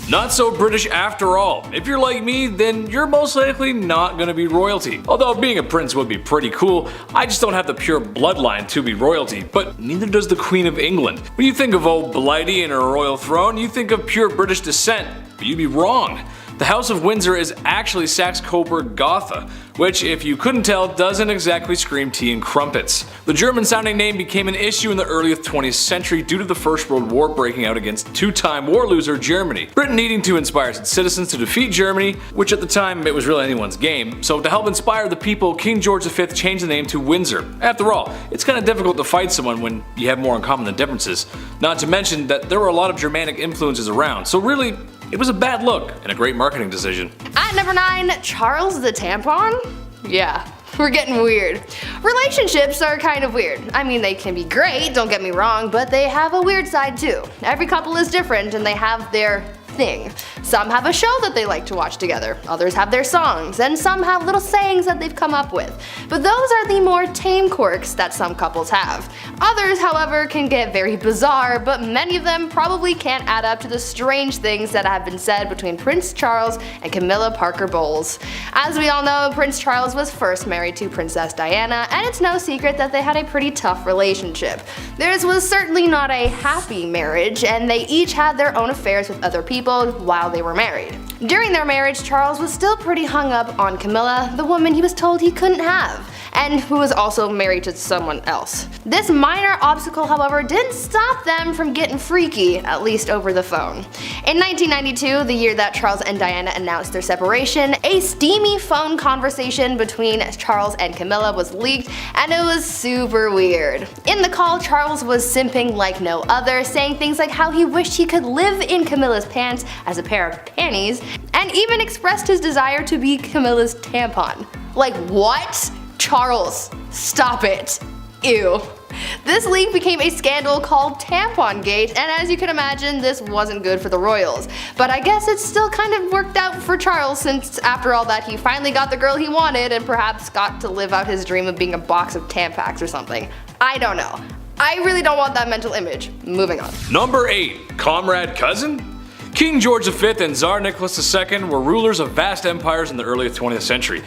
Not so British after all. If you're like me, then you're most likely not gonna be royalty. Although being a prince would be pretty cool, I just don't have the pure bloodline to be royalty, but neither does the Queen of England. When you think of old Blighty and her royal throne, you think of pure British descent, but you'd be wrong. The House of Windsor is actually Saxe-Coburg-Gotha, which, if you couldn't tell, doesn't exactly scream tea and crumpets. The German-sounding name became an issue in the early 20th century due to the First World War breaking out against two-time war loser Germany, Britain needing to inspire its citizens to defeat Germany, which at the time it was really anyone's game, so to help inspire the people, King George V changed the name to Windsor. After all, it's kinda difficult to fight someone when you have more in common than differences, not to mention that there were a lot of Germanic influences around, so really, it was a bad look and a great marketing decision. At number 9, Charles the Tampon? Yeah, we're getting weird. Relationships are kind of weird. I mean, they can be great, don't get me wrong, but they have a weird side too. Every couple is different and they have their thing. Some have a show that they like to watch together, others have their songs, and some have little sayings that they've come up with. But those are the more tame quirks that some couples have. Others, however, can get very bizarre, but many of them probably can't add up to the strange things that have been said between Prince Charles and Camilla Parker Bowles. As we all know, Prince Charles was first married to Princess Diana, and it's no secret that they had a pretty tough relationship. Theirs was certainly not a happy marriage, and they each had their own affairs with other people while they were married. During their marriage, Charles was still pretty hung up on Camilla, the woman he was told he couldn't have, and who was also married to someone else. This minor obstacle, however, didn't stop them from getting freaky, at least over the phone. In 1992, the year that Charles and Diana announced their separation, a steamy phone conversation between Charles and Camilla was leaked, and it was super weird. In the call, Charles was simping like no other, saying things like how he wished he could live in Camilla's pants as a pair of panties, and even expressed his desire to be Camilla's tampon. Like, what? Charles, stop it. Ew. This leak became a scandal called Tampon Gate, and as you can imagine, this wasn't good for the royals. But I guess it still kind of worked out for Charles, since after all that he finally got the girl he wanted and perhaps got to live out his dream of being a box of Tampax or something. I don't know. I really don't want that mental image. Moving on. Number 8. Comrade cousin? King George V and Tsar Nicholas II were rulers of vast empires in the early 20th century.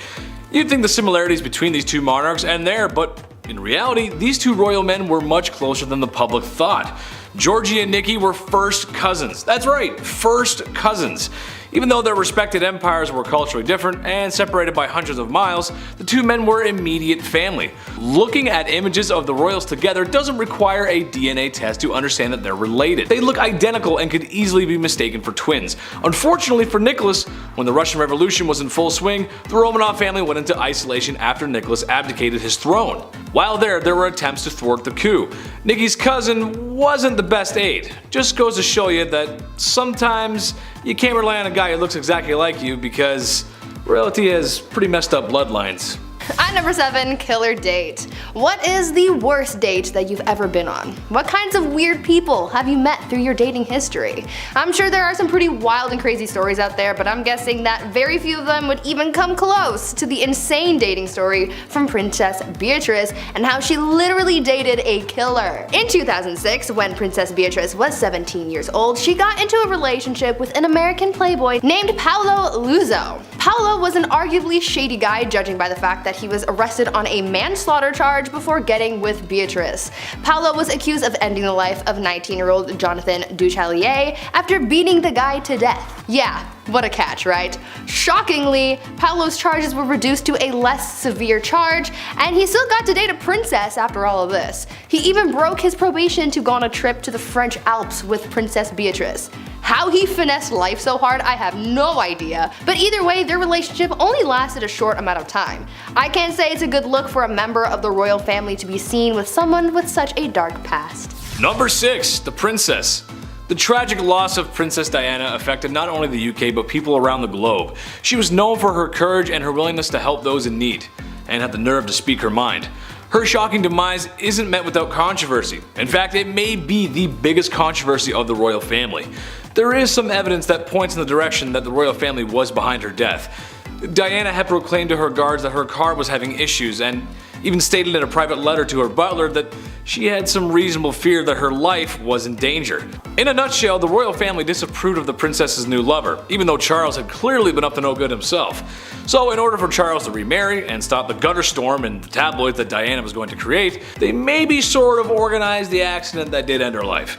You'd think the similarities between these two monarchs end there, but in reality, these two royal men were much closer than the public thought. Georgie and Nikki were first cousins. That's right, first cousins. Even though their respected empires were culturally different and separated by hundreds of miles, the two men were immediate family. Looking at images of the royals together doesn't require a DNA test to understand that they're related. They look identical and could easily be mistaken for twins. Unfortunately for Nicholas, when the Russian Revolution was in full swing, the Romanov family went into isolation after Nicholas abdicated his throne. While there were attempts to thwart the coup. Nikki's cousin wasn't the best aid. Just goes to show you that sometimes you can't rely on a guy who looks exactly like you because royalty has pretty messed up bloodlines. At number 7, killer date. What is the worst date that you've ever been on? What kinds of weird people have you met through your dating history? I'm sure there are some pretty wild and crazy stories out there, but I'm guessing that very few of them would even come close to the insane dating story from Princess Beatrice and how she literally dated a killer. In 2006, when Princess Beatrice was 17 years old, she got into a relationship with an American playboy named Paolo Luzzo. Paolo was an arguably shady guy, judging by the fact that he was arrested on a manslaughter charge before getting with Beatrice. Paolo was accused of ending the life of 19-year-old Jonathan Duchalier after beating the guy to death. Yeah, what a catch, right? Shockingly, Paolo's charges were reduced to a less severe charge, and he still got to date a princess after all of this. He even broke his probation to go on a trip to the French Alps with Princess Beatrice. How he finessed life so hard, I have no idea, but either way, their relationship only lasted a short amount of time. I can't say it's a good look for a member of the royal family to be seen with someone with such a dark past. Number 6. The Princess. The tragic loss of Princess Diana affected not only the UK but people around the globe. She was known for her courage and her willingness to help those in need, and had the nerve to speak her mind. Her shocking demise isn't met without controversy. In fact, it may be the biggest controversy of the royal family. There is some evidence that points in the direction that the royal family was behind her death. Diana had proclaimed to her guards that her car was having issues and even stated in a private letter to her butler that she had some reasonable fear that her life was in danger. In a nutshell, the royal family disapproved of the princess's new lover, even though Charles had clearly been up to no good himself. So in order for Charles to remarry and stop the gutter storm and the tabloids that Diana was going to create, they maybe sort of organized the accident that did end her life.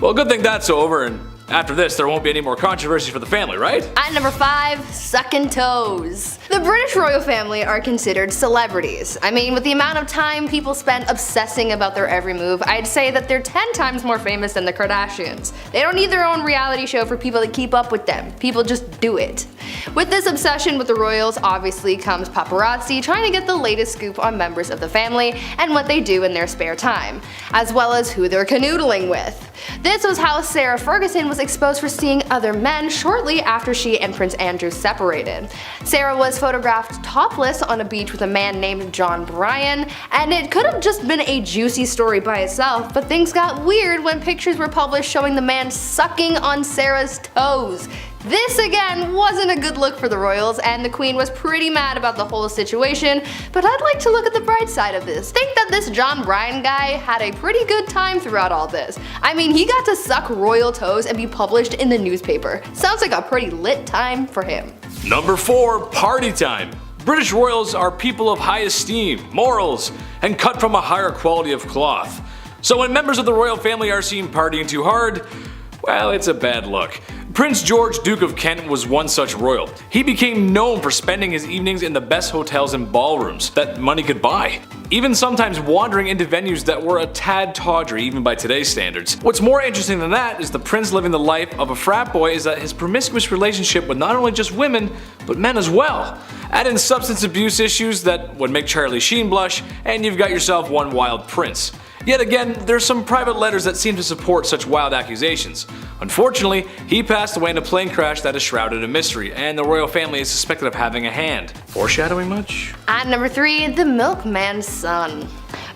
Well, good thing that's over, and after this, there won't be any more controversy for the family, right? At number 5, sucking toes. The British royal family are considered celebrities. I mean, with the amount of time people spend obsessing about their every move, I'd say that they're 10 times more famous than the Kardashians. They don't need their own reality show for people to keep up with them. People just do it. With this obsession with the royals, obviously comes paparazzi trying to get the latest scoop on members of the family and what they do in their spare time, as well as who they're canoodling with. This was how Sarah Ferguson was exposed for seeing other men shortly after she and Prince Andrew separated. Sarah was photographed topless on a beach with a man named John Bryan, and it could have just been a juicy story by itself, but things got weird when pictures were published showing the man sucking on Sarah's toes. This again wasn't a good look for the royals, and the queen was pretty mad about the whole situation, but I'd like to look at the bright side of this. Think that this John Bryan guy had a pretty good time throughout all this. I mean, he got to suck royal toes and be published in the newspaper. Sounds like a pretty lit time for him. Number 4, party time. British royals are people of high esteem, morals, and cut from a higher quality of cloth. So when members of the royal family are seen partying too hard, well, it's a bad look. Prince George, Duke of Kent, was one such royal. He became known for spending his evenings in the best hotels and ballrooms that money could buy, even sometimes wandering into venues that were a tad tawdry even by today's standards. What's more interesting than that is the prince living the life of a frat boy is that his promiscuous relationship with not only just women, but men as well. Add in substance abuse issues that would make Charlie Sheen blush, and you've got yourself one wild prince. Yet again, there's some private letters that seem to support such wild accusations. Unfortunately, he passed away in a plane crash that is shrouded in mystery, and the royal family is suspected of having a hand. Foreshadowing much? At number 3, the milkman's son.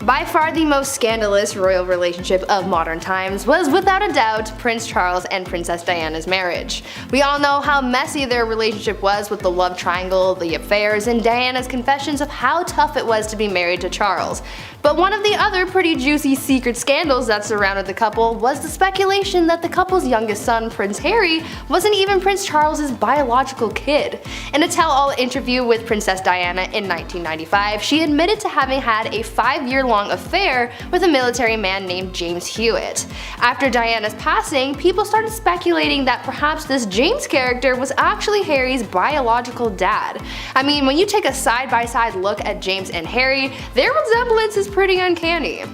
By far the most scandalous royal relationship of modern times was without a doubt Prince Charles and Princess Diana's marriage. We all know how messy their relationship was with the love triangle, the affairs, and Diana's confessions of how tough it was to be married to Charles. But one of the other pretty juicy secret scandals that surrounded the couple was the speculation that the couple's youngest son, Prince Harry, wasn't even Prince Charles's biological kid. In a tell-all interview with Princess Diana in 1995, she admitted to having had a 5-year-long affair with a military man named James Hewitt. After Diana's passing, people started speculating that perhaps this James character was actually Harry's biological dad. I mean, when you take a side-by-side look at James and Harry, their resemblance is pretty uncanny.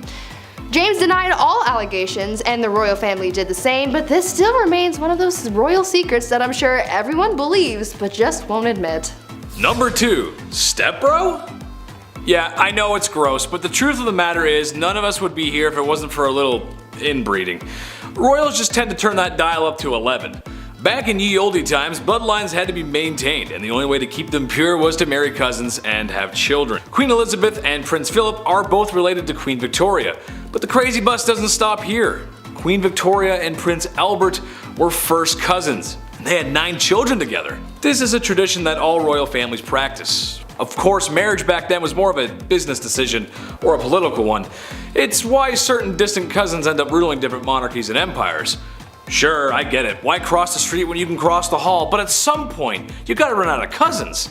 James denied all allegations, and the royal family did the same, but this still remains one of those royal secrets that I'm sure everyone believes, but just won't admit. Number 2, stepbro? Yeah, I know it's gross, but the truth of the matter is none of us would be here if it wasn't for a little inbreeding. Royals just tend to turn that dial up to 11. Back in ye olde times, bloodlines had to be maintained, and the only way to keep them pure was to marry cousins and have children. Queen Elizabeth and Prince Philip are both related to Queen Victoria, but the crazy bus doesn't stop here. Queen Victoria and Prince Albert were first cousins, and they had 9 children together. This is a tradition that all royal families practice. Of course, marriage back then was more of a business decision or a political one. It's why certain distant cousins end up ruling different monarchies and empires. Sure, I get it. Why cross the street when you can cross the hall? But at some point, you gotta run out of cousins.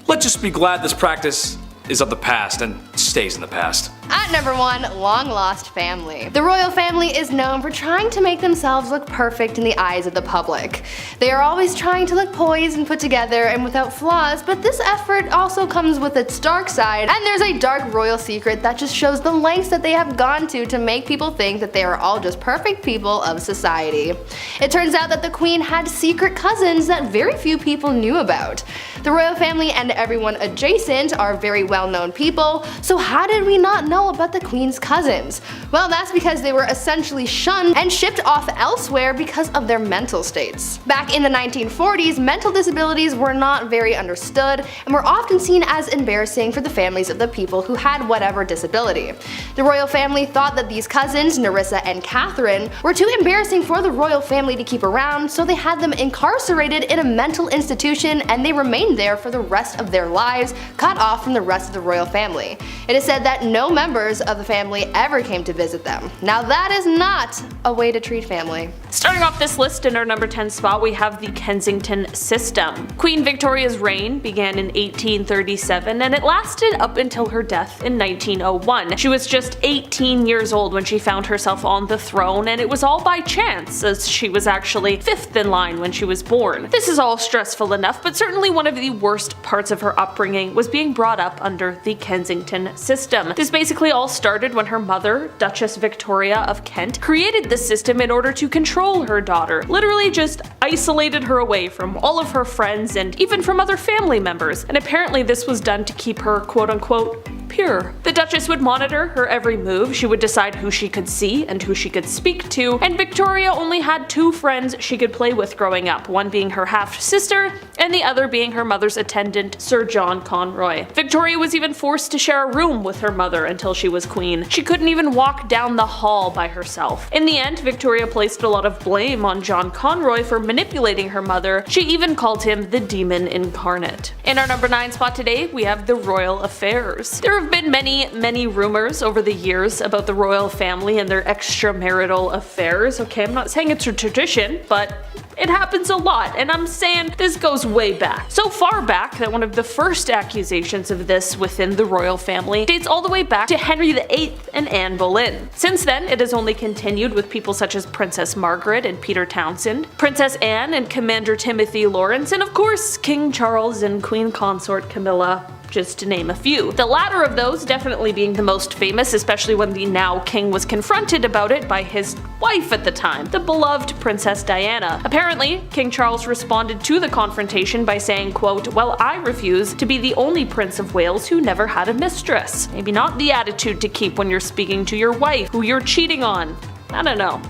Let's just be glad this practice is of the past and stays in the past. At number 1, long lost family. The royal family is known for trying to make themselves look perfect in the eyes of the public. They are always trying to look poised and put together and without flaws, but this effort also comes with its dark side, and there's a dark royal secret that just shows the lengths that they have gone to make people think that they are all just perfect people of society. It turns out that the queen had secret cousins that very few people knew about. The royal family and everyone adjacent are very well-known people, so how did we not know about the queen's cousins? Well, that's because they were essentially shunned and shipped off elsewhere because of their mental states. Back in the 1940s, mental disabilities were not very understood and were often seen as embarrassing for the families of the people who had whatever disability. The royal family thought that these cousins, Nerissa and Catherine, were too embarrassing for the royal family to keep around, so they had them incarcerated in a mental institution, and they remained there for the rest of their lives, cut off from the rest of the royal family. It is said that no member members of the family ever came to visit them. Now that is not a way to treat family. Starting off this list in our number 10 spot, we have the Kensington System. Queen Victoria's reign began in 1837 and it lasted up until her death in 1901. She was just 18 years old when she found herself on the throne, and it was all by chance, as she was actually 5th in line when she was born. This is all stressful enough, but certainly one of the worst parts of her upbringing was being brought up under the Kensington System. This basically all started when her mother, Duchess Victoria of Kent, created this system in order to control her daughter. Literally just isolated her away from all of her friends and even from other family members, and apparently this was done to keep her quote-unquote pure. The Duchess would monitor her every move, she would decide who she could see and who she could speak to, and Victoria only had 2 friends she could play with growing up, one being her half-sister and the other being her mother's attendant, Sir John Conroy. Victoria was even forced to share a room with her mother until she was queen. She couldn't even walk down the hall by herself. In the end, Victoria placed a lot of blame on John Conroy for manipulating her mother. She even called him the demon incarnate. In our number 9 spot today, we have the royal affairs. There have been many rumors over the years about the royal family and their extramarital affairs. Okay, I'm not saying it's a tradition, but it happens a lot, and I'm saying this goes way back. So far back that one of the first accusations of this within the royal family dates all the way back to Henry VIII and Anne Boleyn. Since then, it has only continued with people such as Princess Margaret and Peter Townsend, Princess Anne and Commander Timothy Lawrence, and of course King Charles and Queen Consort Camilla, just to name a few. The latter of those definitely being the most famous, especially when the now king was confronted about it by his wife at the time, the beloved Princess Diana. Apparently, King Charles responded to the confrontation by saying, quote, "Well, I refuse to be the only Prince of Wales who never had a mistress." Maybe not the attitude to keep when you're speaking to your wife, who you're cheating on. I don't know.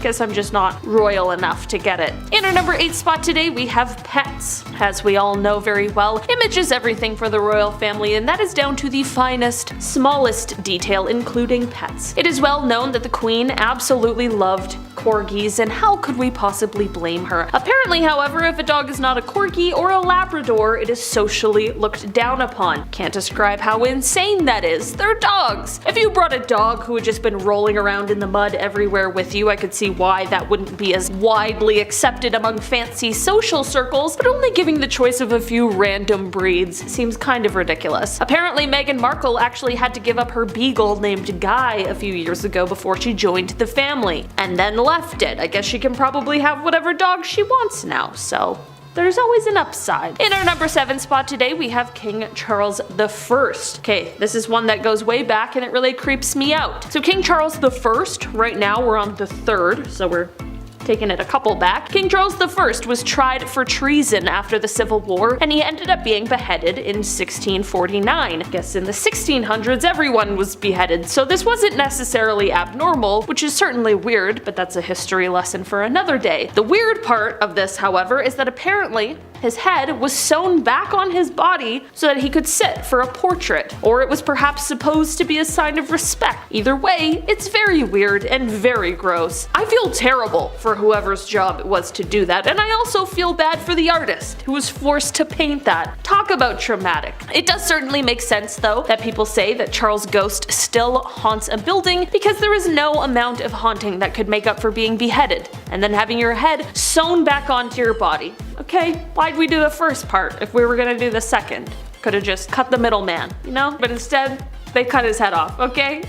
Guess I'm just not royal enough to get it. In our number 8 spot today, we have pets. As we all know very well, image is everything for the royal family, and that is down to the finest, smallest detail, including pets. It is well known that the Queen absolutely loved corgis, and how could we possibly blame her? Apparently, however, if a dog is not a corgi or a Labrador, it is socially looked down upon. Can't describe how insane that is. They're dogs. If you brought a dog who had just been rolling around in the mud everywhere with you, I could see why that wouldn't be as widely accepted among fancy social circles, but only giving the choice of a few random breeds seems kind of ridiculous. Apparently, Meghan Markle actually had to give up her beagle named Guy a few years ago before she joined the family, and then left it. I guess she can probably have whatever dog she wants now, so there's always an upside. In our number 7 spot today, we have King Charles I. Okay, this is one that goes way back and it really creeps me out. So King Charles I, right now we're on the 3rd, so we're taking it a couple back. King Charles I was tried for treason after the Civil War, and he ended up being beheaded in 1649. I guess in the 1600s everyone was beheaded, so this wasn't necessarily abnormal, which is certainly weird, but that's a history lesson for another day. The weird part of this, however, is that apparently his head was sewn back on his body so that he could sit for a portrait, or it was perhaps supposed to be a sign of respect. Either way, it's very weird and very gross. I feel terrible for whoever's job it was to do that, and I also feel bad for the artist who was forced to paint that. Talk about traumatic. It does certainly make sense though that people say that Charles' ghost still haunts a building, because there is no amount of haunting that could make up for being beheaded and then having your head sewn back onto your body. Okay, why'd we do the first part if we were gonna do the second? Could've just cut the middleman, you know? But instead, they cut his head off, okay?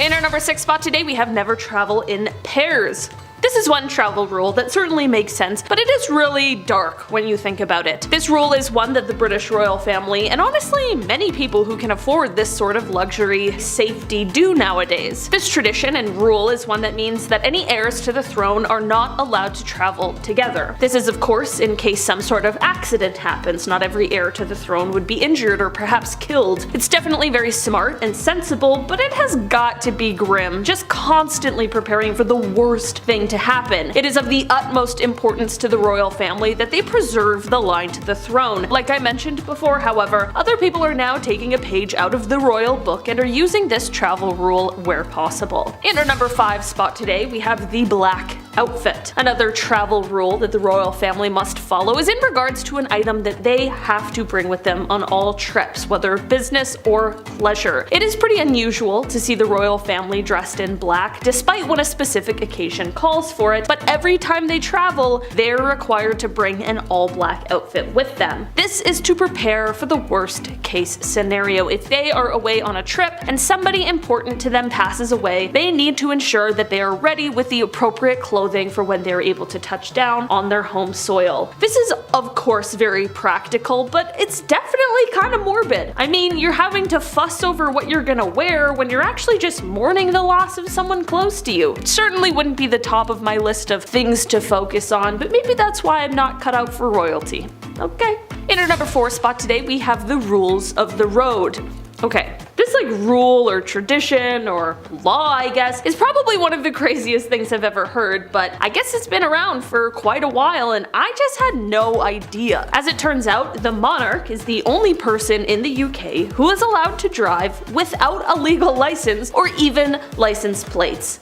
In our number 6 spot today, we have never travel in pairs. This is one travel rule that certainly makes sense, but it is really dark when you think about it. This rule is one that the British royal family, and honestly many people who can afford this sort of luxury safety, do nowadays. This tradition and rule is one that means that any heirs to the throne are not allowed to travel together. This is of course in case some sort of accident happens. Not every heir to the throne would be injured or perhaps killed. It's definitely very smart and sensible, but it has got to be grim, just constantly preparing for the worst thing to happen. It is of the utmost importance to the royal family that they preserve the line to the throne. Like I mentioned before, however, other people are now taking a page out of the royal book and are using this travel rule where possible. In our number 5 spot today, we have the Black outfit. Another travel rule that the royal family must follow is in regards to an item that they have to bring with them on all trips, whether business or pleasure. It is pretty unusual to see the royal family dressed in black, despite when a specific occasion calls for it, but every time they travel, they're required to bring an all-black outfit with them. This is to prepare for the worst case scenario. If they are away on a trip and somebody important to them passes away, they need to ensure that they are ready with the appropriate clothing for when they're able to touch down on their home soil. This is of course very practical, but it's definitely kind of morbid. I mean, you're having to fuss over what you're gonna wear when you're actually just mourning the loss of someone close to you. It certainly wouldn't be the top of my list of things to focus on, but maybe that's why I'm not cut out for royalty. Okay. In our number 4 spot today, we have the rules of the road. Okay, this rule or tradition or law, I guess, is probably one of the craziest things I've ever heard, but I guess it's been around for quite a while and I just had no idea. As it turns out, the monarch is the only person in the UK who is allowed to drive without a legal license or even license plates.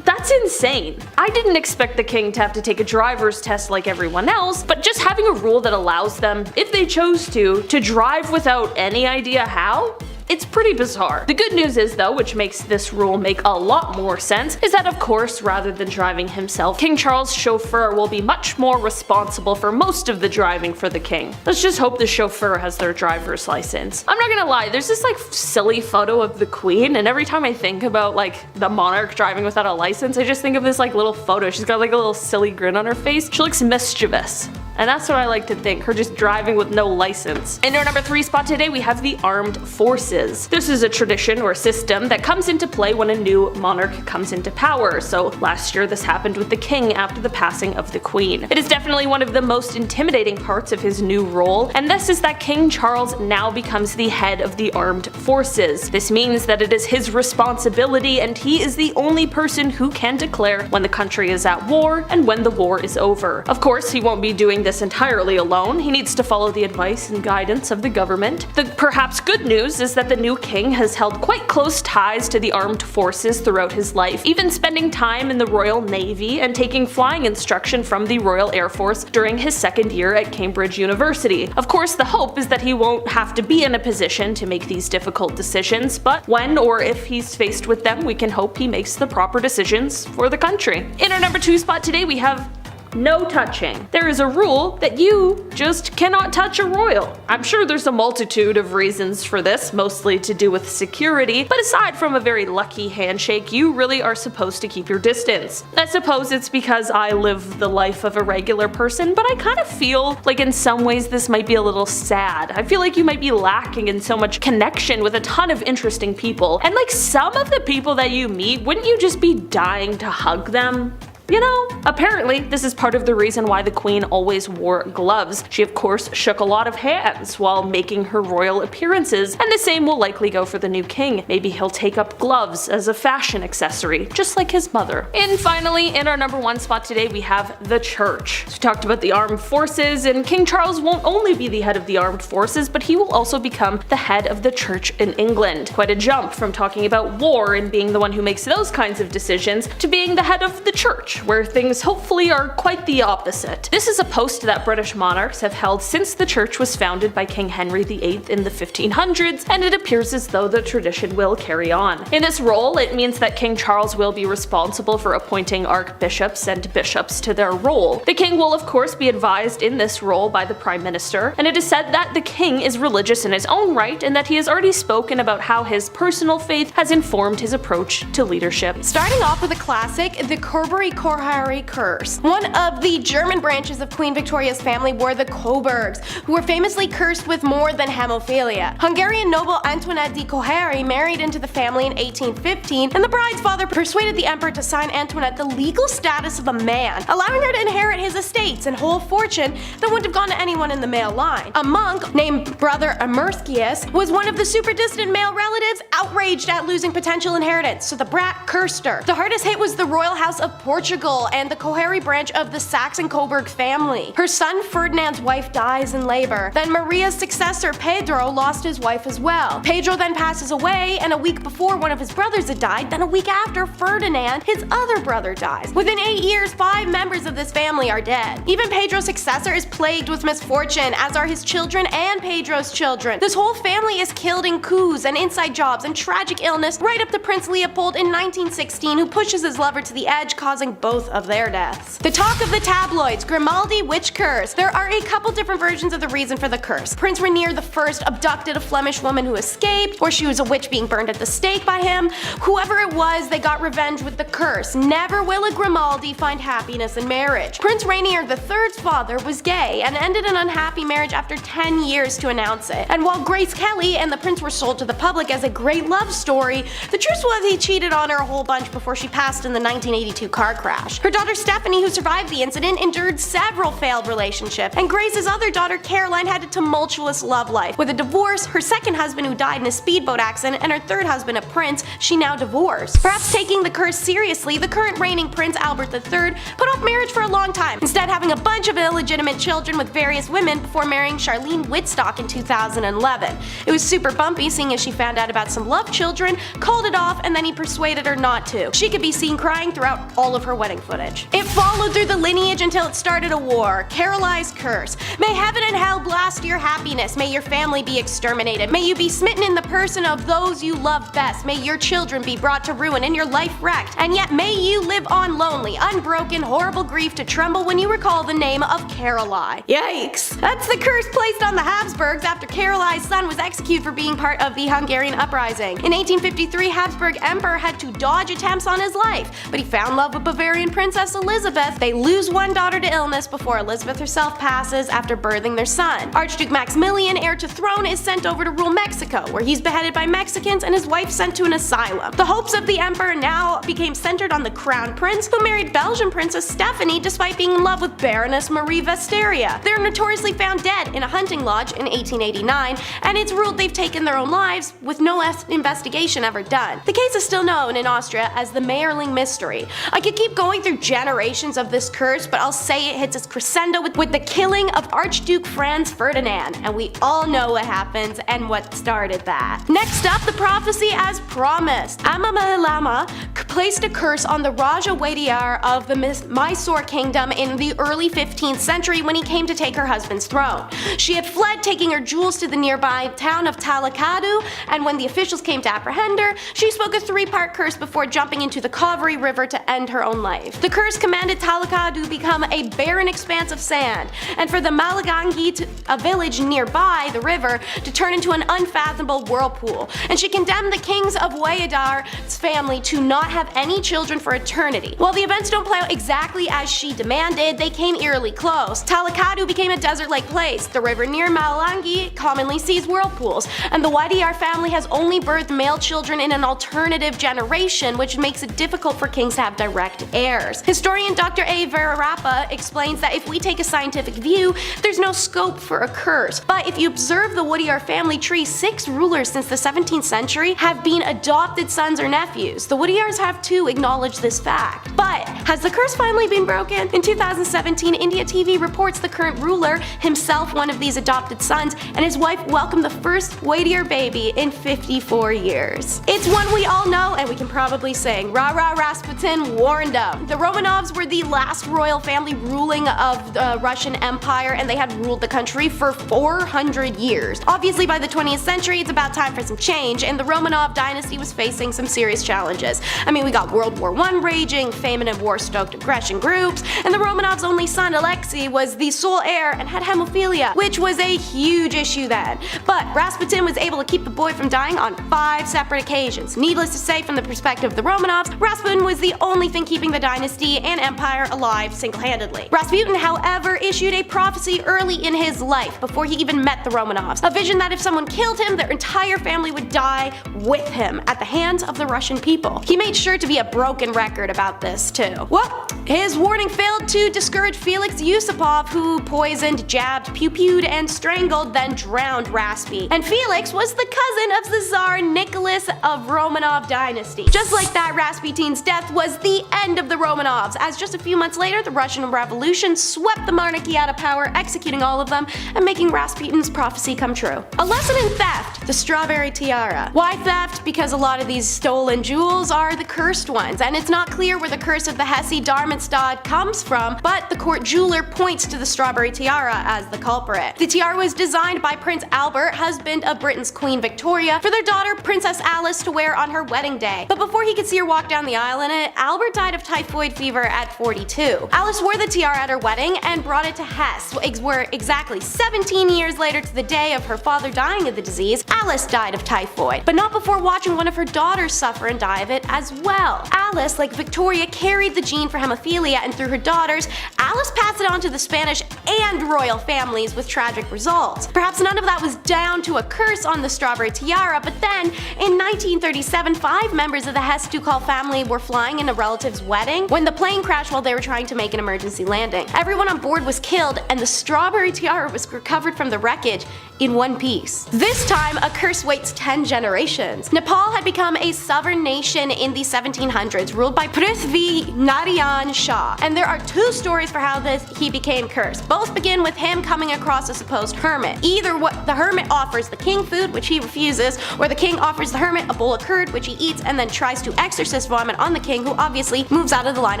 That's insane. I didn't expect the king to have to take a driver's test like everyone else, but just having a rule that allows them, if they chose to drive without any idea how? It's pretty bizarre. The good news is though, which makes this rule make a lot more sense, is that of course, rather than driving himself, King Charles' chauffeur will be much more responsible for most of the driving for the king. Let's just hope the chauffeur has their driver's license. I'm not gonna lie, there's this silly photo of the queen, and every time I think about the monarch driving without a license, I just think of this little photo. She's got a little silly grin on her face. She looks mischievous. And that's what I like to think, her just driving with no license. In our number 3 spot today, we have the armed forces. This is a tradition or system that comes into play when a new monarch comes into power. So last year this happened with the king after the passing of the queen. It is definitely one of the most intimidating parts of his new role, and this is that King Charles now becomes the head of the armed forces. This means that it is his responsibility and he is the only person who can declare when the country is at war and when the war is over. Of course, he won't be doing this entirely alone. He needs to follow the advice and guidance of the government. The perhaps good news is that the new king has held quite close ties to the armed forces throughout his life, even spending time in the Royal Navy and taking flying instruction from the Royal Air Force during his 2nd year at Cambridge University. Of course, the hope is that he won't have to be in a position to make these difficult decisions, but when or if he's faced with them, we can hope he makes the proper decisions for the country. In our number 2 spot today, we have no touching. There is a rule that you just cannot touch a royal. I'm sure there's a multitude of reasons for this, mostly to do with security, but aside from a very lucky handshake, you really are supposed to keep your distance. I suppose it's because I live the life of a regular person, but I kind of feel like in some ways this might be a little sad. I feel like you might be lacking in so much connection with a ton of interesting people, and some of the people that you meet, wouldn't you just be dying to hug them? You know, apparently this is part of the reason why the queen always wore gloves. She of course shook a lot of hands while making her royal appearances, and the same will likely go for the new king. Maybe he'll take up gloves as a fashion accessory, just like his mother. And finally, in our number 1 spot today, we have the church. So we talked about the armed forces, and King Charles won't only be the head of the armed forces, but he will also become the head of the church in England. Quite a jump from talking about war and being the one who makes those kinds of decisions to being the head of the church, where things hopefully are quite the opposite. This is a post that British monarchs have held since the church was founded by King Henry VIII in the 1500s, and it appears as though the tradition will carry on. In this role, it means that King Charles will be responsible for appointing archbishops and bishops to their role. The king will of course be advised in this role by the Prime Minister, and it is said that the king is religious in his own right and that he has already spoken about how his personal faith has informed his approach to leadership. Starting off with a classic, the Coburg Curse. One of the German branches of Queen Victoria's family were the Coburgs, who were famously cursed with more than hemophilia. Hungarian noble Antoinette de Cohary married into the family in 1815, and the bride's father persuaded the emperor to sign Antoinette the legal status of a man, allowing her to inherit his estate estates and whole fortune that wouldn't have gone to anyone in the male line. A monk named Brother Amercius was one of the super distant male relatives outraged at losing potential inheritance, so the brat cursed her. The hardest hit was the royal house of Portugal and the Coheri branch of the Saxon-Coburg family. Her son Ferdinand's wife dies in labor. Then Maria's successor Pedro lost his wife as well. Pedro then passes away, and a week before one of his brothers had died, then a week after Ferdinand, his other brother dies. Within 8 years, 5 members of this family are dead. Even Pedro's successor is plagued with misfortune, as are his children and Pedro's children. This whole family is killed in coups and inside jobs and tragic illness, right up to Prince Leopold in 1916, who pushes his lover to the edge, causing both of their deaths. The talk of the tabloids, Grimaldi witch curse. There are a couple different versions of the reason for the curse. Prince Rainier I abducted a Flemish woman who escaped, or she was a witch being burned at the stake by him. Whoever it was, they got revenge with the curse. Never will a Grimaldi find happiness in marriage. Prince Rainier III's father was gay and ended an unhappy marriage after 10 years to announce it. And while Grace Kelly and the prince were sold to the public as a great love story, the truth was he cheated on her a whole bunch before she passed in the 1982 car crash. Her daughter Stephanie, who survived the incident, endured several failed relationships, and Grace's other daughter Caroline had a tumultuous love life. With a divorce, her second husband who died in a speedboat accident, and her third husband, a prince, she now divorced. Perhaps taking the curse seriously, the current reigning Prince Albert III put off marriage for a long time, instead having a bunch of illegitimate children with various women before marrying Charlene Whitstock in 2011. It was super bumpy, seeing as she found out about some love children, called it off, and then he persuaded her not to. She could be seen crying throughout all of her wedding footage. It followed through the lineage until it started a war. Caroline's curse. May heaven and hell blast your happiness. May your family be exterminated. May you be smitten in the person of those you love best. May your children be brought to ruin and your life wrecked. And yet may you live on lonely, unbroken, horrible grief to tremble when you recall the name of Caroline. Yikes. That's the curse placed on the Habsburgs after Caroline's son was executed for being part of the Hungarian uprising. In 1853, Habsburg Emperor had to dodge attempts on his life, but he found love with Bavarian Princess Elizabeth. They lose one daughter to illness before Elizabeth herself passes after birthing their son. Archduke Maximilian, heir to throne, is sent over to rule Mexico, where he's beheaded by Mexicans and his wife sent to an asylum. The hopes of the emperor now became centered on the crown prince, who married Belgian Princess Stephanie despite being in love with Baroness Marie Vestaria. They're notoriously found dead in a hunting lodge in 1889, and it's ruled they've taken their own lives with no investigation ever done. The case is still known in Austria as the Mayerling mystery. I could keep going through generations of this curse, but I'll say it hits its crescendo with the killing of Archduke Franz Ferdinand, and we all know what happens and what started that. Next up, the prophecy as promised. Amamalama placed a curse on the Raja Wadiyar of the Mysore kingdom in the early 15th century when he came to take her husband's throne. She had fled, taking her jewels to the nearby town of Talakadu, and when the officials came to apprehend her, she spoke a 3-part curse before jumping into the Kaveri River to end her own life. The curse commanded Talakadu become a barren expanse of sand, and for the Malagangi, a village nearby the river, to turn into an unfathomable whirlpool. And she condemned the kings of Wayadar's family to not have any children for eternity. While the events don't play out exactly as she demanded, they came eerily close. Talakadu became a desert-like place. The river near Malagangi commonly sees whirlpools, and the Wadiyar family has only birthed male children in an alternative generation, which makes it difficult for kings to have direct heirs. Historian Dr. A. Verarapa explains that if we take a scientific view, there's no scope for a curse. But if you observe the Wadiyar family tree, 6 rulers since the 17th century have been adopted sons or nephews. The Wadiyars have too acknowledged this fact. But has the curse finally been broken? In 2017, India TV reports the current ruler, himself one of these adopted sons, and his wife welcomed the first Wadiyar baby in 54 years. It's one we all know, and we can probably sing, "Rah rah Rasputin warned them." The Romanovs were the last royal family ruling of the Russian Empire, and they had ruled the country for 400 years. Obviously, by the 20th century, it's about time for some change, and the Romanov dynasty was facing some serious challenges. I mean, we got World War I raging, famine and war-stoked aggression groups, and the Romanovs' only son, Alexei, was the sole heir and had hemophilia, which was a huge issue then. But Rasputin was able to keep the boy from dying on 5 separate occasions. Needless to say, from the perspective of the Romanovs, Rasputin was the only thing keeping the dynasty and empire alive single-handedly. Rasputin, however, issued a prophecy early in his life, before he even met the Romanovs. A vision that if someone killed him, their entire family would die with him at the hands of the Russian people. He made sure to be a broken record about this too. Well, his warning failed to discourage discouraged Felix Yusupov, who poisoned, jabbed, pew-pewed, and strangled, then drowned Raspy. And Felix was the cousin of the Tsar Nicholas of Romanov dynasty. Just like that, Rasputin's death was the end of the Romanovs, as just a few months later, the Russian Revolution swept the monarchy out of power, executing all of them and making Rasputin's prophecy come true. A lesson in theft: the strawberry tiara. Why theft? Because a lot of these stolen jewels are the cursed ones, and it's not clear where the curse of the Hesse-Darmstadt comes from, but the court jeweler points to the strawberry tiara as the culprit. The tiara was designed by Prince Albert, husband of Britain's Queen Victoria, for their daughter Princess Alice to wear on her wedding day. But before he could see her walk down the aisle in it, Albert died of typhoid fever at 42. Alice wore the tiara at her wedding and brought it to Hesse, where exactly 17 years later to the day of her father dying of the disease, Alice died of typhoid, but not before watching one of her daughters suffer and die of it as well. Alice, like Victoria, carried the gene for hemophilia, and through her daughters, Alice passed it on to the Spanish and royal families with tragic results. Perhaps none of that was down to a curse on the strawberry tiara, but then in 1937, 5 members of the Hesse-Ducal family were flying in a relative's wedding when the plane crashed while they were trying to make an emergency landing. Everyone on board was killed, and the strawberry tiara was recovered from the wreckage in one piece. This time, a curse waits 10 generations. Nepal had become a sovereign nation in the 1700s, ruled by Prithvi Narayan Shah, and there are 2 stories for how he became cursed. Both begin with him coming across a supposed hermit. Either what the hermit offers the king food, which he refuses, or the king offers the hermit a bowl of curd, which he eats and then tries to exorcist vomit on the king, who obviously moves out of the line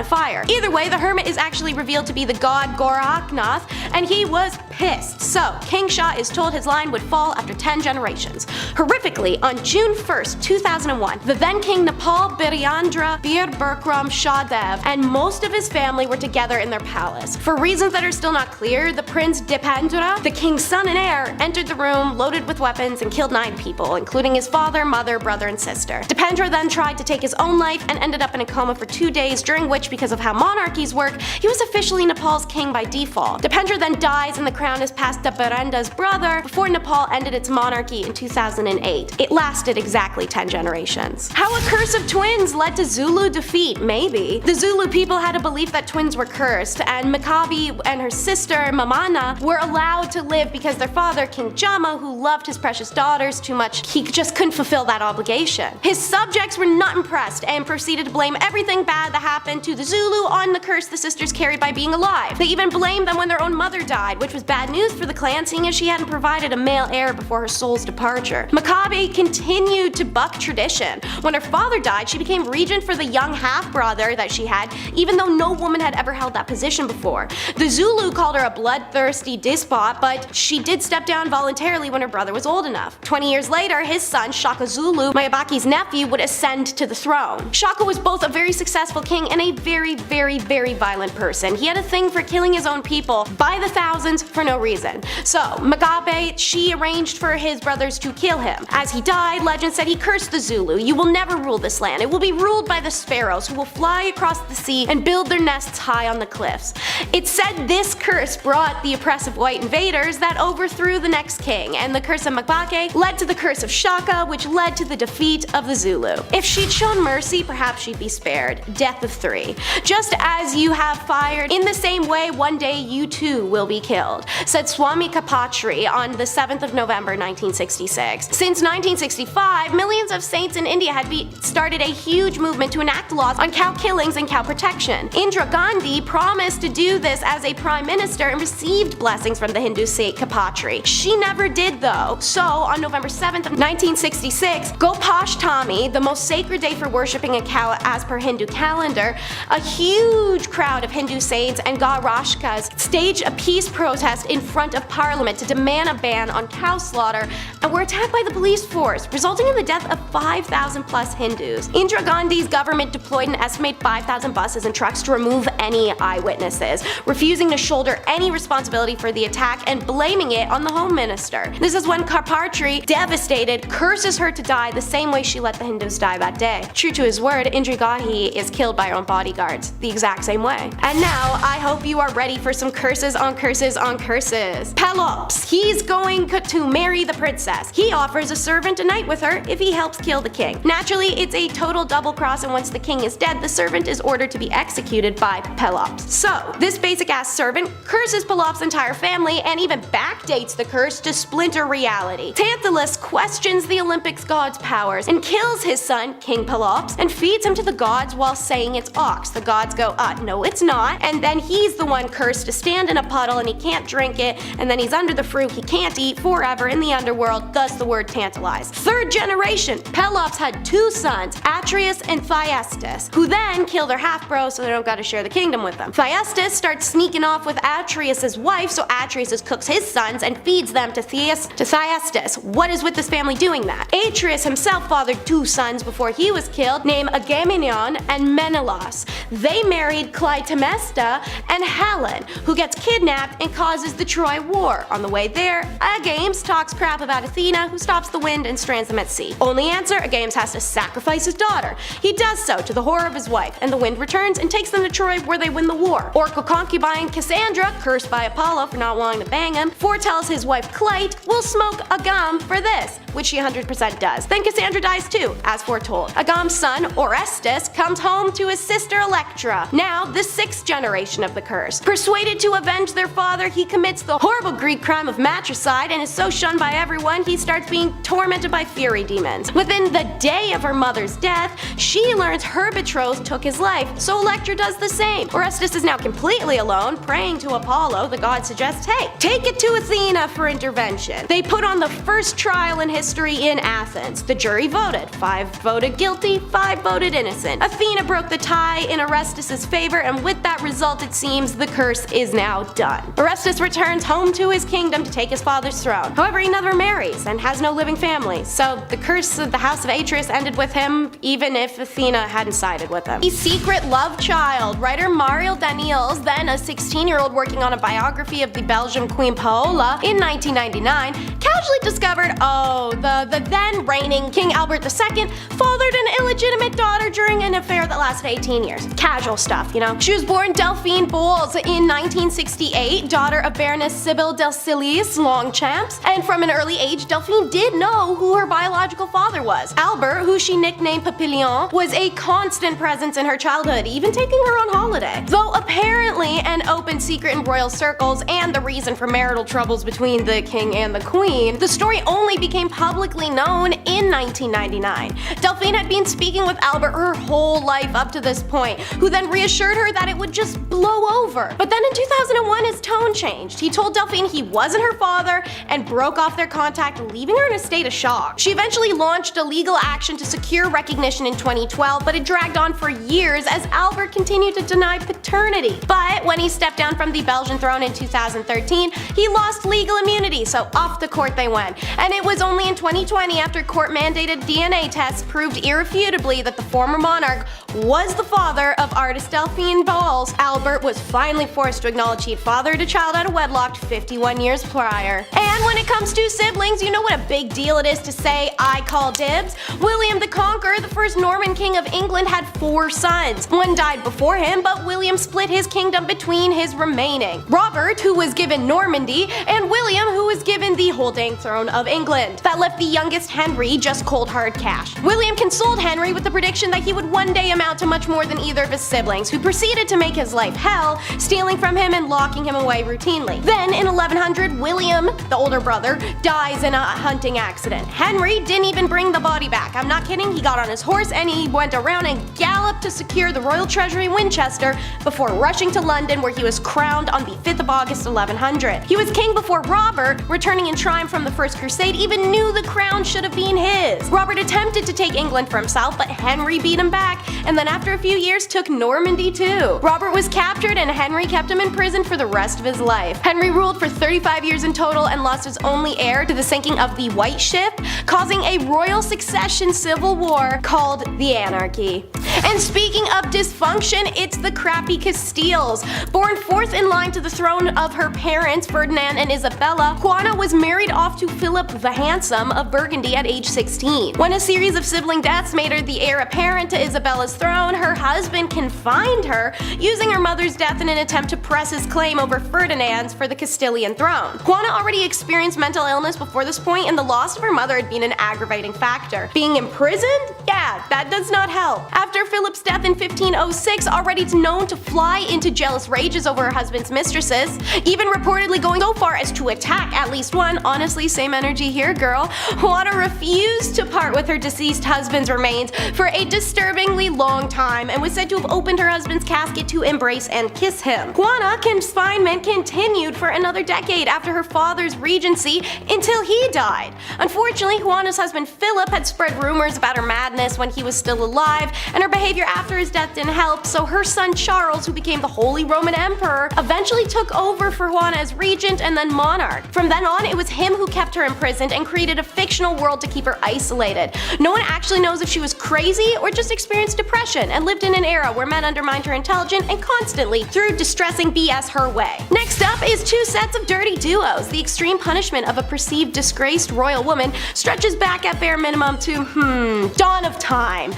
of fire. Either way, the hermit is actually revealed to be the god Gorakhnath, and he was pissed. So, King Shah is told his line would fall after 10 generations. Horrifically, on June 1st, 2001, the then King Nepal Biryendra Bir Bertram Shah Dev and most of his family were together in their palace. For reasons that are still not clear, the Prince Dipendra, the king's son and heir, entered the room loaded with weapons and killed 9 people, including his father, mother, brother, and sister. Dipendra then tried to take his own life and ended up in a coma for 2 days, during which, because of how monarchies work, he was officially Nepal's king by default. Dipendra then dies and the crown is passed to Birendra's brother before Nepal ended its monarchy in 2008. It lasted exactly 10 generations. How a curse of twins led to Zulu defeat? Maybe. The Zulu people had a belief that twins were cursed, and Makabi and her sister Mamana were allowed to live because their father, King Jama, who loved his precious daughters too much, he just couldn't fulfill that obligation. His subjects were not impressed and proceeded to blame everything bad that happened to the Zulu on the curse the sisters carried by being alive. They even blamed them when their own mother died, which was bad news for the clan, seeing as she hadn't provided a male heir before her soul's departure. Makabe continued to buck tradition. When her father died, she became regent for the young half-brother that she had, even though no woman had ever held that position before. The Zulu called her a bloodthirsty despot, but she did step down voluntarily when her brother was old enough. 20 years later, his son, Shaka Zulu, Mayabaki's nephew, would ascend to the throne. Shaka was both a very successful king and a very, very, very violent person. He had a thing for killing his own people by the thousands for no reason. So, Mugabe, she arranged for his brothers to kill him. As he died, legend said he cursed the Zulu. "You will never rule this land. It will be ruled by the sparrows, who will fly across the sea and build their nests high on the cliffs." It's said this curse brought the oppressive white invaders that overthrew the next king, and the curse of Mabake led to the curse of Shaka, which led to the defeat of the Zulu. If she'd shown mercy, perhaps she'd be spared. Death of 3. Just as you have fired, in the same way one day you too will be killed, said Swami Kapatri on the 7th of November 1966. Since 1965, millions of saints in India had started a huge movement to enact laws on cow killings and cow protection. Indra Gandhi promised to do this as a prime minister and received blessings from the Hindu saint Kapatri. She never did though. So on November 7th of 1966, Gopashtami, the most sacred day for worshipping a cow as per Hindu calendar, a huge crowd of Hindu saints and Gaurashkas staged a peace protest in front of Parliament to demand a ban on cow slaughter and were attacked by the police force, resulting in the death of 5,000 plus Hindus. Indra Gandhi's government deployed an estimated 5,000 buses and trucks to remove any eyewitnesses, refusing to shoulder any responsibility for the attack and blaming it on the Home Minister. This is when Karpatri, devastated, curses her to die the same way she let the Hindus die that day. True to his word, Indra Gandhi is killed by her own bodyguards, the exact same way. And now, I hope you are ready for some curses on curses on curses. Pelops, he's going to marry the princess. He offers a servant a night with her if he helps kill the king. Naturally, it's a total double cross, and once the king is dead, the servant is ordered to be executed by Pelops. So, So, this basic-ass servant curses Pelops' entire family and even backdates the curse to splinter reality. Tantalus questions the Olympics god's powers and kills his son, King Pelops, and feeds him to the gods while saying it's ox. The gods go, no it's not, and then he's the one cursed to stand in a puddle and he can't drink it, and then he's under the fruit he can't eat forever in the underworld, thus the word tantalize. Third generation, Pelops had 2 sons, Atreus and Thyestes, who then kill their half-bro so they don't gotta share the kingdom with them. Thyestes starts sneaking off with Atreus' wife, so Atreus cooks his sons and feeds them to Thyestes. What is with this family doing that? Atreus himself fathered 2 sons before he was killed, named Agamemnon and Menelaus. They married Clytemnestra and Helen, who gets kidnapped and causes the Troy War. On the way there, Agames talks crap about Athena, who stops the wind and strands them at sea. Only answer, Agames has to sacrifice his daughter. He does so to the horror of his wife, and the wind returns and takes them to Troy where they win the war. Oracle concubine Cassandra, cursed by Apollo for not wanting to bang him, foretells his wife Clyte will smoke Agam for this, which she 100% does. Then Cassandra dies too, as foretold. Agam's son, Orestes, comes home to his sister Electra, now the 6th generation of the curse. Persuaded to avenge their father, he commits the horrible Greek crime of matricide and is so shunned by everyone he starts being tormented by fury demons. Within the day of her mother's death, she learns her betrothed took his life, so Electra does the same. Orestes is now completely alone, praying to Apollo. The god suggests, hey, take it to Athena for intervention. They put on the first trial in history in Athens. The jury voted. 5 voted guilty, 5 voted innocent. Athena broke the tie in Orestes' favor, and with that result it seems the curse is now done. Orestes returns home to his kingdom to take his father's throne. However, he never marries and has no living family, so the curse of the house of Atreus ended with him even if Athena hadn't sided with him. The secret love child. Writer Mariel Daniels, then a 16-year-old working on a biography of the Belgian Queen Paola in 1999, casually discovered, the then reigning King Albert II fathered an illegitimate daughter during an affair that lasted 18 years. Casual stuff, you know. She was born Delphine Bowles in 1968, daughter of Baroness Sybil Delcilius Longchamps, and from an early age, Delphine did know who her biological father was. Albert, who she nicknamed Papillon, was a constant presence in her childhood, even taking her on holiday. Though apparently an open secret in royal circles and the reason for marital troubles between the king and the queen, the story only became publicly known in 1999. Delphine had been speaking with Albert her whole life up to this point, who then reassured her that it would just blow over. But then in 2001 his tone changed. He told Delphine he wasn't her father and broke off their contact, leaving her in a state of shock. She eventually launched a legal action to secure recognition in 2012, but it dragged on for years as Albert continued to deny paternity. But when he stepped down from the Belgian throne in 2013, he lost legal immunity, so off the court they went. And it was only in 2020, after court-mandated DNA tests proved irrefutably that the former monarch was the father of artist Delphine Bowles, Albert was finally forced to acknowledge he'd fathered a child out of wedlock 51 years prior. And when it comes to siblings, you know what a big deal it is to say, I call dibs? William the Conqueror, the first Norman king of England, had 4 sons. One died before him, but William split his kingdom between his remaining. Robert, who was given Normandy, and William, who was given the whole dang throne of England. That left the youngest Henry just cold hard cash. William consoled Henry with the prediction that he would one day amount to much more than either of his siblings, who proceeded to make his life hell, stealing from him and locking him away routinely. Then in 1100, William, the older brother, dies in a hunting accident. Henry didn't even bring the body back. I'm not kidding, he got on his horse and he went around and galloped to secure the royal treasury in Winchester before rushing to London, where he was crowned on the 5th of August 1100. He was king before Robert, returning in triumph from the First Crusade, even knew the crown should have been his. Robert attempted to take England for himself, but Henry beat him back, and then after a few years took Normandy too. Robert was captured and Henry kept him in prison for the rest of his life. Henry ruled for 35 years in total and lost his only heir to the sinking of the White Ship, causing a royal succession civil war called the Anarchy. And speaking of dysfunction, it's the crappy Castiles. Born 4th in line to the throne of her parents, Ferdinand and Isabella, Juana was married off to Philip the Handsome of Burgundy at age 16. When a series of sibling deaths made her the heir apparent to Isabella's throne, her husband confined her, using her mother's death in an attempt to press his claim over Ferdinand's for the Castilian throne. Juana already experienced mental illness before this point, and the loss of her mother had been an aggravating factor. Being imprisoned? Yeah, that does not help. After Philip's death in 1506, already known to fly into jealous rages over her husband's mistresses, even reportedly going so far as to attack at least one. Honestly, same energy here, girl. Juana refused to part with her deceased husband's remains for a disturbingly long time and was said to have opened her husband's casket to embrace and kiss him. Juana's confinement continued for another decade after her father's regency until he died. Unfortunately, Juana's husband Philip had spread rumors about her madness when he was still alive, and her behavior after his death didn't help, so her son Charles, who became the Holy Roman Emperor, eventually took over for Juana as regent and then monarch. From then on, it was him who kept her imprisoned and created a fictional world to keep her isolated. No one actually knows if she was crazy or just experienced depression and lived in an era where men undermined her intelligence and constantly threw distressing BS her way. Next up is two sets of dirty duos. The extreme punishment of a perceived disgraced royal woman stretches back at bare minimum to, dawn of time.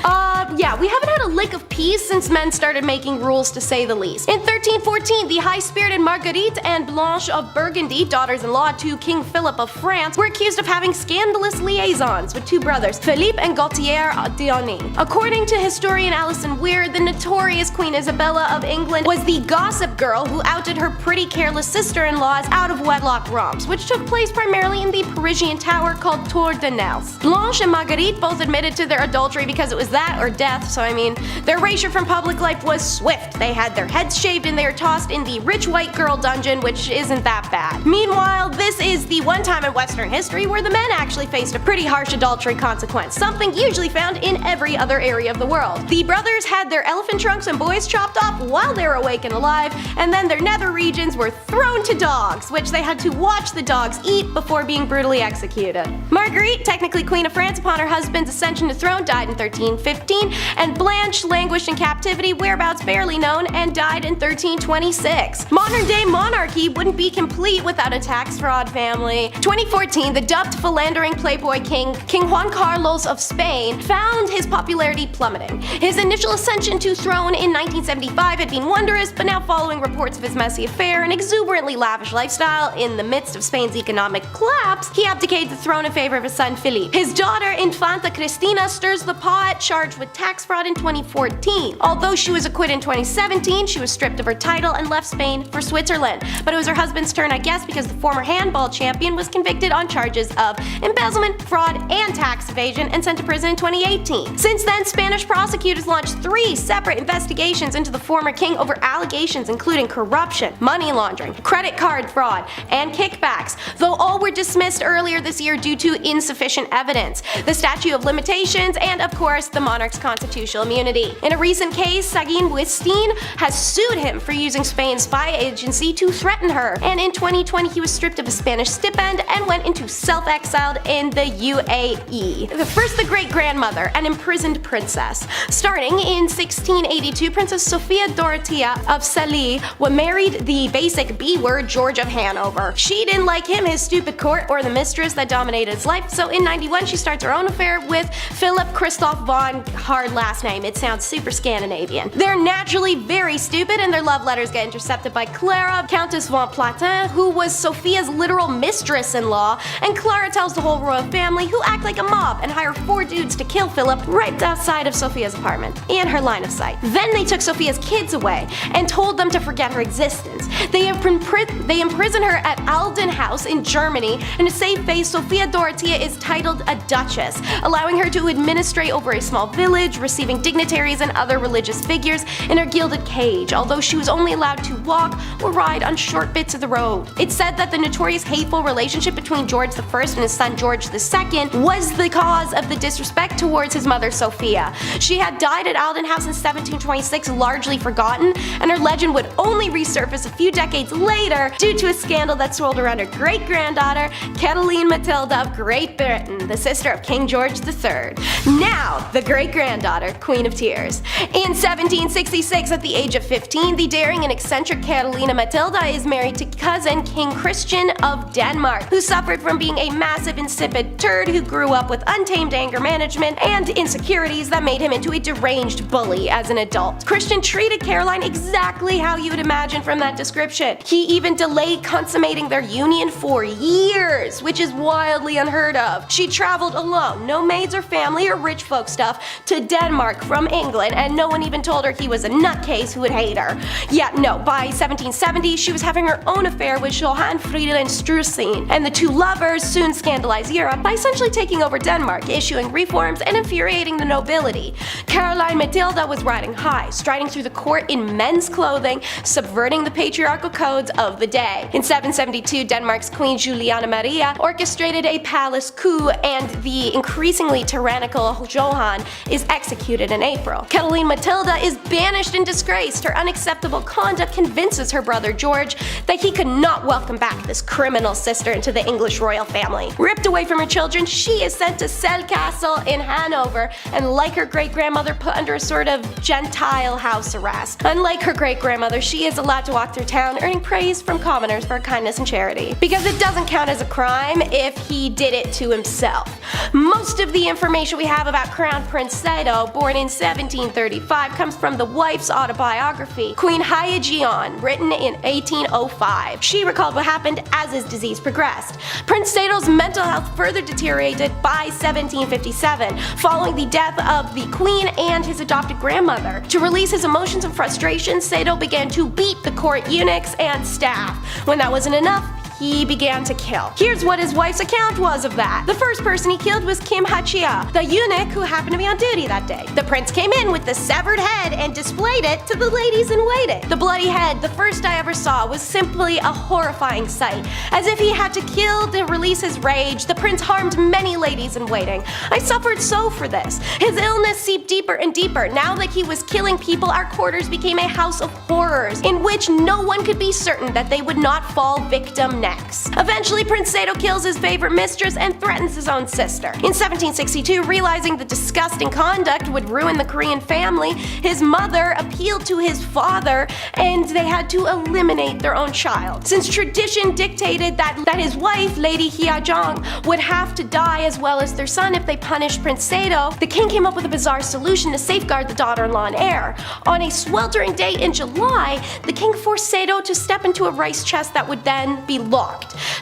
Yeah, we haven't had a lick of peace since men started making rules, to say the least. In 1314, the high-spirited Marguerite and Blanche of Burgundy, daughters-in-law to King Philip of France, were accused of having scandalous liaisons with two brothers, Philippe and Gaultier d'Aulnay. According to historian Alison Weir, the notorious Queen Isabella of England was the gossip girl who outed her pretty careless sister-in-laws out of wedlock romps, which took place primarily in the Parisian tower called Tour de Nesle. Blanche and Marguerite both admitted to their adultery because it was that or death, so I mean, their erasure from public life was swift. They had their heads shaved and they were tossed in the rich white girl dungeon, which isn't that bad. Meanwhile, this is the one time in Western history where the men actually faced a pretty harsh adultery consequence, something usually found in every other area of the world. The brothers had their elephant trunks and boys chopped off while they were awake and alive, and then their nether regions were thrown to dogs, which they had to watch the dogs eat before being brutally executed. Marguerite, technically Queen of France upon her husband's ascension to throne, died in 1315, and Blanche languished in captivity, whereabouts barely known, and died in 1326. Modern day monarchy wouldn't be complete without a tax fraud family. 2014, the dubbed philandering playboy king Juan Carlos of Spain, found his popularity plummeting. His initial ascension to throne in 1975 had been wondrous, but now following reports of his messy affair and exuberantly lavish lifestyle in the midst of Spain's economic collapse, he abdicated the throne in favor of his son Philippe. His daughter Infanta Cristina stirs the pot, charged with tax fraud in 2014. Although she was acquitted in 2017, she was stripped of her title and left Spain for Switzerland. But it was her husband's turn, I guess, because the former handball champion was convicted on charges of embezzlement, fraud, and tax evasion and sent to prison in 2018. Since then, Spanish prosecutors launched 3 separate investigations into the former king over allegations including corruption, money laundering, credit card fraud, and kickbacks, though all were dismissed earlier this year due to insufficient evidence, the statute of limitations, and of course the monarch's constitutional immunity. In a recent case, Seguin Wistin has sued him for using Spain's spy agency to threaten her, and in 2020 he was stripped of his Spanish stipend and went into self-exiled in the UAE. First, the great-grandmother, an imprisoned princess. Starting in 1682, Princess Sophia Dorothea of Saly married the basic B-word George of Hanover. She didn't like him, his stupid court, or the mistress that dominated his life, so in 91 she starts her own affair with Philip Christoph von, hard last name, it sounds super Scandinavian. They're naturally very stupid and their love letters get intercepted by Clara, Countess von Platen, who was Sophia's literal mistress-in-law, and Clara tells the whole royal family, who act like a mob and hire 4 dudes to kill Philip right outside of Sophia's apartment, in her line of sight. Then they took Sophia's kids away and told them to forget her existence. They imprison her at Alden House in Germany, and to save face, Sophia Dorothea is titled a duchess, allowing her to administrate over a small village, receiving dignitaries and other religious figures in her gilded cage, although she was only allowed to walk or ride on short bits of the road. It's said that the notorious hateful relationship between George I and his son George II was the cause of the disrespect towards his mother Sophia. She had died at Alden House in 1726, largely forgotten, and her legend would only resurface a few decades later due to a scandal that swirled around her great-granddaughter, Catalina Matilda of Great Britain, the sister of King George III. Now, the great-granddaughter, Queen of Tears. In 1766, at the age of 15, the daring and eccentric Catalina Matilda is married to cousin King Christian of Denmark, who suffered from being a massive insipid turd who grew up with untamed anger management and insecurities that made him into a deranged bully as an adult. Christian treated Caroline exactly how you would imagine from that description. He even delayed consummating their union for years, which is wildly unheard of. She traveled alone, no maids or family or rich folk stuff, to Denmark from England, and no one even told her he was a nutcase who would hate her. Yeah, no, by 1770 she was having her own affair with Johan Friedel Strussing, and the two lovers soon scandalized Europe by essentially taking over Denmark, issuing reforms and infuriating the nobility. Caroline Matilda was riding high, striding through the court in men's clothing, subverting the patriarchal codes of the day. In 772, Denmark's Queen Juliana Maria orchestrated a palace coup, and the increasingly tyrannical Johan is executed in April. Catalina Matilda is banished and disgraced. Her unacceptable conduct convinces her brother George that he could not welcome back this criminal sister into the English royal family. Ripped away from her children, she is sent to Celle Castle in Hanover, and like her great-grandmother, put under a sort of Gentile house arrest. Unlike her great-grandmother, she is allowed to walk through town, earning praise from commoners for her kindness and charity. Because it doesn't count as a crime if he did it to himself. Most of the information we have about Crown Prince Sado, born in 1735, comes from the wife's autobiography, Queen Hayajian, written in 1805. She recalled what happened as his disease progressed. Prince Sado's mental health further deteriorated by 1757, following the death of the Queen and his adopted grandmother. To release his emotions and frustrations, Sado began to beat the court eunuchs and staff. When that wasn't enough, he began to kill. Here's what his wife's account was of that. The first person he killed was Kim Hachia, the eunuch who happened to be on duty that day. The prince came in with the severed head and displayed it to the ladies in waiting. The bloody head, the first I ever saw, was simply a horrifying sight. As if he had to kill to release his rage, the prince harmed many ladies in waiting. I suffered so for this. His illness seeped deeper and deeper. Now that he was killing people, our quarters became a house of horrors, in which no one could be certain that they would not fall victim next. Eventually, Prince Sado kills his favorite mistress and threatens his own sister. In 1762, realizing the disgusting conduct would ruin the Korean family, his mother appealed to his father, and they had to eliminate their own child. Since tradition dictated that his wife, Lady Hyajong, would have to die as well as their son if they punished Prince Sado, the king came up with a bizarre solution to safeguard the daughter-in-law and heir. On a sweltering day in July, the king forced Sado to step into a rice chest that would then be locked.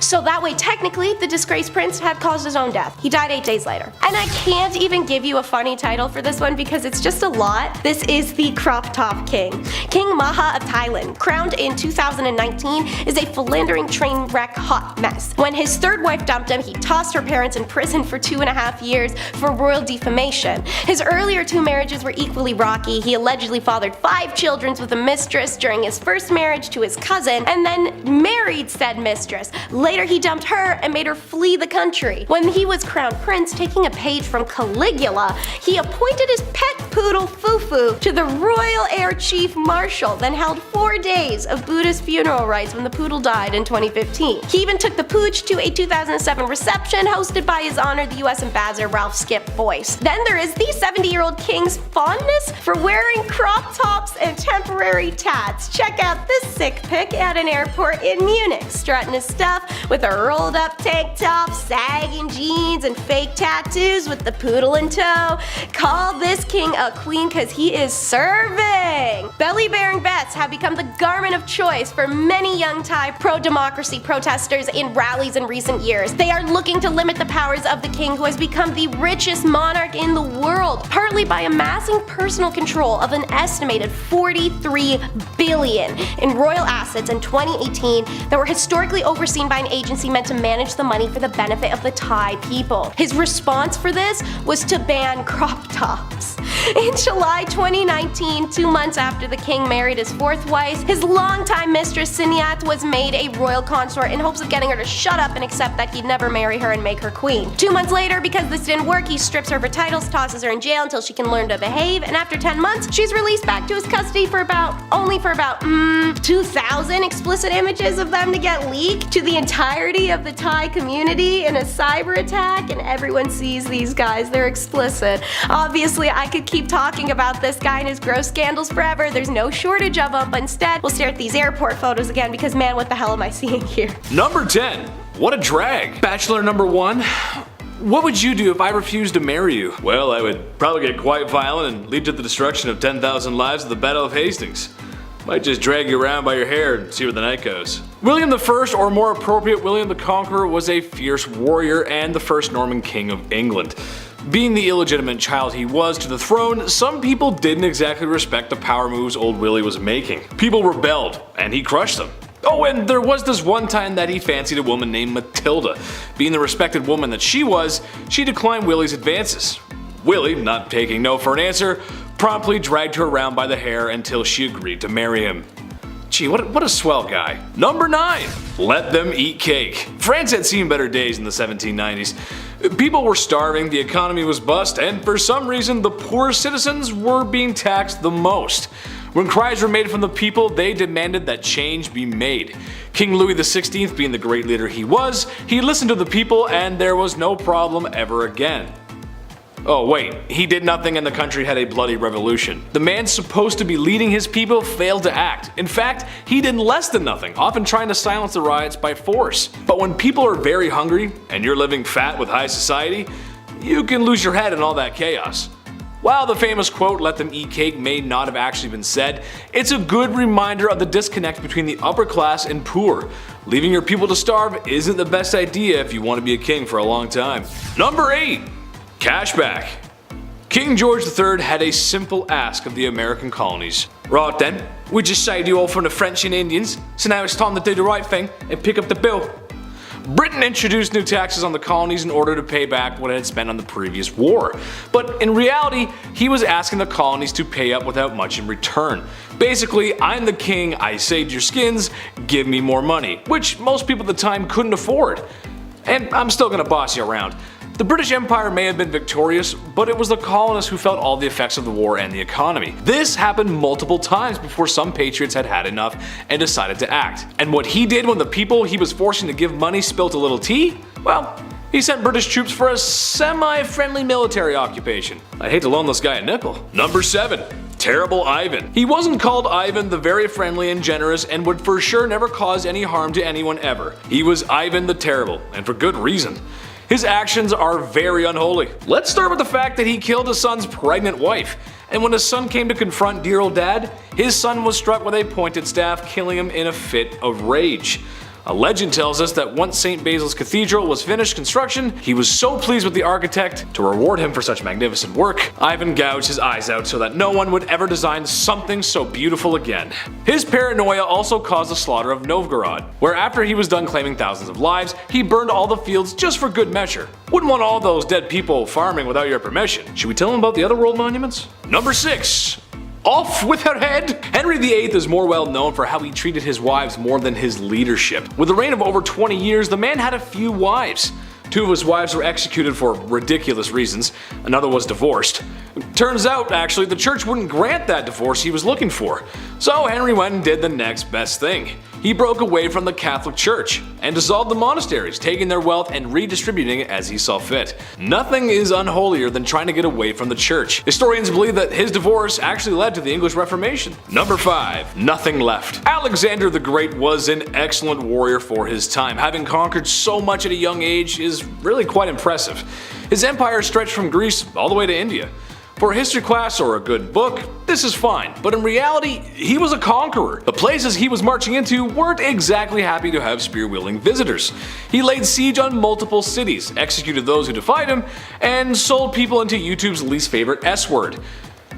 So that way, technically, the disgraced prince had caused his own death. He died 8 days later. And I can't even give you a funny title for this one because it's just a lot. This is the Crop Top King. King Maha of Thailand, crowned in 2019, is a philandering train wreck hot mess. When his third wife dumped him, he tossed her parents in prison for 2.5 years for royal defamation. His earlier 2 marriages were equally rocky. He allegedly fathered 5 children with a mistress during his first marriage to his cousin, and then married said mistress. Later he dumped her and made her flee the country. When he was crowned prince, taking a page from Caligula, he appointed his pet poodle Fufu to the royal air chief marshal, then held 4 days of Buddhist funeral rites when the poodle died in 2015. He even took the pooch to a 2007 reception hosted by His Honor the US Ambassador Ralph Skip Boyce. Then there is the 70-year-old king's fondness for wearing crop tops and temporary tats. Check out this sick pic at an airport in Munich, strutting his stuff with a rolled up tank top, sagging jeans, and fake tattoos with the poodle in tow. Call this king a queen cause he is serving! Belly-bearing bets have become the garment of choice for many young Thai pro-democracy protesters in rallies in recent years. They are looking to limit the powers of the king who has become the richest monarch in the world, partly by amassing personal control of an estimated 43 billion in royal assets in 2018 that were historically overseen by an agency meant to manage the money for the benefit of the Thai people. His response for this was to ban crop tops. In July 2019, 2 months after the king married his 4th wife, his longtime mistress Siniat was made a royal consort in hopes of getting her to shut up and accept that he'd never marry her and make her queen. 2 months later, because this didn't work, he strips her of her titles, tosses her in jail until she can learn to behave, and after 10 months, she's released back to his custody for only 2,000 explicit images of them to get leaked to the entirety of the Thai community in a cyber attack, and everyone sees these guys, they're explicit. Obviously, I could keep talking about this guy and his gross scandals forever, there's no shortage of them, but instead, we'll stare at these airport photos again because man, what the hell am I seeing here? Number 10. What a drag. Bachelor number 1. What would you do if I refused to marry you? Well, I would probably get quite violent and lead to the destruction of 10,000 lives at the Battle of Hastings. Might just drag you around by your hair and see where the night goes. William I, or more appropriate, William the Conqueror, was a fierce warrior and the first Norman king of England. Being the illegitimate child he was to the throne, some people didn't exactly respect the power moves old Willie was making. People rebelled, and he crushed them. Oh, and there was this one time that he fancied a woman named Matilda. Being the respected woman that she was, she declined Willie's advances. Willie, not taking no for an answer, promptly dragged her around by the hair until she agreed to marry him. Gee, what a swell guy. Number 9. Let them eat cake. France had seen better days in the 1790s. People were starving, the economy was bust, and for some reason the poorest citizens were being taxed the most. When cries were made from the people, they demanded that change be made. King Louis XVI, being the great leader he was, he listened to the people and there was no problem ever again. Oh wait, he did nothing and the country had a bloody revolution. The man supposed to be leading his people failed to act. In fact, he did less than nothing, often trying to silence the riots by force. But when people are very hungry, and you're living fat with high society, you can lose your head in all that chaos. While the famous quote, "let them eat cake," may not have actually been said, it's a good reminder of the disconnect between the upper class and poor. Leaving your people to starve isn't the best idea if you want to be a king for a long time. Number 8. Cashback. King George III had a simple ask of the American colonies. Right then, we just saved you all from the French and Indians, so now it's time to do the right thing and pick up the bill. Britain introduced new taxes on the colonies in order to pay back what it had spent on the previous war. But in reality, he was asking the colonies to pay up without much in return. Basically, I'm the king, I saved your skins, give me more money, which most people at the time couldn't afford. And I'm still gonna boss you around. The British Empire may have been victorious, but it was the colonists who felt all the effects of the war and the economy. This happened multiple times before some patriots had had enough and decided to act. And what he did when the people he was forcing to give money spilt a little tea? Well, he sent British troops for a semi-friendly military occupation. I'd hate to loan this guy a nickel. Number 7. Terrible Ivan. He wasn't called Ivan the very friendly and generous and would for sure never cause any harm to anyone ever. He was Ivan the Terrible, and for good reason. His actions are very unholy. Let's start with the fact that he killed his son's pregnant wife. And when his son came to confront dear old dad, his son was struck with a pointed staff, killing him in a fit of rage. A legend tells us that once St. Basil's Cathedral was finished construction, he was so pleased with the architect, to reward him for such magnificent work, Ivan gouged his eyes out so that no one would ever design something so beautiful again. His paranoia also caused the slaughter of Novgorod, where after he was done claiming thousands of lives, he burned all the fields just for good measure. Wouldn't want all those dead people farming without your permission. Should we tell him about the other world monuments? Number 6. Off with her head! Henry VIII is more well known for how he treated his wives more than his leadership. With a reign of over 20 years, the man had a few wives. 2 of his wives were executed for ridiculous reasons, another was divorced. Turns out, actually, the church wouldn't grant that divorce he was looking for. So Henry went and did the next best thing. He broke away from the Catholic Church and dissolved the monasteries, taking their wealth and redistributing it as he saw fit. Nothing is unholier than trying to get away from the church. Historians believe that his divorce actually led to the English Reformation. Number 5. Nothing left. Alexander the Great was an excellent warrior for his time. Having conquered so much at a young age is really quite impressive. His empire stretched from Greece all the way to India. For a history class or a good book, this is fine, but in reality, he was a conqueror. The places he was marching into weren't exactly happy to have spear-wielding visitors. He laid siege on multiple cities, executed those who defied him, and sold people into YouTube's least favorite S-word.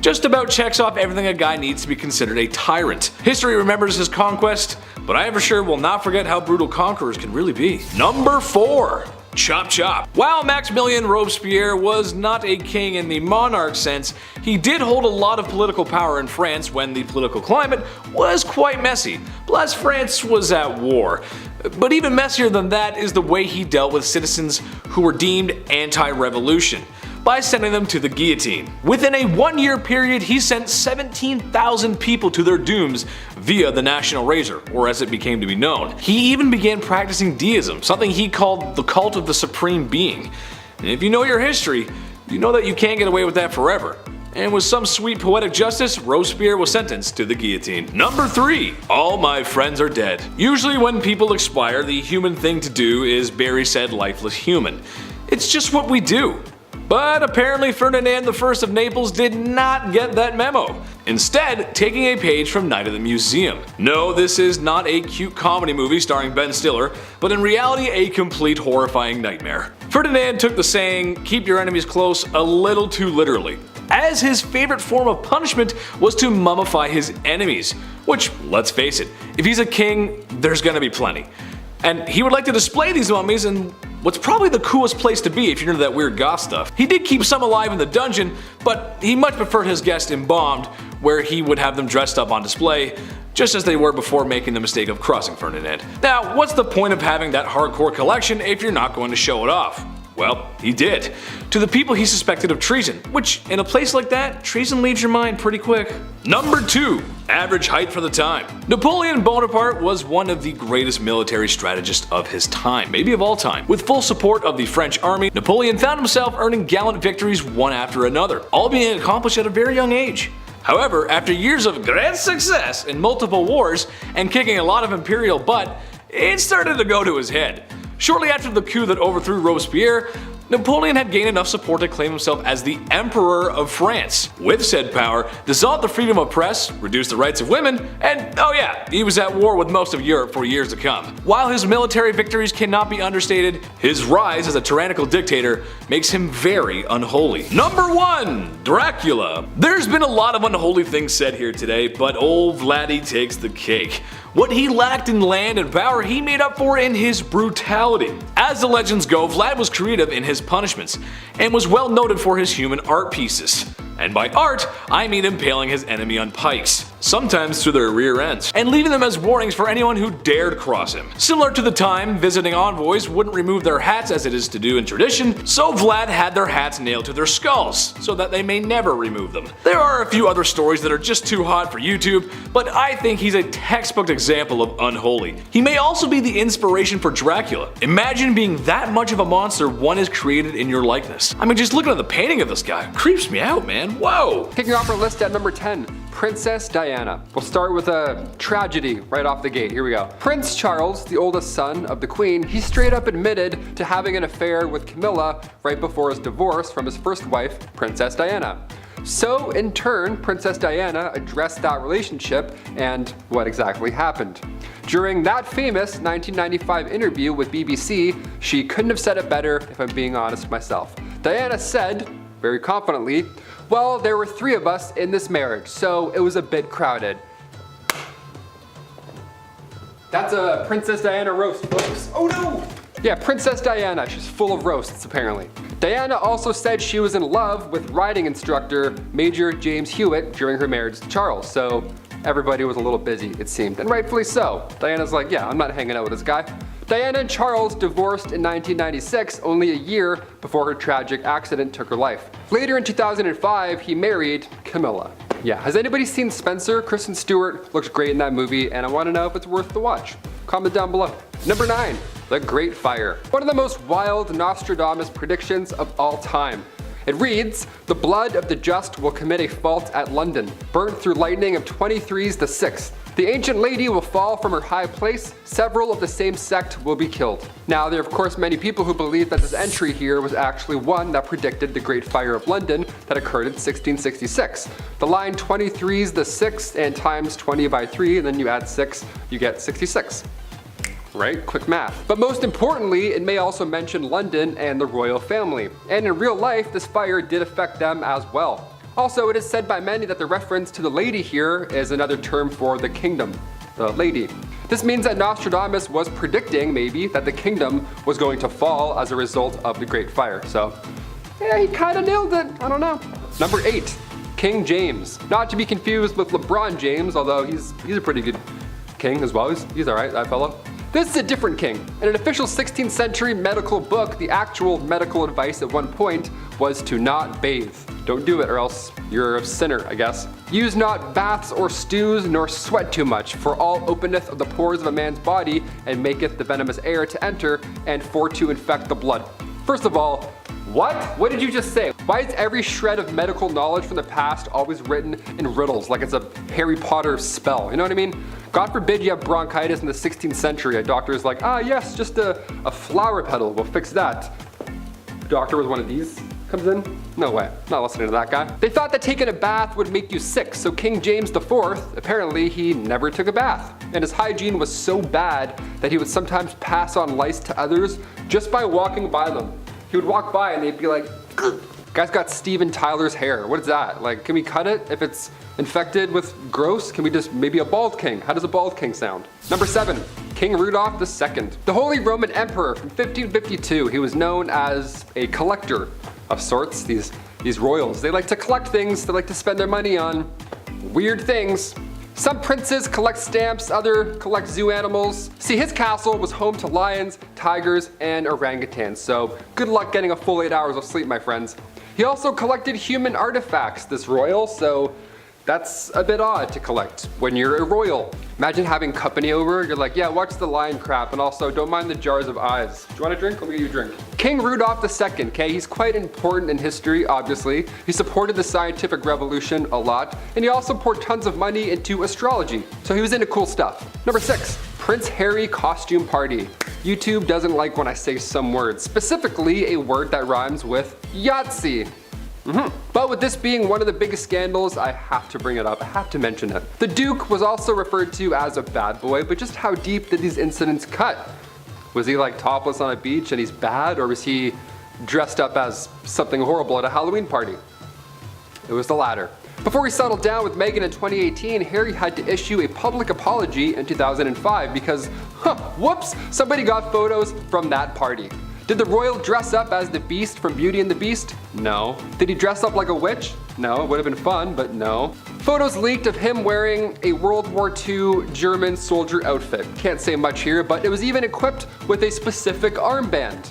Just about checks off everything a guy needs to be considered a tyrant. History remembers his conquest, but I for sure will not forget how brutal conquerors can really be. Number 4. Chop chop. While Maximilien Robespierre was not a king in the monarch sense, he did hold a lot of political power in France when the political climate was quite messy. Plus, France was at war. But even messier than that is the way he dealt with citizens who were deemed anti-revolution, by sending them to the guillotine. Within a 1-year period, he sent 17,000 people to their dooms via the National Razor, or as it became to be known. He even began practicing deism, something he called the cult of the Supreme Being. And if you know your history, you know that you can't get away with that forever. And with some sweet poetic justice, Robespierre was sentenced to the guillotine. Number 3. All my friends are dead. Usually when people expire, the human thing to do is bury said lifeless human. It's just what we do. But apparently Ferdinand I of Naples did not get that memo, instead taking a page from Night at the Museum. No, this is not a cute comedy movie starring Ben Stiller, but in reality a complete horrifying nightmare. Ferdinand took the saying, "keep your enemies close," a little too literally, as his favorite form of punishment was to mummify his enemies, which, let's face it, if he's a king, there's gonna be plenty. And he would like to display these mummies in what's probably the coolest place to be if you're into that weird goth stuff. He did keep some alive in the dungeon, but he much preferred his guests embalmed, where he would have them dressed up on display, just as they were before making the mistake of crossing Ferdinand. Now, what's the point of having that hardcore collection if you're not going to show it off? Well, he did. To the people he suspected of treason, which, in a place like that, treason leaves your mind pretty quick. Number 2. Average height for the time. Napoleon Bonaparte was one of the greatest military strategists of his time, maybe of all time. With full support of the French army, Napoleon found himself earning gallant victories one after another, all being accomplished at a very young age. However, after years of great success in multiple wars and kicking a lot of imperial butt, it started to go to his head. Shortly after the coup that overthrew Robespierre, Napoleon had gained enough support to claim himself as the Emperor of France. With said power, dissolved the freedom of press, reduced the rights of women, and oh yeah, he was at war with most of Europe for years to come. While his military victories cannot be understated, his rise as a tyrannical dictator makes him very unholy. Number 1. Dracula. There's been a lot of unholy things said here today, but old Vladdy takes the cake. What he lacked in land and power, he made up for in his brutality. As the legends go, Vlad was creative in his punishments, and was well noted for his human art pieces. And by art, I mean impaling his enemy on pikes, sometimes through their rear ends, and leaving them as warnings for anyone who dared cross him. Similar to the time visiting envoys wouldn't remove their hats as it is to do in tradition, so Vlad had their hats nailed to their skulls, so that they may never remove them. There are a few other stories that are just too hot for YouTube, but I think he's a textbook example of unholy. He may also be the inspiration for Dracula. Imagine being that much of a monster one is created in your likeness. I mean, just looking at the painting of this guy creeps me out, man. Whoa! Kicking off our list at number 10, Princess Diana. We'll start with a tragedy right off the gate. Here we go. Prince Charles, the oldest son of the Queen, he straight up admitted to having an affair with Camilla right before his divorce from his first wife, Princess Diana. So, in turn, Princess Diana addressed that relationship and what exactly happened. During that famous 1995 interview with BBC, she couldn't have said it better if I'm being honest myself. Diana said, very confidently, "Well, there were 3 of us in this marriage, so it was a bit crowded." That's a Princess Diana roast, folks. Oh no! Yeah, Princess Diana, she's full of roasts apparently. Diana also said she was in love with riding instructor Major James Hewitt during her marriage to Charles, so everybody was a little busy, it seemed, and rightfully so. Diana's like, yeah, I'm not hanging out with this guy. Diana and Charles divorced in 1996, only a year before her tragic accident took her life. Later in 2005, he married Camilla. Yeah, has anybody seen Spencer? Kristen Stewart looks great in that movie, and I want to know if it's worth the watch. Comment down below. Number 9, The Great Fire. One of the most wild Nostradamus predictions of all time. It reads, "The blood of the just will commit a fault at London, burnt through lightning of 23's the 6th. The ancient lady will fall from her high place, several of the same sect will be killed." Now, there are of course many people who believe that this entry here was actually one that predicted the Great Fire of London that occurred in 1666. The line 23's the 6th and times 20 by 3, and then you add 6, you get 66. Right? Quick math. But most importantly, it may also mention London and the royal family. And in real life, this fire did affect them as well. Also, it is said by many that the reference to the lady here is another term for the kingdom, the lady. This means that Nostradamus was predicting, maybe, that the kingdom was going to fall as a result of the Great Fire. So, yeah, he kinda nailed it. I don't know. Number 8, King James. Not to be confused with LeBron James, although he's a pretty good king as well. He's alright, that fellow. This is a different king. In an official 16th century medical book, the actual medical advice at one point was to not bathe. Don't do it or else you're a sinner, I guess. Use not baths or stews, nor sweat too much, for all openeth of the pores of a man's body, and maketh the venomous air to enter, and for to infect the blood. First of all, what? What did you just say? Why is every shred of medical knowledge from the past always written in riddles, like it's a Harry Potter spell? You know what I mean? God forbid you have bronchitis in the 16th century. A doctor is like, ah yes, just a flower petal will fix that. The doctor was one of these comes in? No way, not listening to that guy. They thought that taking a bath would make you sick, so King James IV, apparently he never took a bath. And his hygiene was so bad that he would sometimes pass on lice to others just by walking by them. He would walk by and they'd be like, "Ugh." Guy's got Steven Tyler's hair. What is that? Like, can we cut it if it's infected with gross? Can we just, maybe a bald king? How does a bald king sound? Number 7, King Rudolph II. The Holy Roman Emperor from 1552. He was known as a collector of sorts. These royals, they like to collect things, they like to spend their money on weird things. Some princes collect stamps, others collect zoo animals. See, his castle was home to lions, tigers, and orangutans, so good luck getting a full 8 hours of sleep, my friends. He also collected human artifacts, this royal, so that's a bit odd to collect when you're a royal. Imagine having company over, you're like, yeah, watch the lion crap, and also don't mind the jars of eyes. Do you want a drink? Let me get you a drink. King Rudolph II, okay, he's quite important in history, obviously. He supported the scientific revolution a lot, and he also poured tons of money into astrology, so he was into cool stuff. Number 6, Prince Harry costume party. YouTube doesn't like when I say some words, specifically a word that rhymes with Yahtzee. But with this being one of the biggest scandals, I have to bring it up, I have to mention it. The Duke was also referred to as a bad boy, but just how deep did these incidents cut? Was he like topless on a beach and he's bad, or was he dressed up as something horrible at a Halloween party? It was the latter. Before he settled down with Meghan in 2018, Harry had to issue a public apology in 2005 because, whoops, somebody got photos from that party. Did the royal dress up as the Beast from Beauty and the Beast? No. Did he dress up like a witch? No, it would have been fun, but no. Photos leaked of him wearing a World War II German soldier outfit. Can't say much here, but it was even equipped with a specific armband.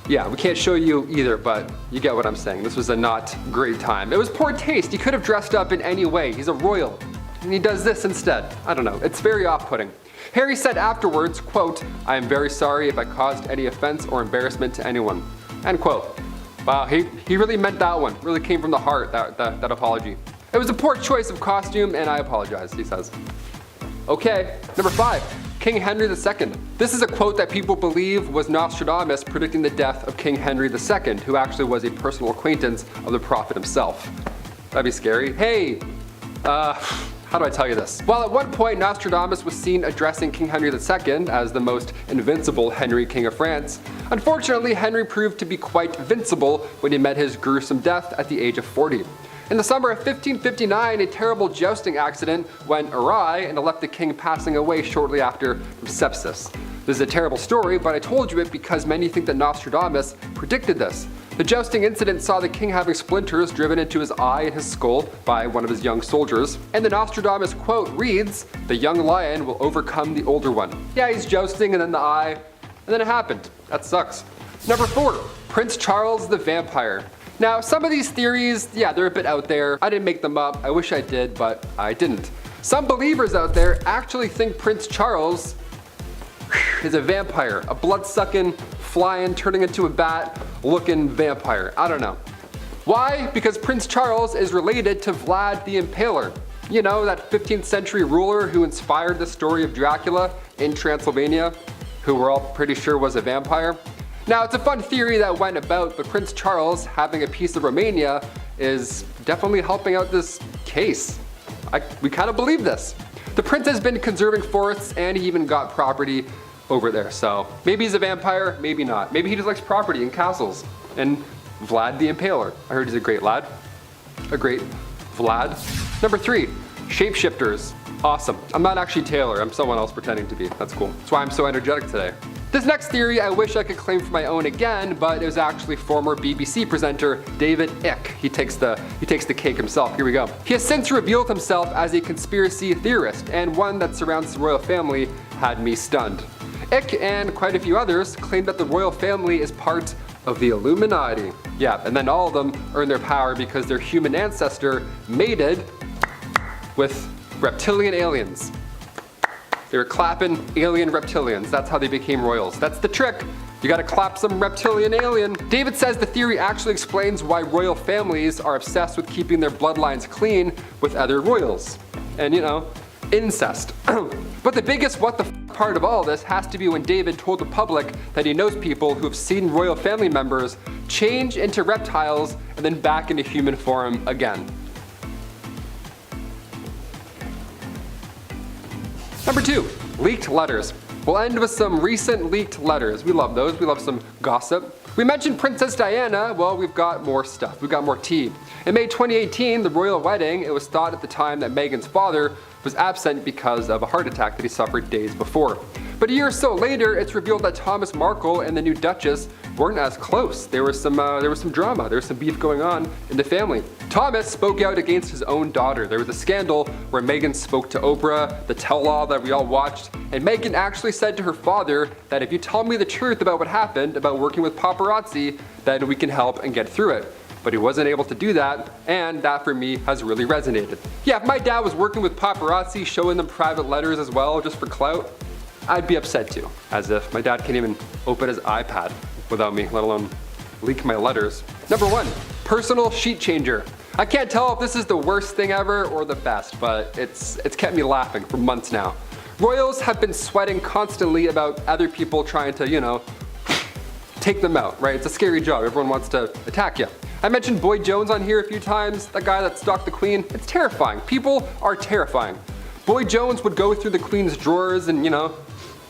Yeah, we can't show you either, but you get what I'm saying. This was a not great time. It was poor taste. He could have dressed up in any way. He's a royal, and he does this instead. I don't know, it's very off-putting. Harry said afterwards, quote, "I am very sorry if I caused any offense or embarrassment to anyone," end quote. Wow, he really meant that one. Really came from the heart, that apology. It was a poor choice of costume, and I apologize, he says. Okay, number 5, King Henry II. This is a quote that people believe was Nostradamus predicting the death of King Henry II, who actually was a personal acquaintance of the prophet himself. That'd be scary. Hey, how do I tell you this? Well, at one point, Nostradamus was seen addressing King Henry II as the most invincible Henry, King of France. Unfortunately, Henry proved to be quite vincible when he met his gruesome death at the age of 40. In the summer of 1559, a terrible jousting accident went awry and it left the king passing away shortly after from sepsis. This is a terrible story, but I told you it because many think that Nostradamus predicted this. The jousting incident saw the king having splinters driven into his eye and his skull by one of his young soldiers. And the Nostradamus quote reads, "The young lion will overcome the older one." Yeah, he's jousting and then the eye, and then it happened. That sucks. Number 4, Prince Charles the Vampire. Now, some of these theories, yeah, they're a bit out there. I didn't make them up. I wish I did, but I didn't. Some believers out there actually think Prince Charles is a vampire, a blood-sucking, flying, turning into a bat-looking vampire. I don't know. Why? Because Prince Charles is related to Vlad the Impaler. You know, that 15th century ruler who inspired the story of Dracula in Transylvania, who we're all pretty sure was a vampire. Now, it's a fun theory that went about, but Prince Charles having a piece of Romania is definitely helping out this case. We kind of believe this. The prince has been conserving forests and he even got property over there, so maybe he's a vampire, maybe not. Maybe he just likes property and castles. And Vlad the Impaler. I heard he's a great lad. A great Vlad. Number 3, Shapeshifters. Awesome. I'm not actually Taylor, I'm someone else pretending to be. That's cool. That's why I'm so energetic today. This next theory I wish I could claim for my own again, but it was actually former BBC presenter David Icke. He takes the cake himself. Here we go. He has since revealed himself as a conspiracy theorist, and one that surrounds the royal family had me stunned. Icke and quite a few others claim that the royal family is part of the Illuminati. Yeah, and then all of them earn their power because their human ancestor mated with reptilian aliens. They were clapping alien reptilians. That's how they became royals. That's the trick. You gotta clap some reptilian alien. David says the theory actually explains why royal families are obsessed with keeping their bloodlines clean with other royals. And you know, incest. But the biggest what the part of all this has to be when David told the public that he knows people who have seen royal family members change into reptiles and then back into human form again. Number 2, leaked letters. We'll end with some recent leaked letters. We love those. We love some gossip. We mentioned Princess Diana. Well, we've got more stuff. We've got more tea. In May 2018, the royal wedding, it was thought at the time that Meghan's father was absent because of a heart attack that he suffered days before. But a year or so later, it's revealed that Thomas Markle and the new Duchess weren't as close. There was some drama. There was some beef going on in the family. Thomas spoke out against his own daughter. There was a scandal where Meghan spoke to Oprah, the tell-all that we all watched, and Meghan actually said to her father that if you tell me the truth about what happened, about working with paparazzi, then we can help and get through it. But he wasn't able to do that, and that for me has really resonated. Yeah, if my dad was working with paparazzi, showing them private letters as well, just for clout, I'd be upset too. As if my dad can't even open his iPad without me, let alone leak my letters. Number 1, personal sheet changer. I can't tell if this is the worst thing ever or the best, but it's kept me laughing for months now. Royals have been sweating constantly about other people trying to, take them out, right? It's a scary job. Everyone wants to attack you. I mentioned Boyd Jones on here a few times, that guy that stalked the Queen. It's terrifying. People are terrifying. Boyd Jones would go through the Queen's drawers and,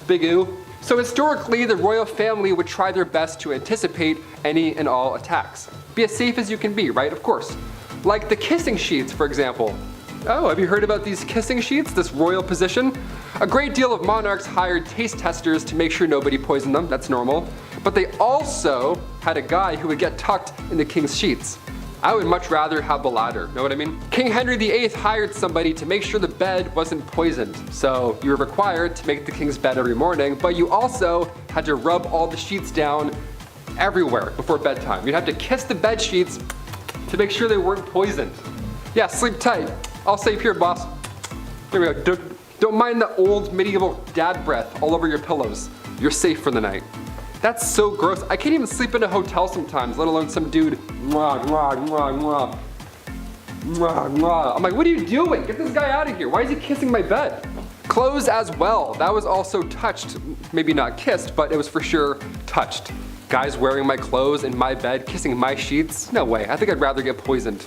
big ooh. So historically, the royal family would try their best to anticipate any and all attacks. Be as safe as you can be, right? Of course. Like the kissing sheets, for example. Oh, have you heard about these kissing sheets, this royal position? A great deal of monarchs hired taste testers to make sure nobody poisoned them, that's normal. But they also had a guy who would get tucked in the king's sheets. I would much rather have the latter, know what I mean? King Henry VIII hired somebody to make sure the bed wasn't poisoned. So you were required to make the king's bed every morning, but you also had to rub all the sheets down everywhere before bedtime. You'd have to kiss the bed sheets to make sure they weren't poisoned. Yeah, sleep tight. All safe here, boss. Here we go. Don't mind the old medieval dad breath all over your pillows. You're safe for the night. That's so gross. I can't even sleep in a hotel sometimes, let alone some dude. Mwah, mwah, mwah, mwah. Mwah, mwah. I'm like, what are you doing? Get this guy out of here. Why is he kissing my bed? Clothes as well. That was also touched. Maybe not kissed, but it was for sure touched. Guys wearing my clothes in my bed, kissing my sheets? No way. I think I'd rather get poisoned.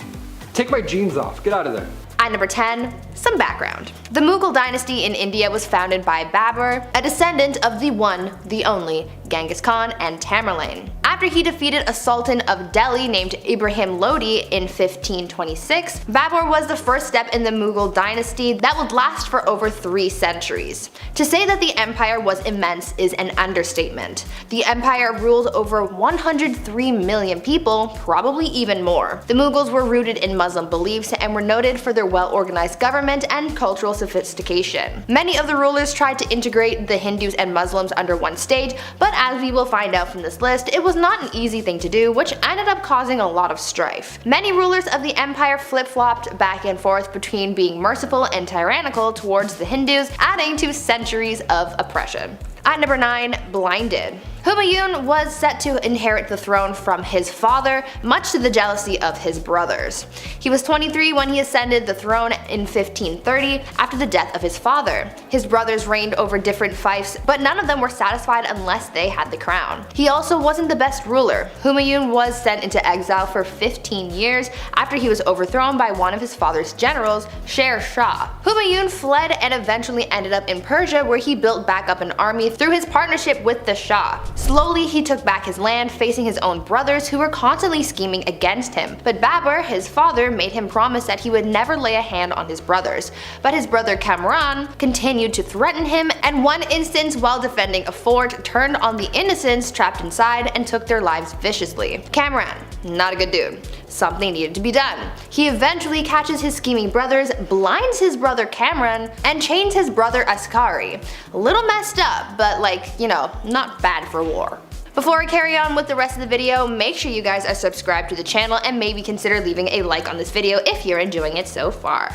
Take my jeans off. Get out of there. At number 10, some background. The Mughal dynasty in India was founded by Babur, a descendant of the one, the only, Genghis Khan and Tamerlane. After he defeated a sultan of Delhi named Ibrahim Lodi in 1526, Babur was the first step in the Mughal dynasty that would last for over 3 centuries. To say that the empire was immense is an understatement. The empire ruled over 103 million people, probably even more. The Mughals were rooted in Muslim beliefs and were noted for their well-organized government and cultural sophistication. Many of the rulers tried to integrate the Hindus and Muslims under one state, but as we will find out from this list, it was not an easy thing to do, which ended up causing a lot of strife. Many rulers of the empire flip-flopped back and forth between being merciful and tyrannical towards the Hindus, adding to centuries of oppression. At number 9, blinded. Humayun was set to inherit the throne from his father, much to the jealousy of his brothers. He was 23 when he ascended the throne in 1530 after the death of his father. His brothers reigned over different fiefs, but none of them were satisfied unless they had the crown. He also wasn't the best ruler. Humayun was sent into exile for 15 years after he was overthrown by one of his father's generals, Sher Shah. Humayun fled and eventually ended up in Persia, where he built back up an army through his partnership with the Shah. Slowly, he took back his land, facing his own brothers who were constantly scheming against him. But Babur, his father, made him promise that he would never lay a hand on his brothers. But his brother Kamran continued to threaten him, and one instance while defending a fort turned on the innocents trapped inside and took their lives viciously. Kamran, not a good dude. Something needed to be done. He eventually catches his scheming brothers, blinds his brother Kamran, and chains his brother Askari. A little messed up, but not bad for war. Before I carry on with the rest of the video, make sure you guys are subscribed to the channel and maybe consider leaving a like on this video if you're enjoying it so far.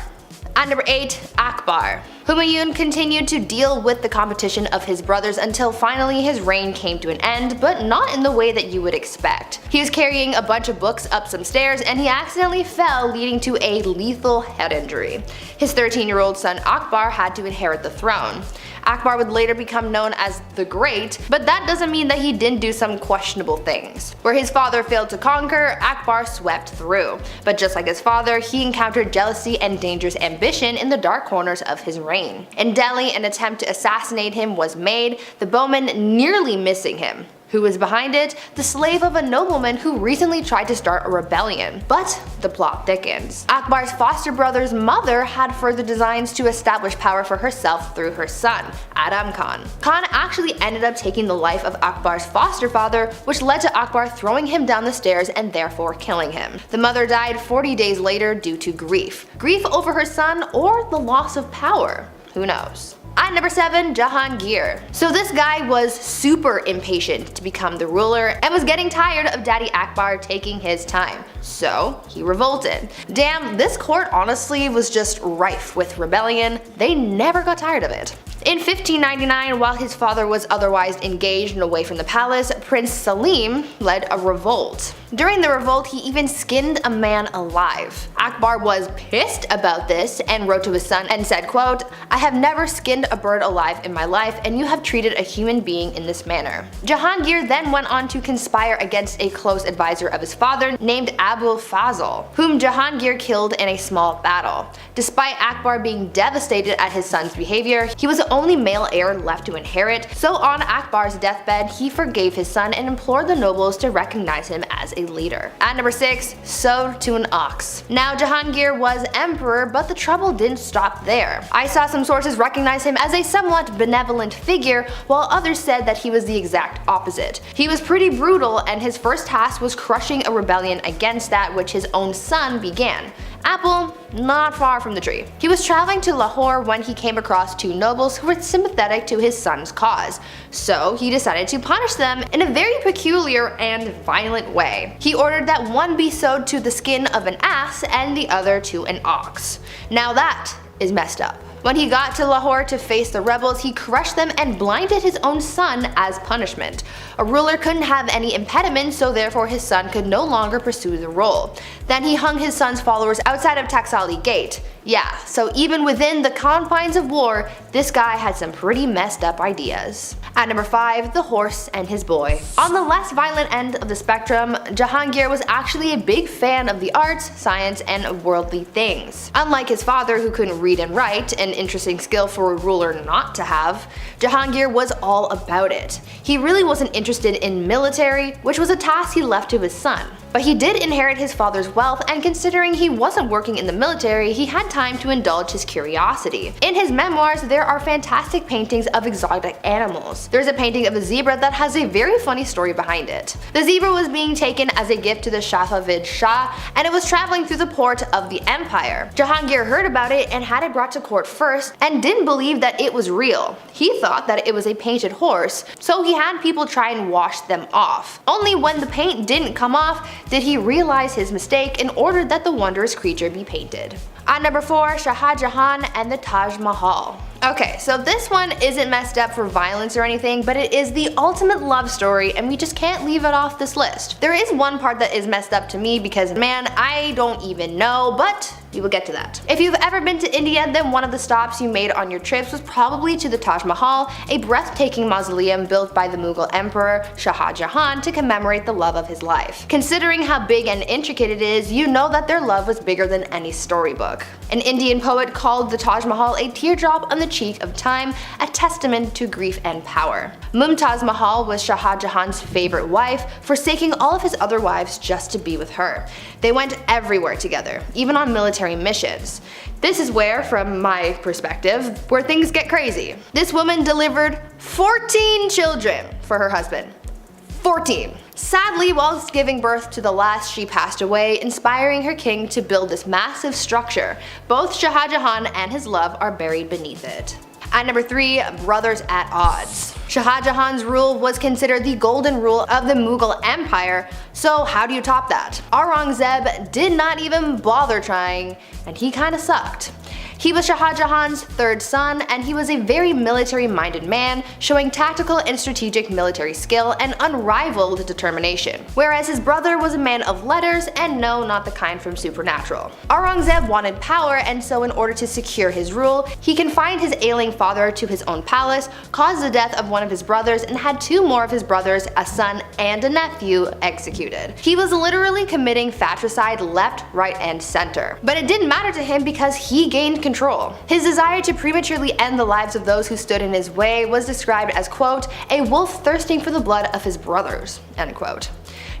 At number 8, Akbar. Humayun continued to deal with the competition of his brothers until finally his reign came to an end, but not in the way that you would expect. He was carrying a bunch of books up some stairs and he accidentally fell, leading to a lethal head injury. His 13-year-old son Akbar had to inherit the throne. Akbar would later become known as the Great, but that doesn't mean that he didn't do some questionable things. Where his father failed to conquer, Akbar swept through. But just like his father, he encountered jealousy and dangerous ambition in the dark corners of his reign. In Delhi, an attempt to assassinate him was made, the bowman nearly missing him. Who was behind it? The slave of a nobleman who recently tried to start a rebellion. But the plot thickens. Akbar's foster brother's mother had further designs to establish power for herself through her son, Adam Khan. Khan actually ended up taking the life of Akbar's foster father, which led to Akbar throwing him down the stairs and therefore killing him. The mother died 40 days later due to grief. Grief over her son or the loss of power? Who knows? At number 7, Jahangir. So this guy was super impatient to become the ruler and was getting tired of Daddy Akbar taking his time. So he revolted. Damn, this court honestly was just rife with rebellion. They never got tired of it. In 1599, while his father was otherwise engaged and away from the palace, Prince Salim led a revolt. During the revolt, he even skinned a man alive. Akbar was pissed about this and wrote to his son and said, quote, "I have never skinned a bird alive in my life, and you have treated a human being in this manner." Jahangir then went on to conspire against a close advisor of his father named Abul Fazl, whom Jahangir killed in a small battle. Despite Akbar being devastated at his son's behavior, he was the only male heir left to inherit, so on Akbar's deathbed, he forgave his son and implored the nobles to recognize him as a leader. At number 6, sewed to an ox. Now Jahangir was emperor, but the trouble didn't stop there. I saw some sources recognize him as a somewhat benevolent figure, while others said that he was the exact opposite. He was pretty brutal, and his first task was crushing a rebellion against that which his own son began. Apple, not far from the tree. He was traveling to Lahore when he came across two nobles who were sympathetic to his son's cause, so he decided to punish them in a very peculiar and violent way. He ordered that one be sewed to the skin of an ass and the other to an ox. Now that is messed up. When he got to Lahore to face the rebels, he crushed them and blinded his own son as punishment. A ruler couldn't have any impediment, so therefore his son could no longer pursue the role. Then he hung his son's followers outside of Taxali Gate. Yeah, so even within the confines of war, this guy had some pretty messed up ideas. At number 5, the horse and his boy. On the less violent end of the spectrum, Jahangir was actually a big fan of the arts, science, and worldly things. Unlike his father, who couldn't read and write, an interesting skill for a ruler not to have, Jahangir was all about it. He really wasn't interested in military, which was a task he left to his son. But he did inherit his father's wealth, and considering he wasn't working in the military, he had time to indulge his curiosity. In his memoirs, there are fantastic paintings of exotic animals. There's a painting of a zebra that has a very funny story behind it. The zebra was being taken as a gift to the Safavid Shah, and it was traveling through the port of the empire. Jahangir heard about it and had it brought to court first, and didn't believe that it was real. He thought that it was a painted horse, so he had people try and wash them off. Only when the paint didn't come off did he realize his mistake and ordered that the wondrous creature be painted. At number 4, Shah Jahan and the Taj Mahal. Okay, so this one isn't messed up for violence or anything, but it is the ultimate love story, and we just can't leave it off this list. There is one part that is messed up to me because, man, I don't even know, but we will get to that. If you've ever been to India, then one of the stops you made on your trips was probably to the Taj Mahal, a breathtaking mausoleum built by the Mughal Emperor Shah Jahan to commemorate the love of his life. Considering how big and intricate it is, you know that their love was bigger than any storybook. An Indian poet called the Taj Mahal a teardrop on the cheek of time, a testament to grief and power. Mumtaz Mahal was Shah Jahan's favorite wife, forsaking all of his other wives just to be with her. They went everywhere together, even on military missions. This is where, from my perspective, where things get crazy. This woman delivered 14 children for her husband. 14. Sadly, whilst giving birth to the last, she passed away, inspiring her king to build this massive structure. Both Shah Jahan and his love are buried beneath it. At number 3, brothers at odds. Shah Jahan's rule was considered the golden rule of the Mughal Empire, so how do you top that? Aurangzeb did not even bother trying, and he kinda sucked. He was Shah Jahan's third son, and he was a very military-minded man, showing tactical and strategic military skill and unrivaled determination. Whereas his brother was a man of letters, and no, not the kind from Supernatural. Aurangzeb wanted power, and so in order to secure his rule, he confined his ailing father to his own palace, caused the death of one of his brothers, and had two more of his brothers, a son and a nephew, executed. He was literally committing fratricide left, right, and center. But it didn't matter to him because he gained control. His desire to prematurely end the lives of those who stood in his way was described as, quote, a wolf thirsting for the blood of his brothers, end quote.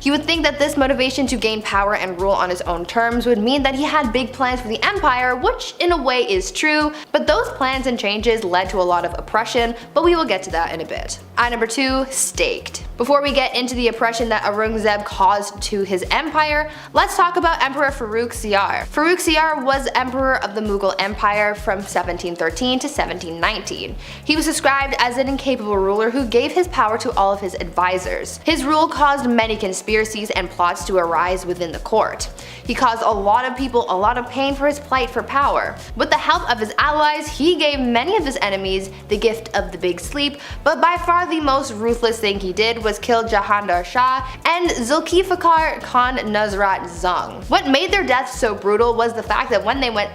You would think that this motivation to gain power and rule on his own terms would mean that he had big plans for the empire, which in a way is true, but those plans and changes led to a lot of oppression, but we will get to that in a bit. At number 2, staked. Before we get into the oppression that Aurangzeb caused to his empire, let's talk about Emperor Farrukh Siyar. Farrukh Siyar was emperor of the Mughal Empire from 1713 to 1719. He was described as an incapable ruler who gave his power to all of his advisors. His rule caused many conspiracies and plots to arise within the court. He caused a lot of people a lot of pain for his plight for power. With the help of his allies, he gave many of his enemies the gift of the big sleep, but by far the most ruthless thing he did was kill Jahandar Shah and Zulfikar Khan Nusrat Jung. What made their deaths so brutal was the fact that when they went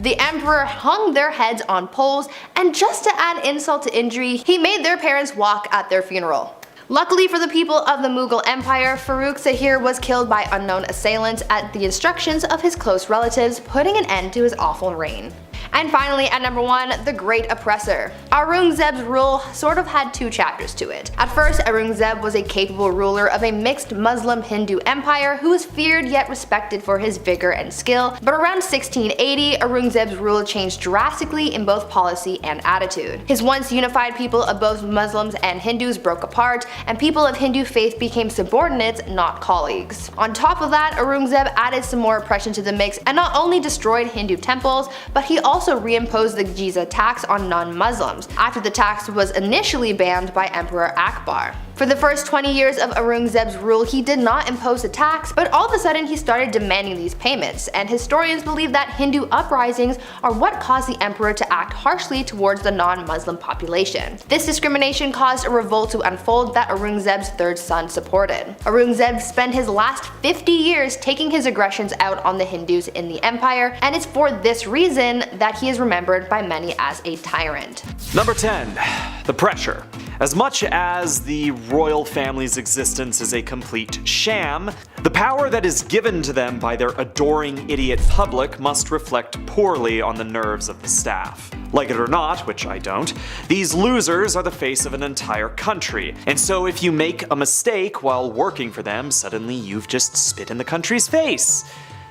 the emperor hung their heads on poles, and just to add insult to injury, he made their parents walk at their funeral. Luckily for the people of the Mughal Empire, Farrukh Siyar was killed by unknown assailants at the instructions of his close relatives, putting an end to his awful reign. And finally, at number 1, the Great Oppressor. Aurangzeb's rule sort of had two chapters to it. At first, Aurangzeb was a capable ruler of a mixed Muslim-Hindu empire who was feared yet respected for his vigor and skill, but around 1680, Aurangzeb's rule changed drastically in both policy and attitude. His once unified people of both Muslims and Hindus broke apart, and people of Hindu faith became subordinates, not colleagues. On top of that, Aurangzeb added some more oppression to the mix and not only destroyed Hindu temples, but he also reimposed the jizya tax on non-Muslims, after the tax was initially banned by Emperor Akbar. For the first 20 years of Aurangzeb's rule, he did not impose a tax, but all of a sudden he started demanding these payments, and historians believe that Hindu uprisings are what caused the emperor to act harshly towards the non-Muslim population. This discrimination caused a revolt to unfold that Aurangzeb's third son supported. Aurangzeb spent his last 50 years taking his aggressions out on the Hindus in the empire, and it's for this reason that he is remembered by many as a tyrant. Number 10. The pressure. As much as the royal family's existence is a complete sham, the power that is given to them by their adoring idiot public must reflect poorly on the nerves of the staff. Like it or not, which I don't, these losers are the face of an entire country, and so if you make a mistake while working for them, suddenly you've just spit in the country's face.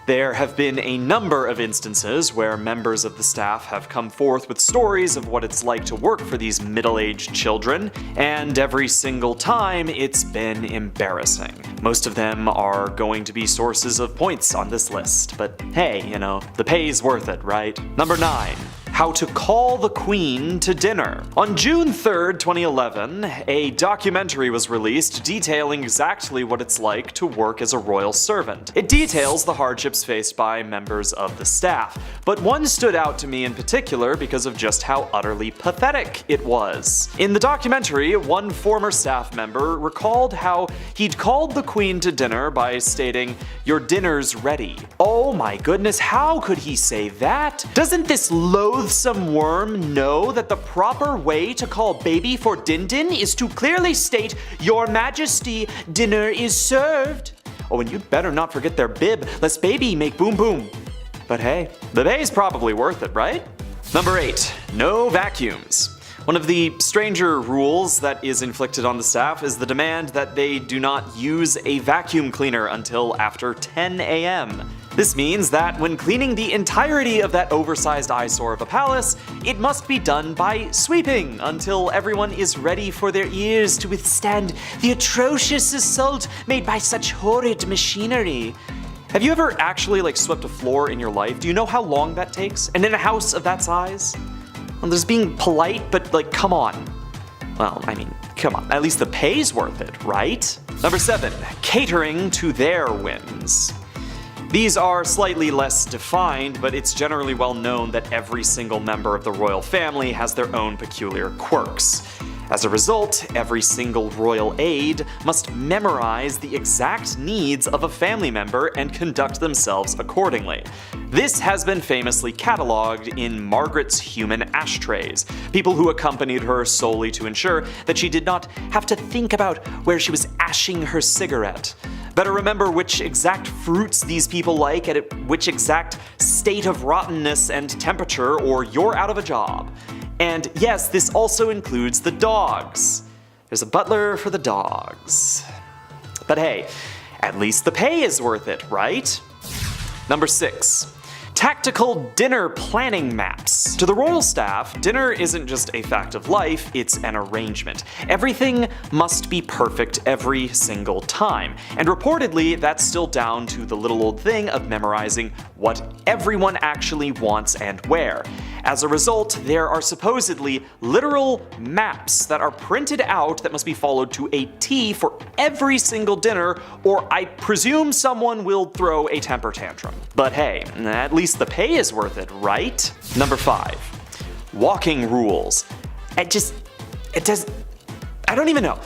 There have been a number of instances where members of the staff have come forth with stories of what it's like to work for these middle-aged children, and every single time it's been embarrassing. Most of them are going to be sources of points on this list, but hey, you know, the pay's worth it, right? Number 9. How to Call the Queen to Dinner. On June 3rd, 2011, a documentary was released detailing exactly what it's like to work as a royal servant. It details the hardships faced by members of the staff, but one stood out to me in particular because of just how utterly pathetic it was. In the documentary, one former staff member recalled how he'd called the Queen to dinner by stating, "Your dinner's ready." Oh my goodness, how could he say that? Doesn't this loathsome worm know that the proper way to call baby for din-din is to clearly state, "Your Majesty, dinner is served"? Oh, and you'd better not forget their bib, lest baby make boom boom. But hey, the pay's probably worth it, right? Number 8. No vacuums. One of the stranger rules that is inflicted on the staff is the demand that they do not use a vacuum cleaner until after 10 a.m. This means that when cleaning the entirety of that oversized eyesore of a palace, it must be done by sweeping until everyone is ready for their ears to withstand the atrocious assault made by such horrid machinery. Have you ever actually swept a floor in your life? Do you know how long that takes? And in a house of that size? Well, there's being polite, but come on. Well, I mean, come on. At least the pay's worth it, right? Number 7. Catering to their whims. These are slightly less defined, but it's generally well known that every single member of the royal family has their own peculiar quirks. As a result, every single royal aide must memorize the exact needs of a family member and conduct themselves accordingly. This has been famously catalogued in Margaret's human ashtrays, people who accompanied her solely to ensure that she did not have to think about where she was ashing her cigarette. Better remember which exact fruits these people like at which exact state of rottenness and temperature, or you're out of a job. And yes, this also includes the dogs. There's a butler for the dogs. But hey, at least the pay is worth it, right? Number 6. Tactical dinner planning maps. To the royal staff, dinner isn't just a fact of life, it's an arrangement. Everything must be perfect every single time. And reportedly, that's still down to the little old thing of memorizing what everyone actually wants and where. As a result, there are supposedly literal maps that are printed out that must be followed to a T for every single dinner, or I presume someone will throw a temper tantrum. But hey, at least the pay is worth it, right? Number 5. Walking rules. I don't even know.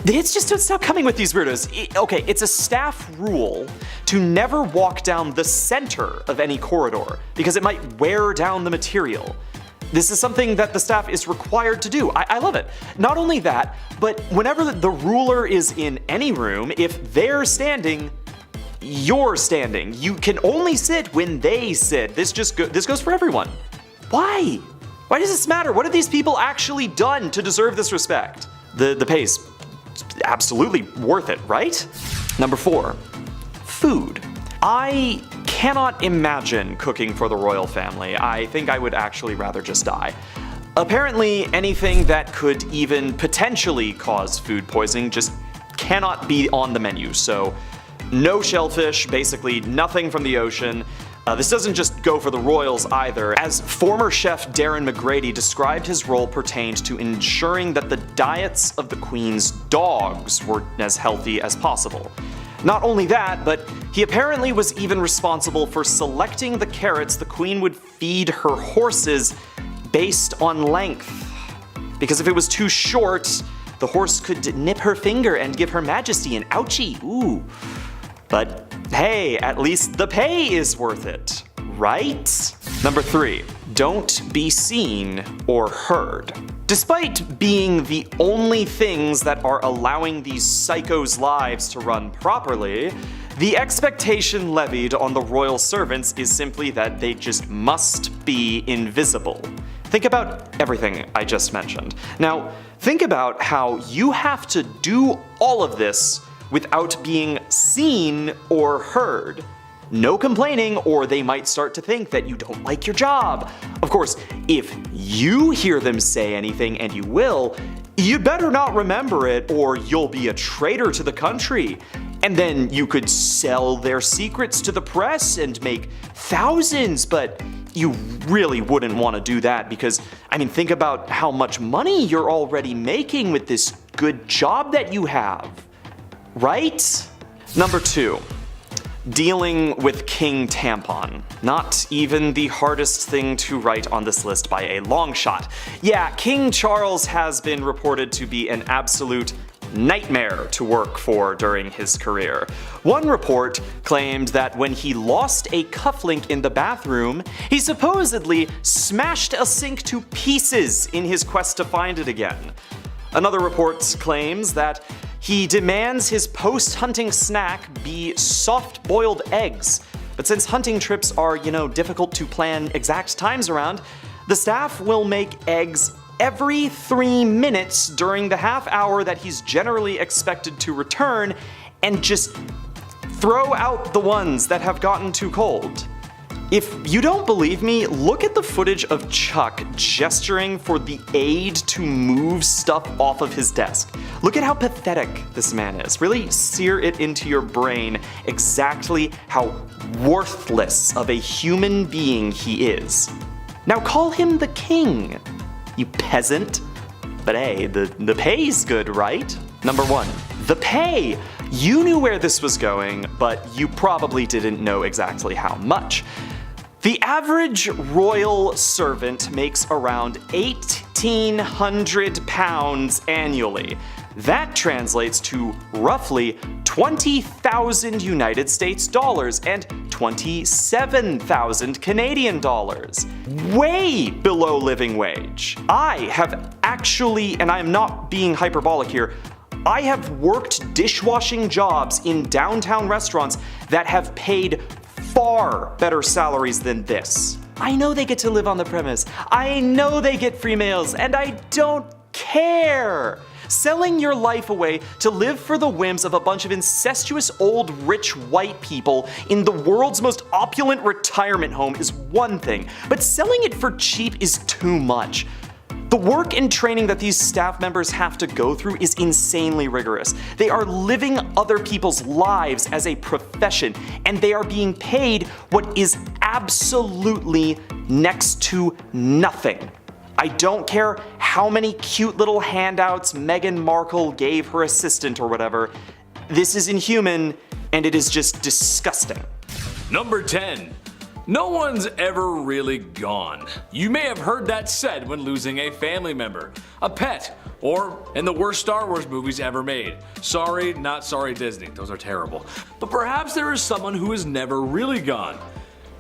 The hits just don't stop coming with these weirdos. Okay, it's a staff rule to never walk down the center of any corridor, because it might wear down the material. This is something that the staff is required to do. I love it. Not only that, but whenever the ruler is in any room, if they're standing, you're standing. You can only sit when they sit. This goes for everyone. Why? Why does this matter? What have these people actually done to deserve this respect? The pay's absolutely worth it, right? Number 4. Food. I cannot imagine cooking for the royal family. I think I would actually rather just die. Apparently, anything that could even potentially cause food poisoning just cannot be on the menu, so no shellfish, basically nothing from the ocean. This doesn't just go for the royals either, as former chef Darren McGrady described his role pertained to ensuring that the diets of the Queen's dogs were as healthy as possible. Not only that, but he apparently was even responsible for selecting the carrots the Queen would feed her horses based on length. Because if it was too short, the horse could nip her finger and give her majesty an ouchie. Ooh. But hey, at least the pay is worth it, right? Number 3. Don't be seen or heard. Despite being the only things that are allowing these psychos' lives to run properly, the expectation levied on the royal servants is simply that they just must be invisible. Think about everything I just mentioned. Now, think about how you have to do all of this without being seen or heard. No complaining, or they might start to think that you don't like your job. Of course, if you hear them say anything, and you will, you better not remember it, or you'll be a traitor to the country. And then you could sell their secrets to the press and make thousands, but you really wouldn't want to do that because, think about how much money you're already making with this good job that you have. Right? Number 2. Dealing with King Tampon. Not even the hardest thing to write on this list by a long shot. Yeah, King Charles has been reported to be an absolute nightmare to work for during his career. One report claimed that when he lost a cufflink in the bathroom, he supposedly smashed a sink to pieces in his quest to find it again. Another report claims that he demands his post-hunting snack be soft-boiled eggs. But since hunting trips are, difficult to plan exact times around, the staff will make eggs every 3 minutes during the half hour that he's generally expected to return, and just throw out the ones that have gotten too cold. If you don't believe me, look at the footage of Chuck gesturing for the aide to move stuff off of his desk. Look at how pathetic this man is. Really sear it into your brain exactly how worthless of a human being he is. Now call him the king, you peasant. But hey, the pay's good, right? Number 1. The pay! You knew where this was going, but you probably didn't know exactly how much. The average royal servant makes around 1,800 pounds annually. That translates to roughly 20,000 United States dollars and 27,000 Canadian dollars. Way below living wage. I have actually, and I am not being hyperbolic here, I have worked dishwashing jobs in downtown restaurants that have paid far better salaries than this. I know they get to live on the premise. I know they get free meals, and I don't care. Selling your life away to live for the whims of a bunch of incestuous old rich white people in the world's most opulent retirement home is one thing, but selling it for cheap is too much. The work and training that these staff members have to go through is insanely rigorous. They are living other people's lives as a profession, and they are being paid what is absolutely next to nothing. I don't care how many cute little handouts Meghan Markle gave her assistant or whatever. This is inhuman, and it is just disgusting. Number 10. No one's ever really gone. You may have heard that said when losing a family member, a pet, or in the worst Star Wars movies ever made. Sorry, not sorry Disney, those are terrible. But perhaps there is someone who is never really gone.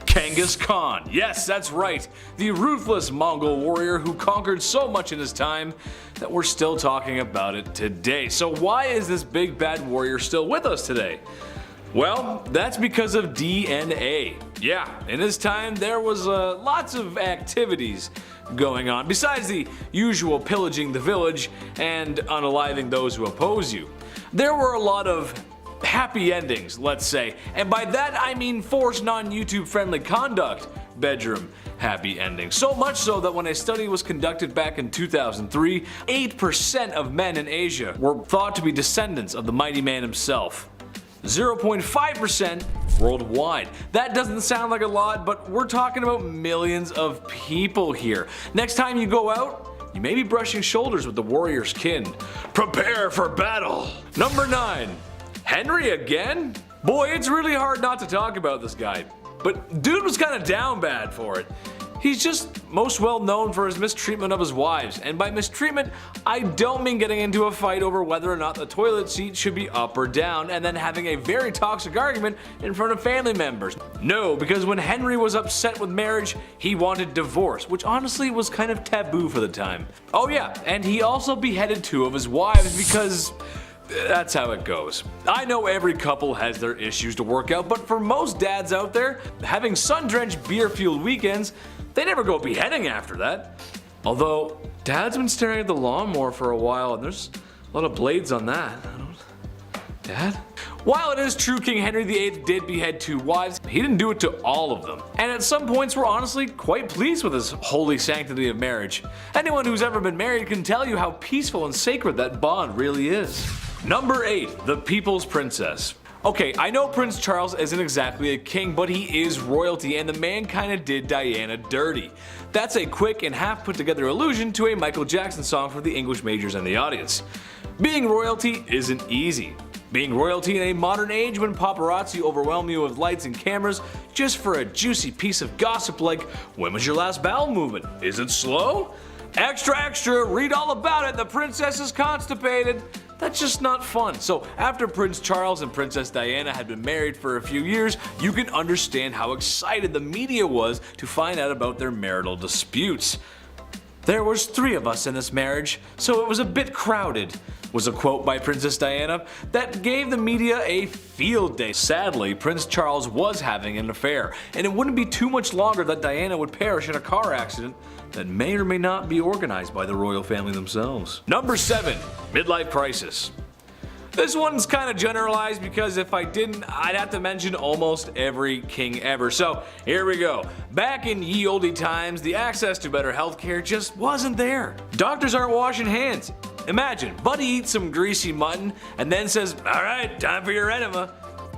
Genghis Khan. Yes, that's right. The ruthless Mongol warrior who conquered so much in his time that we're still talking about it today. So why is this big bad warrior still with us today? Well, that's because of DNA. Yeah, in his time there was lots of activities going on besides the usual pillaging the village and unaliving those who oppose you. There were a lot of happy endings, let's say, and by that I mean forced non-YouTube friendly conduct bedroom happy endings. So much so that when a study was conducted back in 2003, 8% of men in Asia were thought to be descendants of the mighty man himself. 0.5% worldwide. That doesn't sound like a lot, but we're talking about millions of people here. Next time you go out, you may be brushing shoulders with the warrior's kin. Prepare for battle. Number 9. Henry again? Boy, it's really hard not to talk about this guy. But dude was kinda down bad for it. He's just most well known for his mistreatment of his wives, and by mistreatment, I don't mean getting into a fight over whether or not the toilet seat should be up or down and then having a very toxic argument in front of family members. No, because when Henry was upset with marriage, he wanted divorce, which honestly was kind of taboo for the time. Oh yeah, and he also beheaded 2 of his wives because that's how it goes. I know every couple has their issues to work out, but for most dads out there, having sun-drenched beer-fueled weekends, they never go beheading after that. Although, Dad's been staring at the lawnmower for a while and there's a lot of blades on that. Dad? While it is true King Henry VIII did behead 2 wives, he didn't do it to all of them. And at some points we're honestly quite pleased with his holy sanctity of marriage. Anyone who's ever been married can tell you how peaceful and sacred that bond really is. Number 8. The People's Princess. Okay, I know Prince Charles isn't exactly a king, but he is royalty, and the man kinda did Diana dirty. That's a quick and half put together allusion to a Michael Jackson song for the English majors and the audience. Being royalty isn't easy. Being royalty in a modern age when paparazzi overwhelm you with lights and cameras just for a juicy piece of gossip like, when was your last bowel movement? Is it slow? Extra, extra, read all about it, the princess is constipated. That's just not fun. So after Prince Charles and Princess Diana had been married for a few years, you can understand how excited the media was to find out about their marital disputes. "There was 3 of us in this marriage, so it was a bit crowded," was a quote by Princess Diana that gave the media a field day. Sadly, Prince Charles was having an affair, and it wouldn't be too much longer that Diana would perish in a car accident that may or may not be organized by the royal family themselves. Number 7. Midlife crisis. This one's kind of generalized because if I didn't, I'd have to mention almost every king ever. So here we go. Back in ye olde times, the access to better healthcare just wasn't there. Doctors aren't washing hands. Imagine, Buddy eats some greasy mutton and then says, "Alright, time for your enema."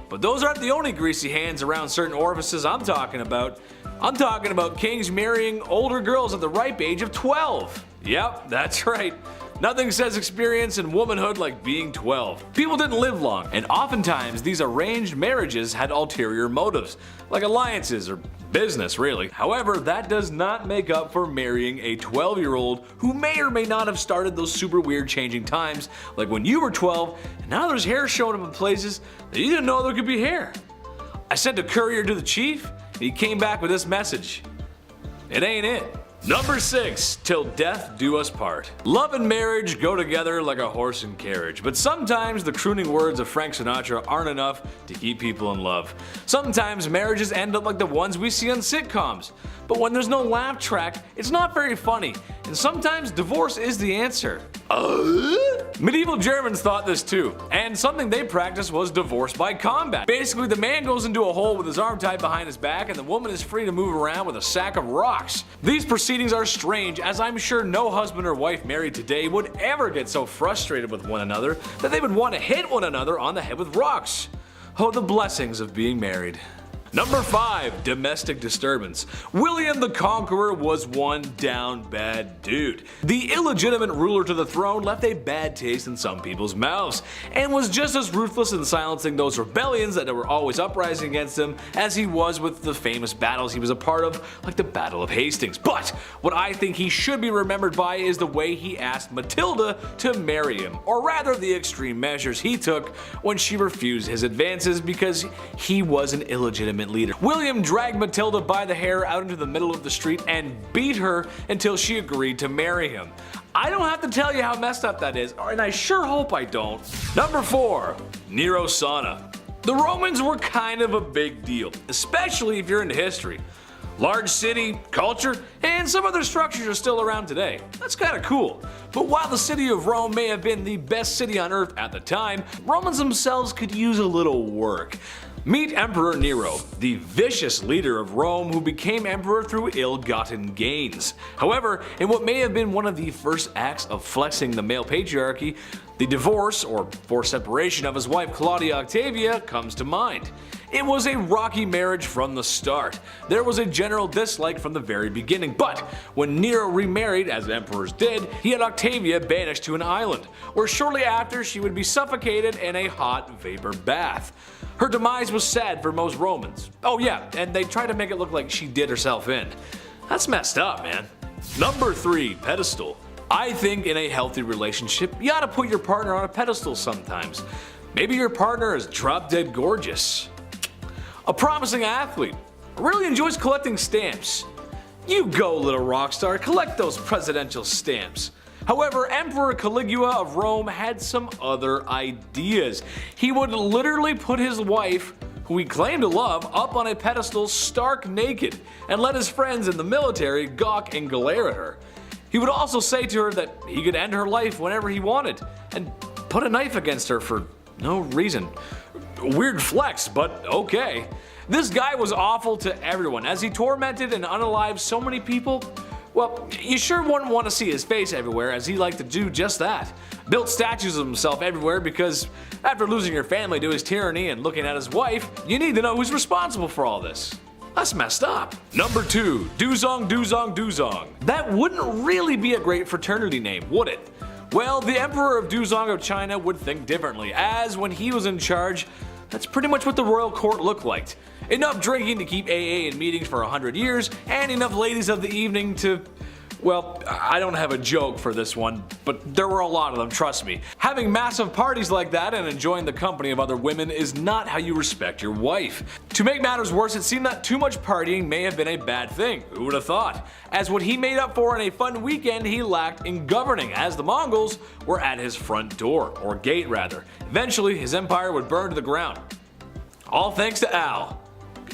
But those aren't the only greasy hands around certain orifices I'm talking about. I'm talking about kings marrying older girls at the ripe age of 12. Yep, that's right. Nothing says experience in womanhood like being 12. People didn't live long, and oftentimes these arranged marriages had ulterior motives, like alliances or business really. However, that does not make up for marrying a 12-year-old who may or may not have started those super weird changing times, like when you were 12 and now there's hair showing up in places that you didn't know there could be hair. I sent a courier to the chief and he came back with this message. It ain't it. Number 6, till death do us part. Love and marriage go together like a horse and carriage, but sometimes the crooning words of Frank Sinatra aren't enough to keep people in love. Sometimes marriages end up like the ones we see on sitcoms, but when there's no laugh track, it's not very funny, and sometimes divorce is the answer. Medieval Germans thought this too, and something they practiced was divorce by combat. Basically, the man goes into a hole with his arm tied behind his back, and the woman is free to move around with a sack of rocks. These proceedings are strange, as I'm sure no husband or wife married today would ever get so frustrated with one another that they would want to hit one another on the head with rocks. Oh, the blessings of being married. Number 5, domestic disturbance. William the Conqueror was one down bad dude. The illegitimate ruler to the throne left a bad taste in some people's mouths, and was just as ruthless in silencing those rebellions that were always uprising against him as he was with the famous battles he was a part of, like the Battle of Hastings. But what I think he should be remembered by is the way he asked Matilda to marry him, or rather the extreme measures he took when she refused his advances because he was an illegitimate leader. William dragged Matilda by the hair out into the middle of the street and beat her until she agreed to marry him. I don't have to tell you how messed up that is, and I sure hope I don't. Number 4, Nero's sauna. The Romans were kind of a big deal, especially if you're into history. Large city, culture, and some other structures are still around today. That's kinda cool. But while the city of Rome may have been the best city on earth at the time, Romans themselves could use a little work. Meet Emperor Nero, the vicious leader of Rome who became emperor through ill-gotten gains. However, in what may have been one of the first acts of flexing the male patriarchy, the divorce, or forced separation of his wife Claudia Octavia, comes to mind. It was a rocky marriage from the start. There was a general dislike from the very beginning, but when Nero remarried, as emperors did, he had Octavia banished to an island, where shortly after she would be suffocated in a hot vapor bath. Her demise was sad for most Romans. Oh yeah, and they tried to make it look like she did herself in. That's messed up, man. Number 3, pedestal. I think in a healthy relationship, you ought to put your partner on a pedestal sometimes. Maybe your partner is drop dead gorgeous, a promising athlete, really enjoys collecting stamps. You go, little rock star, collect those presidential stamps. However, Emperor Caligula of Rome had some other ideas. He would literally put his wife, who he claimed to love, up on a pedestal stark naked, and let his friends in the military gawk and glare at her. He would also say to her that he could end her life whenever he wanted, and put a knife against her for no reason. Weird flex, but okay. This guy was awful to everyone, as he tormented and unalived so many people. Well, you sure wouldn't want to see his face everywhere, as he liked to do just that. Built statues of himself everywhere because after losing your family to his tyranny and looking at his wife, you need to know who's responsible for all this. That's messed up. Number 2, Duzong Duzong Duzong. That wouldn't really be a great fraternity name, would it? Well, the Emperor of Duzong of China would think differently, as when he was in charge, that's pretty much what the royal court looked like. Enough drinking to keep AA in meetings for 100 years, and enough ladies of the evening to... Well, I don't have a joke for this one, but there were a lot of them, trust me. Having massive parties like that and enjoying the company of other women is not how you respect your wife. To make matters worse, it seemed that too much partying may have been a bad thing. Who would have thought? As what he made up for in a fun weekend, he lacked in governing, as the Mongols were at his front door, or gate rather. Eventually, his empire would burn to the ground. All thanks to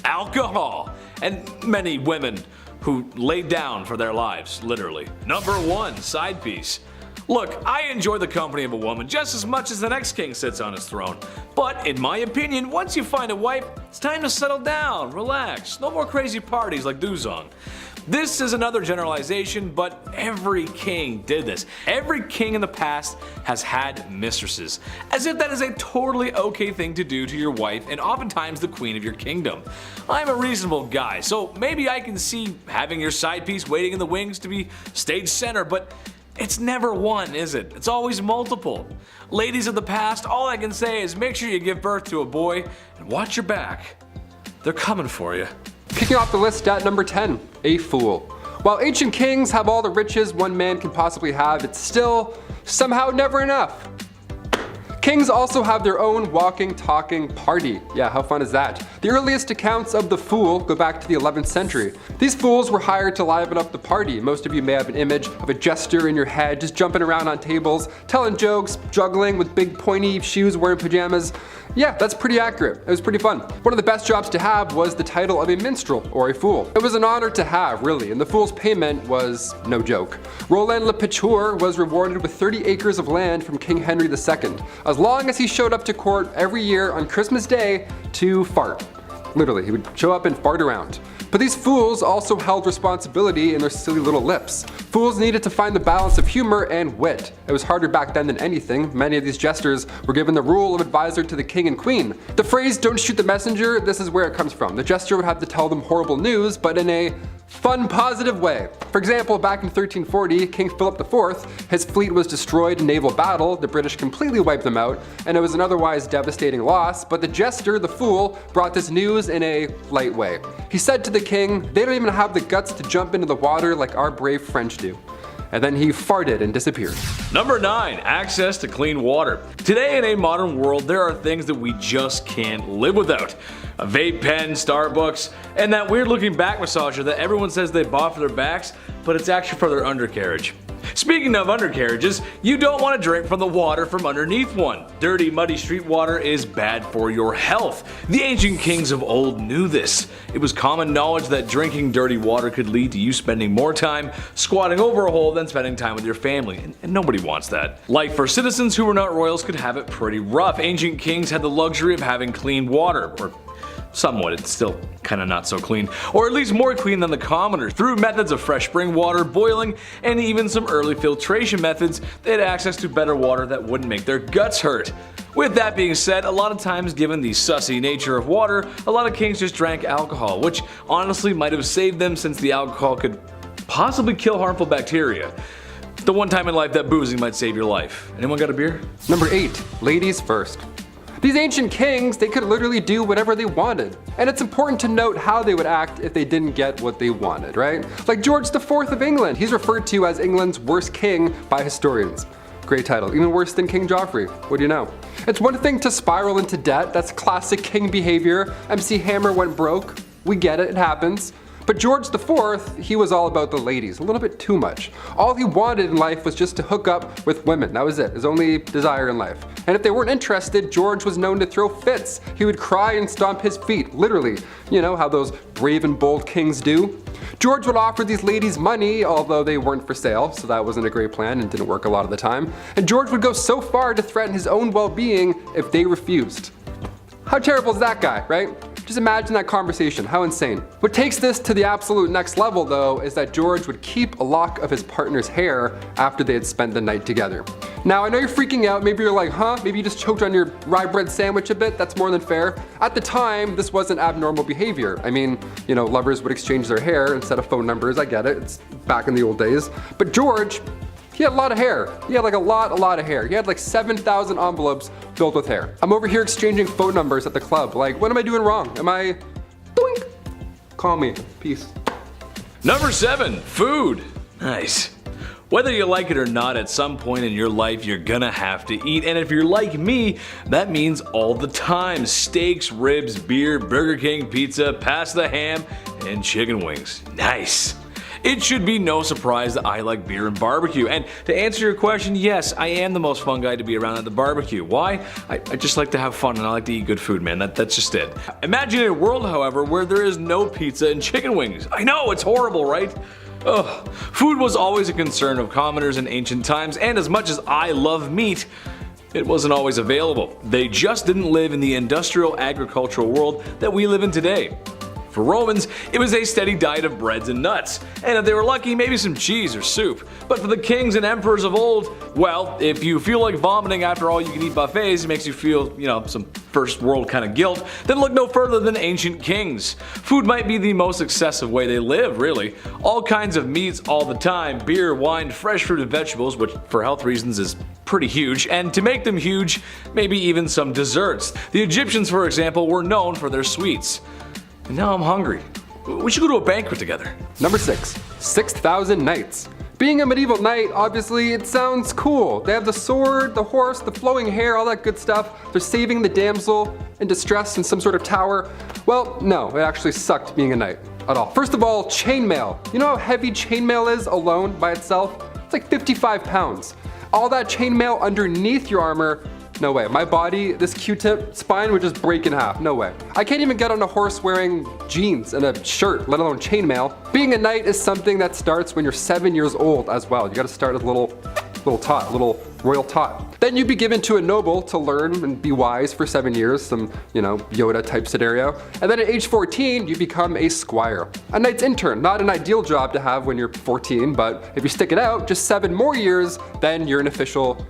alcohol, and many women who laid down for their lives, literally. Number 1, side piece. Look, I enjoy the company of a woman just as much as the next king sits on his throne. But in my opinion, once you find a wife, it's time to settle down, relax, no more crazy parties like Duzong. This is another generalization, but every king did this. Every king in the past has had mistresses, as if that is a totally okay thing to do to your wife and oftentimes the queen of your kingdom. I'm a reasonable guy, so maybe I can see having your side piece waiting in the wings to be stage center, but It's never one, is it? It's always multiple. Ladies of the past, all I can say is make sure you give birth to a boy and watch your back. They're coming for you. Kicking off the list at number 10, a fool. While ancient kings have all the riches one man can possibly have, it's still somehow never enough. Kings also have their own walking, talking party. Yeah, how fun is that? The earliest accounts of the fool go back to the 11th century. These fools were hired to liven up the party. Most of you may have an image of a jester in your head just jumping around on tables, telling jokes, juggling with big pointy shoes, wearing pajamas. Yeah, that's pretty accurate. It was pretty fun. One of the best jobs to have was the title of a minstrel or a fool. It was an honor to have, really, and the fool's payment was no joke. Roland Le Picheur was rewarded with 30 acres of land from King Henry II, as long as he showed up to court every year on Christmas Day to fart. Literally, he would show up and fart around. But these fools also held responsibility in their silly little lips. Fools needed to find the balance of humor and wit. It was harder back then than anything. Many of these jesters were given the role of advisor to the king and queen. The phrase, "don't shoot the messenger," this is where it comes from. The jester would have to tell them horrible news, but in a fun, positive way. For example, back in 1340, King Philip IV, his fleet was destroyed in naval battle, the British completely wiped them out, and it was an otherwise devastating loss, but the jester, the fool, brought this news in a light way. He said to the king, "They don't even have the guts to jump into the water like our brave French do." And then he farted and disappeared. Number 9, access to clean water. Today in a modern world, there are things that we just can't live without. A vape pen, Starbucks, and that weird looking back massager that everyone says they bought for their backs, but it's actually for their undercarriage. Speaking of undercarriages, you don't want to drink from the water from underneath one. Dirty, muddy street water is bad for your health. The ancient kings of old knew this. It was common knowledge that drinking dirty water could lead to you spending more time squatting over a hole than spending time with your family, and nobody wants that. Life for citizens who were not royals could have it pretty rough. Ancient kings had the luxury of having clean water, or somewhat, it's still kinda not so clean, or at least more clean than the commoners. Through methods of fresh spring water, boiling, and even some early filtration methods, they had access to better water that wouldn't make their guts hurt. With that being said, a lot of times given the sussy nature of water, a lot of kings just drank alcohol, which honestly might have saved them since the alcohol could possibly kill harmful bacteria. The one time in life that boozing might save your life. Anyone got a beer? Number 8, ladies first. These ancient kings, they could literally do whatever they wanted. And it's important to note how they would act if they didn't get what they wanted, right? Like George IV of England, he's referred to as England's worst king by historians. Great title, even worse than King Joffrey, what do you know? It's one thing to spiral into debt, that's classic king behavior. MC Hammer went broke, we get it, it happens. But George IV, he was all about the ladies, a little bit too much. All he wanted in life was just to hook up with women, that was it, his only desire in life. And if they weren't interested, George was known to throw fits. He would cry and stomp his feet, literally. You know how those brave and bold kings do? George would offer these ladies money, although they weren't for sale, so that wasn't a great plan and didn't work a lot of the time. And George would go so far to threaten his own well-being if they refused. How terrible is that guy, right? Just imagine that conversation, how insane. What takes this to the absolute next level though is that George would keep a lock of his partner's hair after they had spent the night together. Now I know you're freaking out, maybe you're like, huh? Maybe you just choked on your rye bread sandwich a bit, that's more than fair. At the time, this wasn't abnormal behavior. I mean, you know, lovers would exchange their hair instead of phone numbers, I get it, it's back in the old days. But George, he had a lot of hair. He had like a lot of hair. He had like 7,000 envelopes filled with hair. I'm over here exchanging phone numbers at the club. Like, what am I doing wrong? Am I, doink? Call me, peace. Number 7, food. Nice. Whether you like it or not, at some point in your life you're gonna have to eat, and if you're like me, that means all the time. Steaks, ribs, beer, Burger King, pizza, pasta, ham, and chicken wings. Nice. It should be no surprise that I like beer and barbecue, and to answer your question, yes, I am the most fun guy to be around at the barbecue. Why? I just like to have fun and I like to eat good food, man, that's just it. Imagine a world, however, where there is no pizza and chicken wings. I know, it's horrible, right? Ugh. Food was always a concern of commoners in ancient times, and as much as I love meat, it wasn't always available. They just didn't live in the industrial agricultural world that we live in today. For Romans, it was a steady diet of breads and nuts, and if they were lucky, maybe some cheese or soup. But for the kings and emperors of old, well, if you feel like vomiting after all you can eat buffets, it makes you feel, some first world kind of guilt, then look no further than ancient kings. Food might be the most excessive way they live, really. All kinds of meats all the time, beer, wine, fresh fruit and vegetables, which for health reasons is pretty huge, and to make them huge, maybe even some desserts. The Egyptians, for example, were known for their sweets. And now I'm hungry. We should go to a banquet together. Number 6. 6,000 knights. Being a medieval knight, obviously, it sounds cool. They have the sword, the horse, the flowing hair, all that good stuff. They're saving the damsel in distress in some sort of tower. Well, no, it actually sucked being a knight at all. First of all, chainmail. You know how heavy chainmail is alone by itself? It's like 55 pounds. All that chainmail underneath your armor, no way. My body, this Q-tip spine would just break in half, no way. I can't even get on a horse wearing jeans and a shirt, let alone chainmail. Being a knight is something that starts when you're 7 years old as well. You gotta start as a little royal tot. Then you'd be given to a noble to learn and be wise for 7 years, some, Yoda type scenario. And then at age 14, you become a squire. A knight's intern, not an ideal job to have when you're 14, but if you stick it out just 7 more years, then you're an official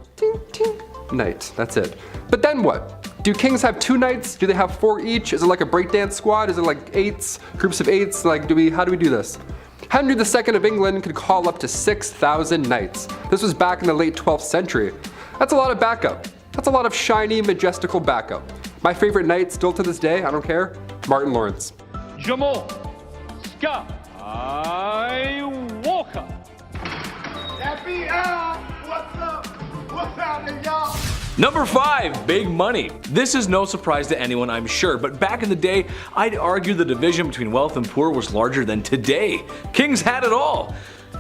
knight. That's it. But then what? Do kings have 2 knights? Do they have 4 each? Is it like a breakdance squad? Is it like 8s, groups of 8s? Like, how do we do this? Henry II of England could call up to 6,000 knights. This was back in the late 12th century. That's a lot of backup. That's a lot of shiny, majestical backup. My favorite knight, still to this day, I don't care, Martin Lawrence. Jamal, Scott, Walker. What's up? What's happening, y'all? Number 5, big money. This is no surprise to anyone, I'm sure, but back in the day, I'd argue the division between wealth and poor was larger than today. Kings had it all.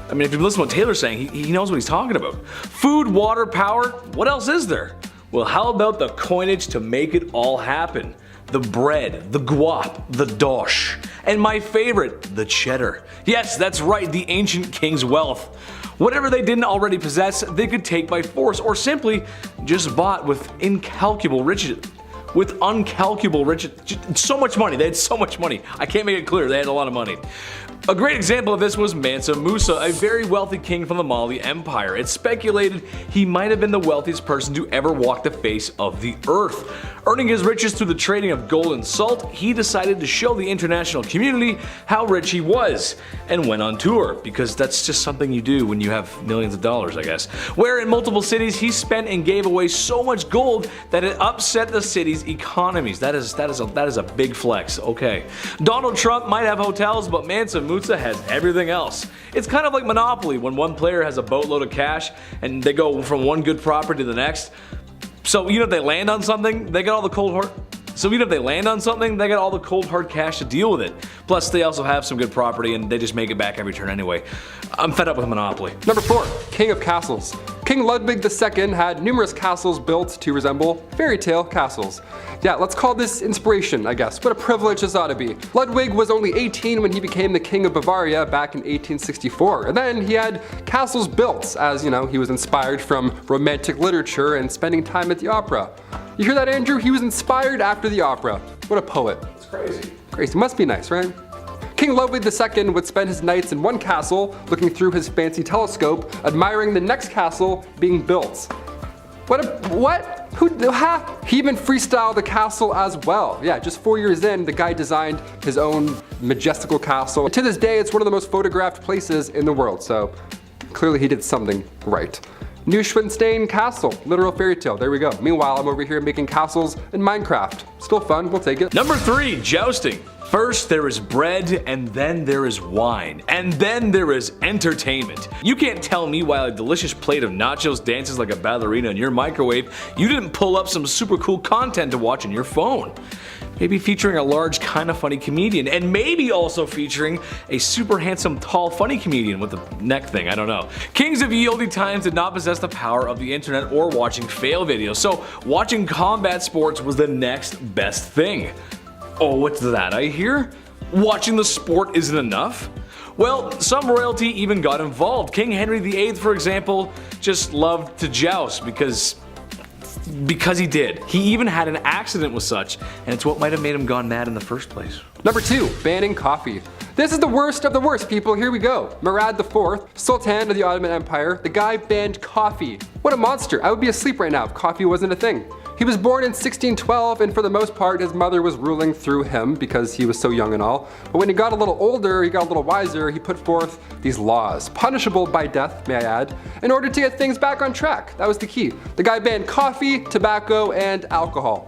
I mean, if you listen to what Taylor's saying, he knows what he's talking about. Food, water, power, what else is there? Well, how about the coinage to make it all happen? The bread, the guap, the dosh, and my favorite, the cheddar. Yes, that's right, the ancient king's wealth. Whatever they didn't already possess, they could take by force or simply just bought with incalculable riches. With uncalculable riches. So much money. They had so much money. I can't make it clear. They had a lot of money. A great example of this was Mansa Musa, a very wealthy king from the Mali Empire. It's speculated he might have been the wealthiest person to ever walk the face of the earth. Earning his riches through the trading of gold and salt, he decided to show the international community how rich he was, and went on tour, because that's just something you do when you have millions of dollars, I guess. Where in multiple cities he spent and gave away so much gold that it upset the city's economies. That is a big flex, okay. Donald Trump might have hotels, but Mansa Musa has everything else. It's kind of like Monopoly when one player has a boatload of cash and they go from one good property to the next. So even if they land on something, they got all the cold hard cash to deal with it. Plus, they also have some good property and they just make it back every turn anyway. I'm fed up with Monopoly. Number 4, King of Castles. King Ludwig II had numerous castles built to resemble fairy tale castles. Yeah, let's call this inspiration, I guess. What a privilege this ought to be. Ludwig was only 18 when he became the King of Bavaria back in 1864. And then he had castles built, as he was inspired from romantic literature and spending time at the opera. You hear that, Andrew? He was inspired after the opera. What a poet. It's crazy. Crazy. Must be nice, right? King Ludwig II would spend his nights in one castle, looking through his fancy telescope, admiring the next castle being built. What? He even freestyled the castle as well. Yeah, just 4 years in, the guy designed his own majestical castle. To this day, it's one of the most photographed places in the world, so clearly he did something right. Neuschwanstein Castle, literal fairy tale, there we go. Meanwhile, I'm over here making castles in Minecraft. Still fun, we'll take it. Number 3, jousting. First there is bread, and then there is wine, and then there is entertainment. You can't tell me while a delicious plate of nachos dances like a ballerina in your microwave, you didn't pull up some super cool content to watch on your phone. Maybe featuring a large, kinda funny comedian, and maybe also featuring a super handsome, tall, funny comedian with a neck thing, I don't know. Kings of ye olde times did not possess the power of the internet or watching fail videos, so watching combat sports was the next best thing. Oh, what's that I hear? Watching the sport isn't enough? Well, some royalty even got involved. King Henry VIII, for example, just loved to joust because Because he did. He even had an accident with such, and it's what might have made him gone mad in the first place. Number 2, banning coffee. This is the worst of the worst, people. Here we go. Murad IV, Sultan of the Ottoman Empire. The guy banned coffee. What a monster. I would be asleep right now if coffee wasn't a thing. He was born in 1612, and for the most part his mother was ruling through him because he was so young and all. But when he got a little older, he got a little wiser, he put forth these laws, punishable by death, may I add, in order to get things back on track. That was the key. The guy banned coffee, tobacco, and alcohol.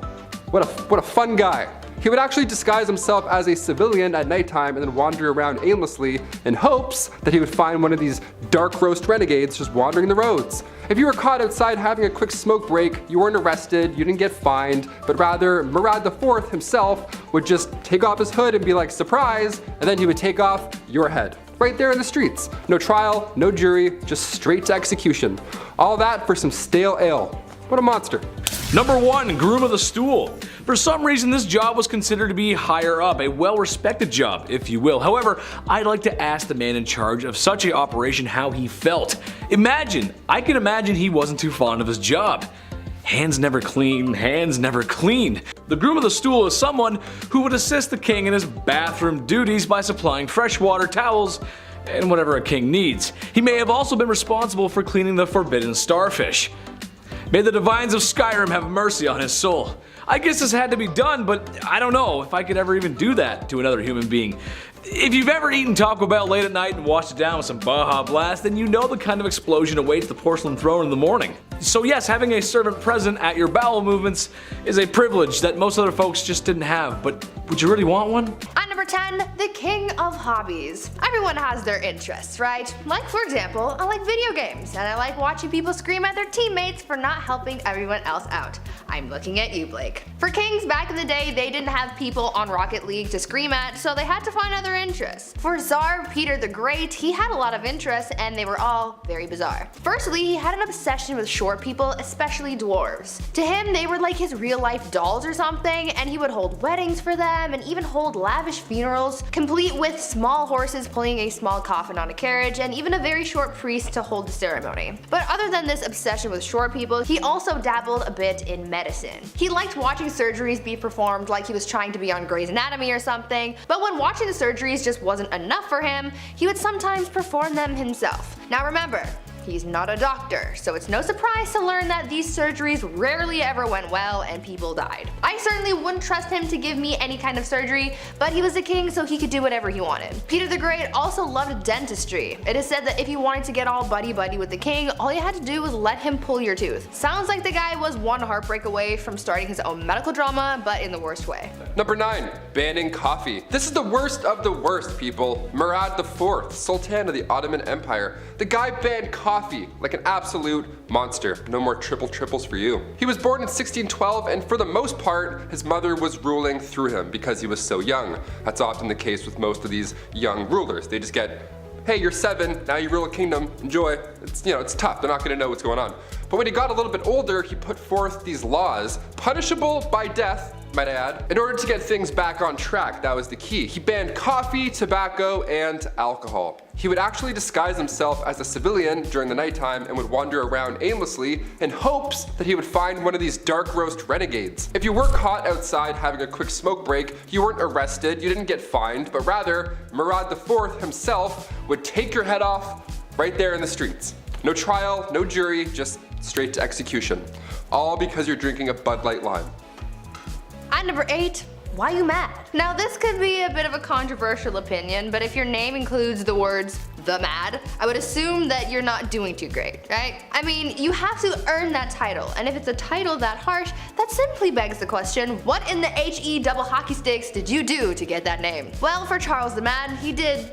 What a fun guy. He would actually disguise himself as a civilian at nighttime and then wander around aimlessly in hopes that he would find one of these dark roast renegades just wandering the roads. If you were caught outside having a quick smoke break, you weren't arrested, you didn't get fined, but rather Murad IV himself would just take off his hood and be like, surprise, and then he would take off your head. Right there in the streets. No trial, no jury, just straight to execution. All that for some stale ale. What a monster. Number 1, groom of the stool. For some reason this job was considered to be higher up, a well-respected job, if you will. However, I'd like to ask the man in charge of such an operation how he felt. I can imagine he wasn't too fond of his job. Hands never clean, hands never clean. The groom of the stool is someone who would assist the king in his bathroom duties by supplying fresh water, towels, and whatever a king needs. He may have also been responsible for cleaning the forbidden starfish. May the divines of Skyrim have mercy on his soul. I guess this had to be done, but I don't know if I could ever even do that to another human being. If you've ever eaten Taco Bell late at night and washed it down with some Baja Blast, then you know the kind of explosion awaits the porcelain throne in the morning. So yes, having a servant present at your bowel movements is a privilege that most other folks just didn't have, but would you really want one? At number 10, the king of hobbies. Everyone has their interests, right? Like for example, I like video games, and I like watching people scream at their teammates for not helping everyone else out. I'm looking at you, Blake. For kings back in the day, they didn't have people on Rocket League to scream at, so they had to find other interests. For Tsar Peter the Great, he had a lot of interests, and they were all very bizarre. Firstly, he had an obsession with short people, especially dwarves. To him, they were like his real life dolls or something, and he would hold weddings for them and even hold lavish funerals, complete with small horses pulling a small coffin on a carriage, and even a very short priest to hold the ceremony. But other than this obsession with short people, he also dabbled a bit in medicine. He liked watching surgeries be performed like he was trying to be on Grey's Anatomy or something, but when watching the surgeries just wasn't enough for him, he would sometimes perform them himself. Now remember, he's not a doctor, so it's no surprise to learn that these surgeries rarely ever went well and people died. I certainly wouldn't trust him to give me any kind of surgery, but he was a king so he could do whatever he wanted. Peter the Great also loved dentistry. It is said that if you wanted to get all buddy-buddy with the king, all you had to do was let him pull your tooth. Sounds like the guy was one heartbreak away from starting his own medical drama, but in the worst way. Number 9, banning coffee. This is the worst of the worst, people. Murad IV, Sultan of the Ottoman Empire. The guy banned coffee like an absolute monster. No more triples for you. He was born in 1612, and for the most part, his mother was ruling through him because he was so young. That's often the case with most of these young rulers. They just get, hey, you're 7, now you rule a kingdom, enjoy. It's tough, they're not gonna know what's going on. But when he got a little bit older, he put forth these laws, punishable by death, might I add, in order to get things back on track. That was the key. He banned coffee, tobacco, and alcohol. He would actually disguise himself as a civilian during the nighttime and would wander around aimlessly in hopes that he would find one of these dark roast renegades. If you were caught outside having a quick smoke break, you weren't arrested, you didn't get fined, but rather Murad IV himself would take your head off right there in the streets. No trial, no jury, just straight to execution. All because you're drinking a Bud Light Lime. At number 8, why you mad? Now this could be a bit of a controversial opinion, but if your name includes the words the mad, I would assume that you're not doing too great, right? I mean, you have to earn that title, and if it's a title that harsh, that simply begs the question, what in the HE double hockey sticks did you do to get that name? Well, for Charles the Mad, he did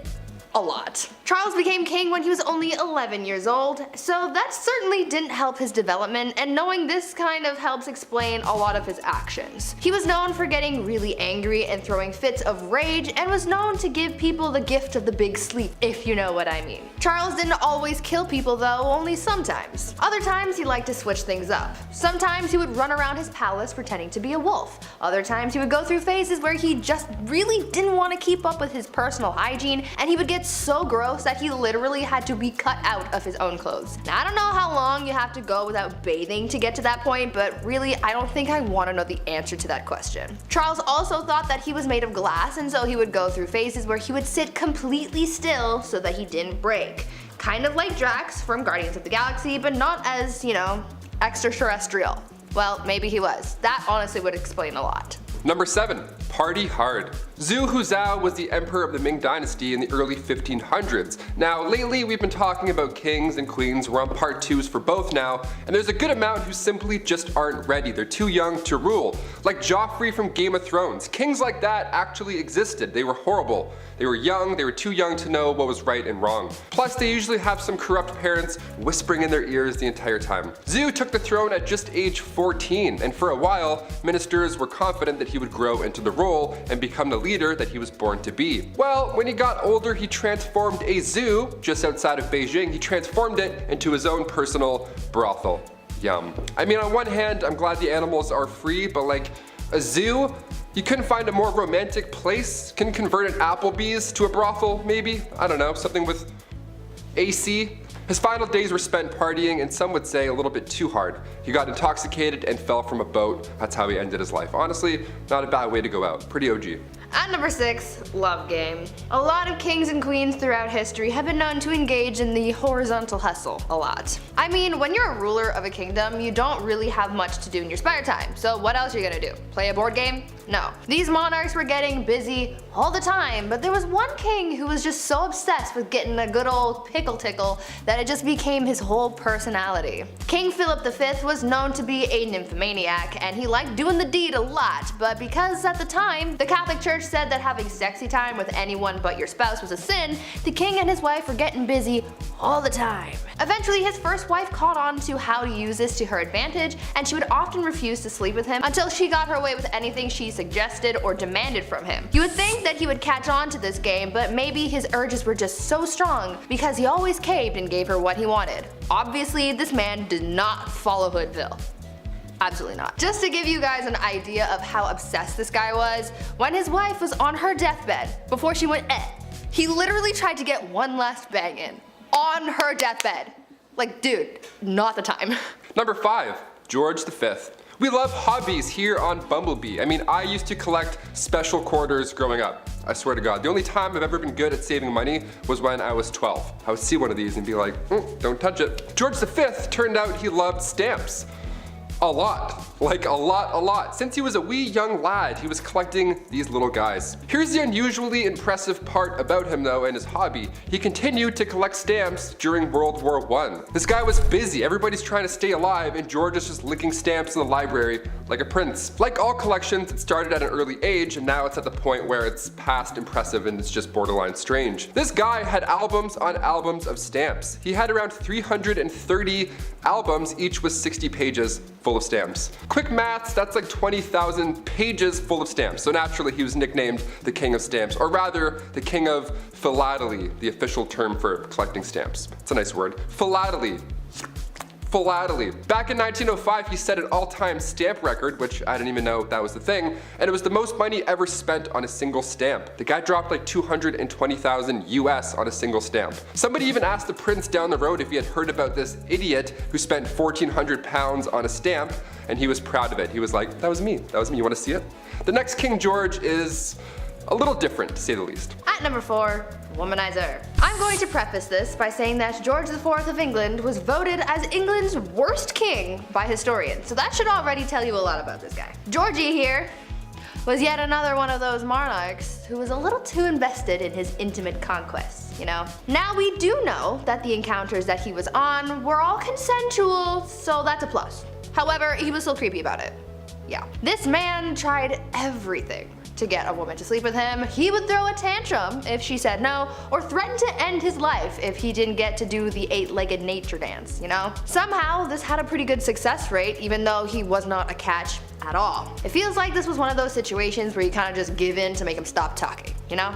a lot. Charles became king when he was only 11 years old, so that certainly didn't help his development, and knowing this kind of helps explain a lot of his actions. He was known for getting really angry and throwing fits of rage, and was known to give people the gift of the big sleep, if you know what I mean. Charles didn't always kill people though, only sometimes. Other times he liked to switch things up. Sometimes he would run around his palace pretending to be a wolf. Other times he would go through phases where he just really didn't want to keep up with his personal hygiene, and he would get so gross gross that he literally had to be cut out of his own clothes. Now, I don't know how long you have to go without bathing to get to that point, but really, I don't think I want to know the answer to that question. Charles also thought that he was made of glass, and so he would go through phases where he would sit completely still so that he didn't break. Kind of like Drax from Guardians of the Galaxy, but not as, you know, extraterrestrial. Well, maybe he was. That honestly would explain a lot. Number 7. Party hard. Zhu Huzhou was the emperor of the Ming Dynasty in the early 1500s. Now, lately we've been talking about kings and queens. We're on part 2s for both now, and there's a good amount who simply just aren't ready. They're too young to rule. Like Joffrey from Game of Thrones. Kings like that actually existed. They were horrible. They were young, they were too young to know what was right and wrong. Plus, they usually have some corrupt parents whispering in their ears the entire time. Zhu took the throne at just age 14, and for a while, ministers were confident that he would grow into the role and become the leader that he was born to be. Well, when he got older, he transformed a zoo just outside of Beijing. He transformed it into his own personal brothel. Yum. I mean, on one hand, I'm glad the animals are free, but like, a zoo? You couldn't find a more romantic place? Can convert an Applebee's to a brothel, maybe? I don't know, something with AC? His final days were spent partying, and some would say a little bit too hard. He got intoxicated and fell from a boat. That's how he ended his life. Honestly, not a bad way to go out. Pretty OG. At number 6, love game. A lot of kings and queens throughout history have been known to engage in the horizontal hustle a lot. I mean, when you're a ruler of a kingdom, you don't really have much to do in your spare time, so what else are you gonna do? Play a board game? No. These monarchs were getting busy all the time, but there was one king who was just so obsessed with getting a good old pickle tickle that it just became his whole personality. King Philip V was known to be a nymphomaniac, and he liked doing the deed a lot, but because at the time, the Catholic Church said that having sexy time with anyone but your spouse was a sin, the king and his wife were getting busy all the time. Eventually, his first wife caught on to how to use this to her advantage, and she would often refuse to sleep with him until she got her way with anything she suggested or demanded from him. You would think that he would catch on to this game, but maybe his urges were just so strong because he always caved and gave her what he wanted. Obviously, this man did not follow Hoodville. Absolutely not. Just to give you guys an idea of how obsessed this guy was, when his wife was on her deathbed, before she went he literally tried to get one last bang in. On her deathbed. Like, dude, not the time. Number 5, George V. We love hobbies here on BumbleBee. I mean, I used to collect special quarters growing up. I swear to God. The only time I've ever been good at saving money was when I was 12. I would see one of these and be like, don't touch it. George V turned out he loved stamps. A lot. Like a lot. Since he was a wee young lad, he was collecting these little guys. Here's the unusually impressive part about him though and his hobby. He continued to collect stamps during World War I. This guy was busy, everybody's trying to stay alive, and George is just licking stamps in the library like a prince. Like all collections, it started at an early age, and now it's at the point where it's past impressive and it's just borderline strange. This guy had albums on albums of stamps. He had around 330 albums, each with 60 pages full of stamps. Quick maths, that's like 20,000 pages full of stamps. So naturally he was nicknamed the King of Stamps, or rather the King of Philately, the official term for collecting stamps. It's a nice word. Philately. Back in 1905, he set an all-time stamp record, which I didn't even know that was the thing, and it was the most money ever spent on a single stamp. The guy dropped like 220,000 US on a single stamp. Somebody even asked the prince down the road if he had heard about this idiot who spent 1,400 pounds on a stamp, and he was proud of it. He was like, that was me, you wanna see it? The next King George is a little different, to say the least. At number 4, womanizer. I'm going to preface this by saying that George IV of England was voted as England's worst king by historians, so that should already tell you a lot about this guy. Georgie here was yet another one of those monarchs who was a little too invested in his intimate conquests, you know? Now we do know that the encounters that he was on were all consensual, so that's a plus. However, he was still creepy about it. Yeah. This man tried everything to get a woman to sleep with him. He would throw a tantrum if she said no, or threaten to end his life if he didn't get to do the 8-legged nature dance, you know? Somehow, this had a pretty good success rate, even though he was not a catch at all. It feels like this was one of those situations where you kind of just give in to make him stop talking, you know?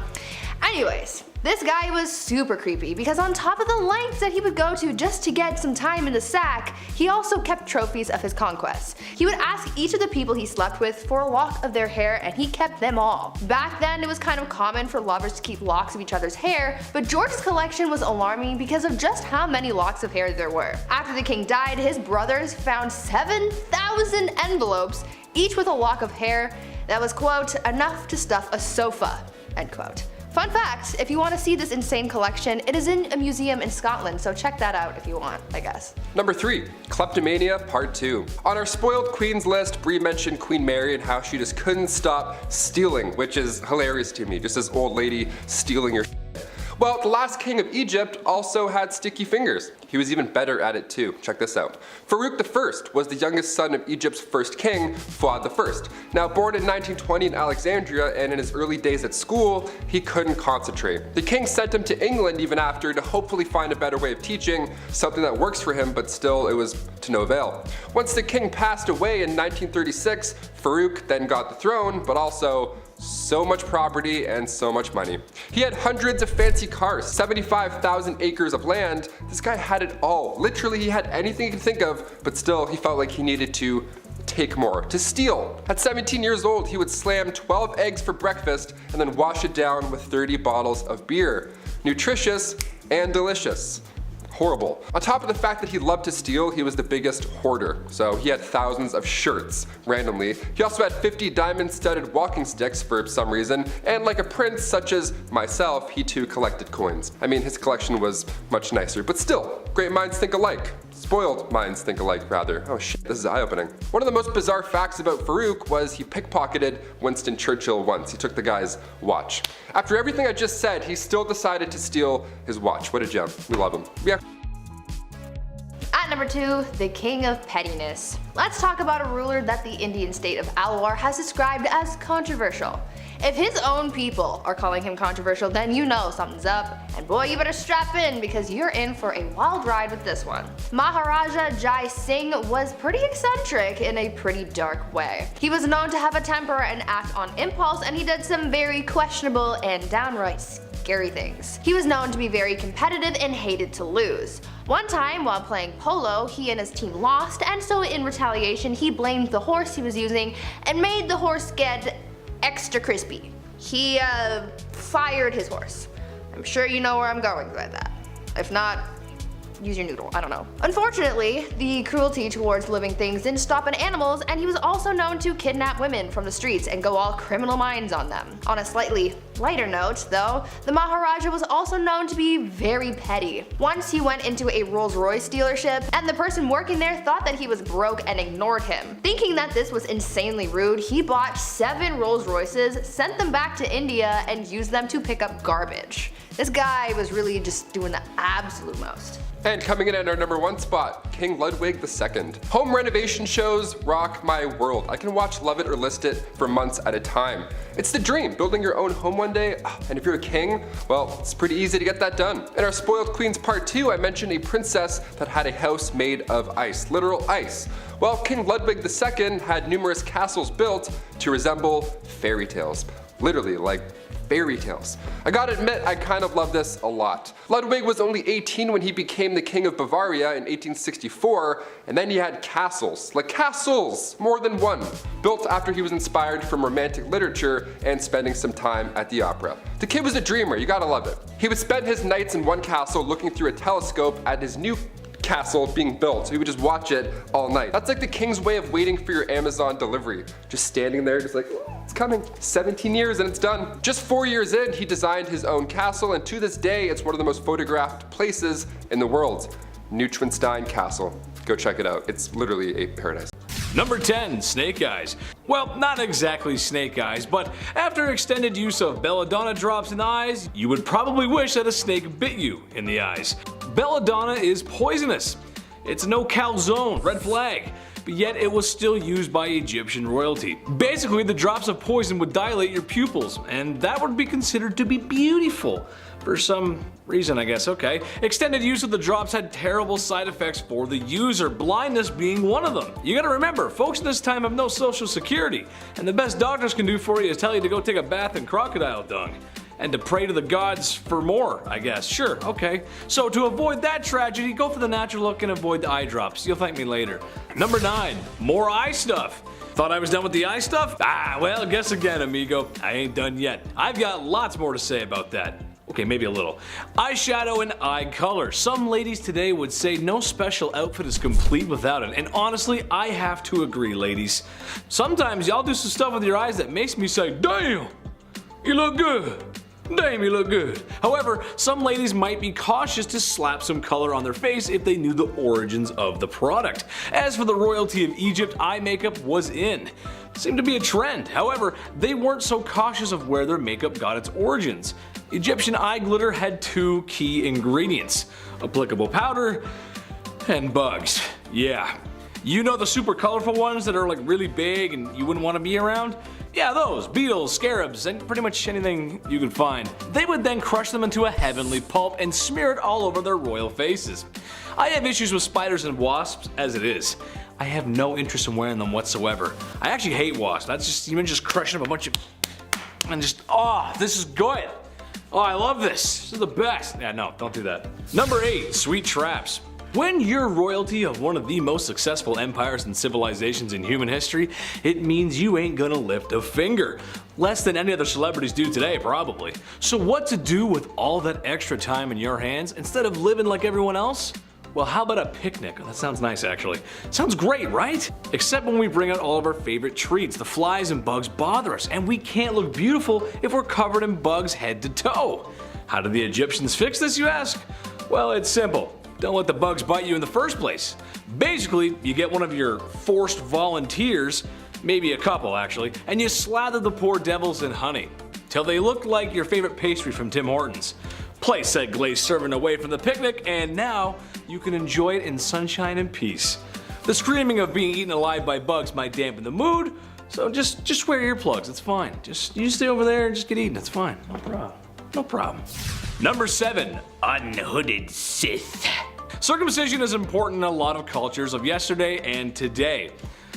Anyways, this guy was super creepy because on top of the lengths that he would go to just to get some time in the sack, he also kept trophies of his conquests. He would ask each of the people he slept with for a lock of their hair and he kept them all. Back then it was kind of common for lovers to keep locks of each other's hair, but George's collection was alarming because of just how many locks of hair there were. After the king died, his brothers found 7,000 envelopes, each with a lock of hair that was, quote, enough to stuff a sofa, end quote. Fun fact, if you want to see this insane collection, it is in a museum in Scotland, so check that out if you want, I guess. Number 3. Kleptomania Part 2. On our spoiled queens list, Brie mentioned Queen Mary and how she just couldn't stop stealing, which is hilarious to me, just this old lady stealing your shit. Well, the last king of Egypt also had sticky fingers. He was even better at it too. Check this out. Farouk I was the youngest son of Egypt's first king, Fuad I. Now born in 1920 in Alexandria and in his early days at school, he couldn't concentrate. The king sent him to England even after to hopefully find a better way of teaching, something that works for him, but still it was to no avail. Once the king passed away in 1936, Farouk then got the throne, but also so much property and so much money. He had hundreds of fancy cars, 75,000 acres of land. This guy had it all. Literally, he had anything he could think of, but still he felt like he needed to take more, to steal. At 17 years old, he would slam 12 eggs for breakfast and then wash it down with 30 bottles of beer. Nutritious and delicious. Horrible. On top of the fact that he loved to steal, he was the biggest hoarder. So he had thousands of shirts, randomly. He also had 50 diamond-studded walking sticks for some reason, and like a prince such as myself, he too collected coins. I mean, his collection was much nicer, but still, great minds think alike. Spoiled minds think alike, rather. Oh shit, this is eye-opening. One of the most bizarre facts about Farouk was he pickpocketed Winston Churchill once. He took the guy's watch. After everything I just said, he still decided to steal his watch. What a gem. We love him. Yeah. At number 2, the king of pettiness. Let's talk about a ruler that the Indian state of Alwar has described as controversial. If his own people are calling him controversial, then you know something's up, and boy, you better strap in because you're in for a wild ride with this one. Maharaja Jai Singh was pretty eccentric in a pretty dark way. He was known to have a temper and act on impulse, and he did some very questionable and downright scary things. He was known to be very competitive and hated to lose. One time, while playing polo, he and his team lost, and so in retaliation, he blamed the horse he was using and made the horse get extra crispy. He fired his horse. I'm sure you know where I'm going with that. If not, use your noodle, I don't know. Unfortunately, the cruelty towards living things didn't stop at animals, and he was also known to kidnap women from the streets and go all criminal minds on them. On a slightly lighter note, though, the Maharaja was also known to be very petty. Once he went into a Rolls-Royce dealership, and the person working there thought that he was broke and ignored him. Thinking that this was insanely rude, he bought 7 Rolls-Royces, sent them back to India, and used them to pick up garbage. This guy was really just doing the absolute most. And coming in at our number 1 spot, King Ludwig II. Home renovation shows rock my world. I can watch Love It or List It for months at a time. It's the dream, building your own home one day, and if you're a king, well, it's pretty easy to get that done. In our Spoiled Queens Part 2, I mentioned a princess that had a house made of ice, literal ice. Well, King Ludwig II had numerous castles built to resemble fairy tales. Literally, like fairy tales. I gotta admit, I kind of love this a lot. Ludwig was only 18 when he became the king of Bavaria in 1864, and then he had castles, like castles, more than one, built after he was inspired from romantic literature and spending some time at the opera. The kid was a dreamer, you gotta love it. He would spend his nights in one castle looking through a telescope at his new castle being built, so he would just watch it all night. That's like the king's way of waiting for your Amazon delivery. Just standing there, just like, oh, it's coming. 17 years and it's done. Just 4 years in, he designed his own castle, and to this day, it's one of the most photographed places in the world. Neuschwanstein Castle. Go check it out. It's literally a paradise. Number 10, snake eyes. Well, not exactly snake eyes, but after extended use of belladonna drops in the eyes, you would probably wish that a snake bit you in the eyes. Belladonna is poisonous. It's a no-cal zone, red flag, but yet it was still used by Egyptian royalty. Basically, the drops of poison would dilate your pupils, and that would be considered to be beautiful. For some reason, I guess, okay. Extended use of the drops had terrible side effects for the user, blindness being one of them. You gotta remember, folks in this time have no social security, and the best doctors can do for you is tell you to go take a bath in crocodile dung. and to pray to the gods for more, I guess. Sure, okay. So to avoid that tragedy, go for the natural look and avoid the eye drops. You'll thank me later. Number 9, more eye stuff. Thought I was done with the eye stuff? Well, guess again, amigo. I ain't done yet. I've got lots more to say about that. Okay, maybe a little. Eyeshadow and eye color. Some ladies today would say no special outfit is complete without it, and honestly, I have to agree, ladies. Sometimes y'all do some stuff with your eyes that makes me say, damn, you look good. Damn, you look good. However, some ladies might be cautious to slap some color on their face if they knew the origins of the product. As for the royalty of Egypt, eye makeup was in. Seemed to be a trend. However, they weren't so cautious of where their makeup got its origins. Egyptian eye glitter had 2 key ingredients: applicable powder and bugs. Yeah. You know the super colorful ones that are like really big and you wouldn't want to be around? Yeah, those, beetles, scarabs, and pretty much anything you could find. They would then crush them into a heavenly pulp and smear it all over their royal faces. I have issues with spiders and wasps as it is. I have no interest in wearing them whatsoever. I actually hate wasps. That's just, even just crushing up a bunch of, and just, oh, this is good. Oh, I love this. This is the best. Yeah, no, don't do that. Number 8, sweet traps. When you're royalty of one of the most successful empires and civilizations in human history, it means you ain't gonna lift a finger. Less than any other celebrities do today, probably. So what to do with all that extra time in your hands instead of living like everyone else? Well, how about a picnic? That sounds nice, actually. Sounds great, right? Except when we bring out all of our favorite treats, the flies and bugs bother us, and we can't look beautiful if we're covered in bugs head to toe. How did the Egyptians fix this, you ask? Well, it's simple. Don't let the bugs bite you in the first place. Basically, you get one of your forced volunteers, maybe a couple actually, and you slather the poor devils in honey, till they look like your favorite pastry from Tim Hortons. Place said glazed serving away from the picnic, and now you can enjoy it in sunshine and peace. The screaming of being eaten alive by bugs might dampen the mood, so just wear earplugs, it's fine. You stay over there and just get eaten, it's fine, no problem. No problem. Number 7, unhooded Sith. Circumcision is important in a lot of cultures of yesterday and today.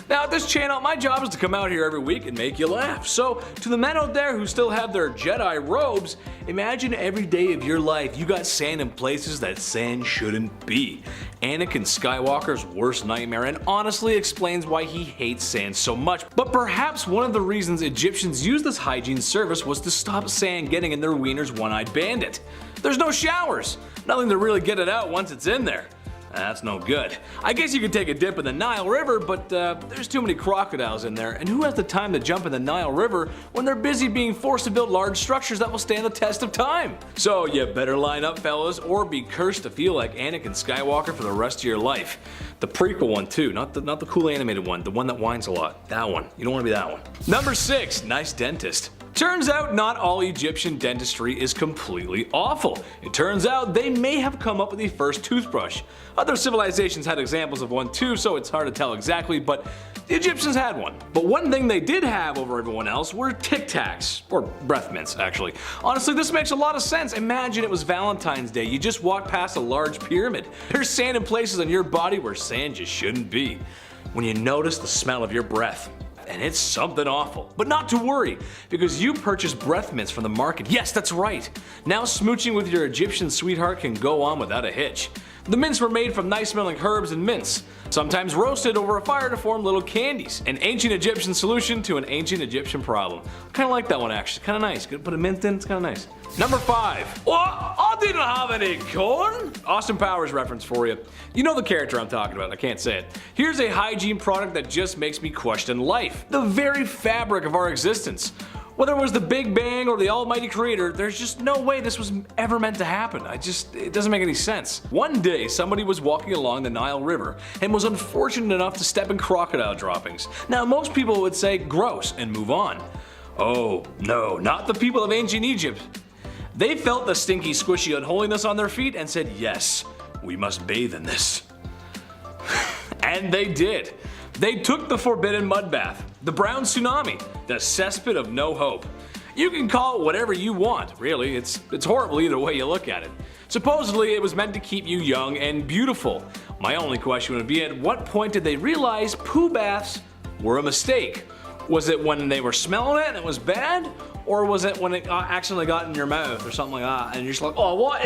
Now at this channel, my job is to come out here every week and make you laugh. So to the men out there who still have their Jedi robes, imagine every day of your life you got sand in places that sand shouldn't be. Anakin Skywalker's worst nightmare, and honestly explains why he hates sand so much. But perhaps one of the reasons Egyptians used this hygiene service was to stop sand getting in their wiener's one-eyed bandit. There's no showers, nothing to really get it out once it's in there. That's no good. I guess you could take a dip in the Nile River, but there's too many crocodiles in there, and who has the time to jump in the Nile River when they're busy being forced to build large structures that will stand the test of time? So you better line up, fellas, or be cursed to feel like Anakin Skywalker for the rest of your life. The prequel one too, not the cool animated one, the one that whines a lot. That one. You don't want to be that one. Number 6, nice dentist. Turns out not all Egyptian dentistry is completely awful. It turns out they may have come up with the first toothbrush. Other civilizations had examples of one too, so it's hard to tell exactly, but the Egyptians had one. But one thing they did have over everyone else were Tic Tacs, or breath mints actually. Honestly, this makes a lot of sense. Imagine it was Valentine's Day, you just walked past a large pyramid. There's sand in places on your body where sand just shouldn't be. When you notice the smell of your breath, and it's something awful. But not to worry, because you purchase breath mints from the market. Yes, that's right. Now smooching with your Egyptian sweetheart can go on without a hitch. The mints were made from nice smelling herbs and mints, sometimes roasted over a fire to form little candies. An ancient Egyptian solution to an ancient Egyptian problem. Kinda like that one actually, kinda nice. Could put a mint in, it's kinda nice. Number 5. Oh, I didn't have any corn. Austin Powers reference for you. You know the character I'm talking about, I can't say it. Here's a hygiene product that just makes me question life. The very fabric of our existence. Whether it was the Big Bang or the almighty creator, there's just no way this was ever meant to happen. It doesn't make any sense. One day, somebody was walking along the Nile River and was unfortunate enough to step in crocodile droppings. Now, most people would say gross and move on. Oh, no, not the people of ancient Egypt. They felt the stinky, squishy unholiness on their feet and said, yes, we must bathe in this. And they did. They took the forbidden mud bath, the brown tsunami, the cesspit of no hope. You can call it whatever you want, really. It's horrible either way you look at it. Supposedly, it was meant to keep you young and beautiful. My only question would be, at what point did they realize poo baths were a mistake? Was it when they were smelling it and it was bad? Or was it when it accidentally got in your mouth or something like that and you're just like, oh what,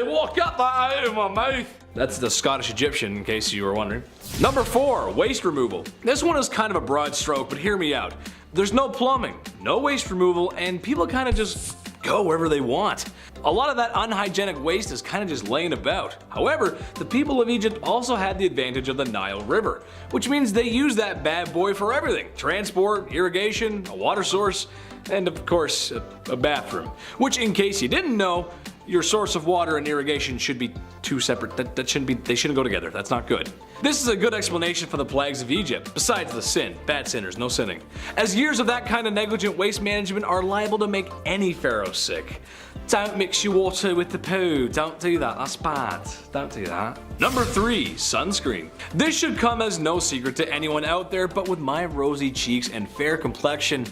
what got that out of my mouth? That's the Scottish Egyptian, in case you were wondering. Number 4, waste removal. This one is kind of a broad stroke, but hear me out. There's no plumbing, no waste removal, and people kind of just go wherever they want. A lot of that unhygienic waste is kind of just laying about. However, the people of Egypt also had the advantage of the Nile River, which means they use that bad boy for everything. Transport, irrigation, a water source, and of course, a bathroom. Which, in case you didn't know, your source of water and irrigation should be two separate, they shouldn't go together, that's not good. This is a good explanation for the plagues of Egypt, besides the sin, bad sinners, no sinning. As years of that kind of negligent waste management are liable to make any pharaoh sick. Don't mix your water with the poo, don't do that, that's bad, don't do that. Number 3, sunscreen. This should come as no secret to anyone out there, but with my rosy cheeks and fair complexion,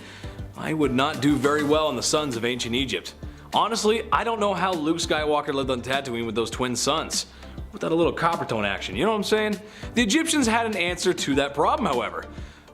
I would not do very well in the suns of ancient Egypt. Honestly, I don't know how Luke Skywalker lived on Tatooine with those twin suns. Without a little copper tone action, you know what I'm saying? The Egyptians had an answer to that problem, however.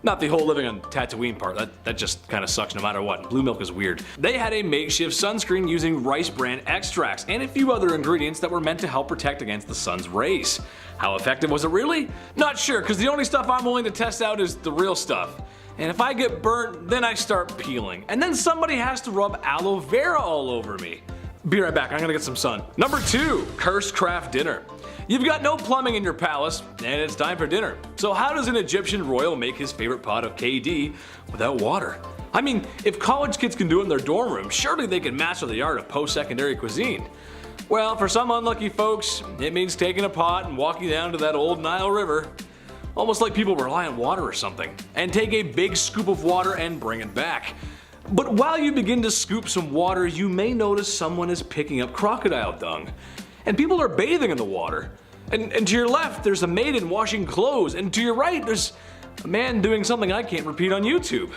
Not the whole living on Tatooine part, that just kinda sucks no matter what. Blue milk is weird. They had a makeshift sunscreen using rice bran extracts and a few other ingredients that were meant to help protect against the sun's rays. How effective was it really? Not sure, cause the only stuff I'm willing to test out is the real stuff. And if I get burnt, then I start peeling. And then somebody has to rub aloe vera all over me. Be right back, I'm gonna get some sun. Number 2, cursed craft dinner. You've got no plumbing in your palace, and it's time for dinner. So how does an Egyptian royal make his favorite pot of KD without water? I mean, if college kids can do it in their dorm room, surely they can master the art of post-secondary cuisine. Well, for some unlucky folks, it means taking a pot and walking down to that old Nile River. Almost like people rely on water or something, and take a big scoop of water and bring it back. But while you begin to scoop some water, you may notice someone is picking up crocodile dung. And people are bathing in the water. And to your left, there's a maiden washing clothes, and to your right, there's a man doing something I can't repeat on YouTube.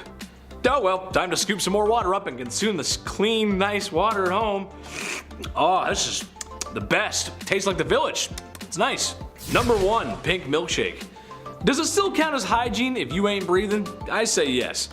Oh well, time to scoop some more water up and consume this clean, nice water at home. Oh, this is the best. Tastes like the village. It's nice. Number 1, pink milkshake. Does it still count as hygiene if you ain't breathing? I say yes.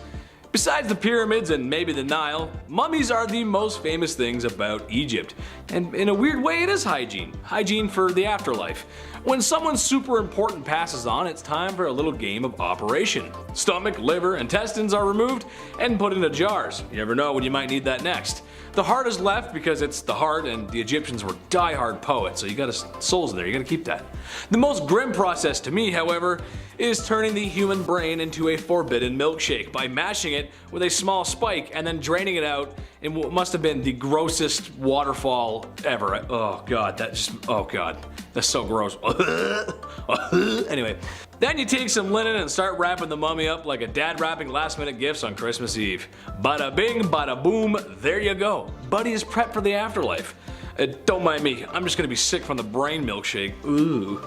Besides the pyramids and maybe the Nile, mummies are the most famous things about Egypt. And in a weird way it is hygiene. Hygiene for the afterlife. When someone super important passes on, it's time for a little game of operation. Stomach, liver, intestines are removed and put into jars. You never know when you might need that next. The heart is left because it's the heart, and the Egyptians were die-hard poets, so you got souls in there, you gotta keep that. The most grim process to me, however, is turning the human brain into a forbidden milkshake by mashing it with a small spike and then draining it out in what must have been the grossest waterfall ever. Oh god, oh god, that's so gross. Anyway, then you take some linen and start wrapping the mummy up like a dad wrapping last minute gifts on Christmas Eve. Bada bing, bada boom, there you go. Buddy is prepped for the afterlife. Don't mind me, I'm just gonna be sick from the brain milkshake. Ooh.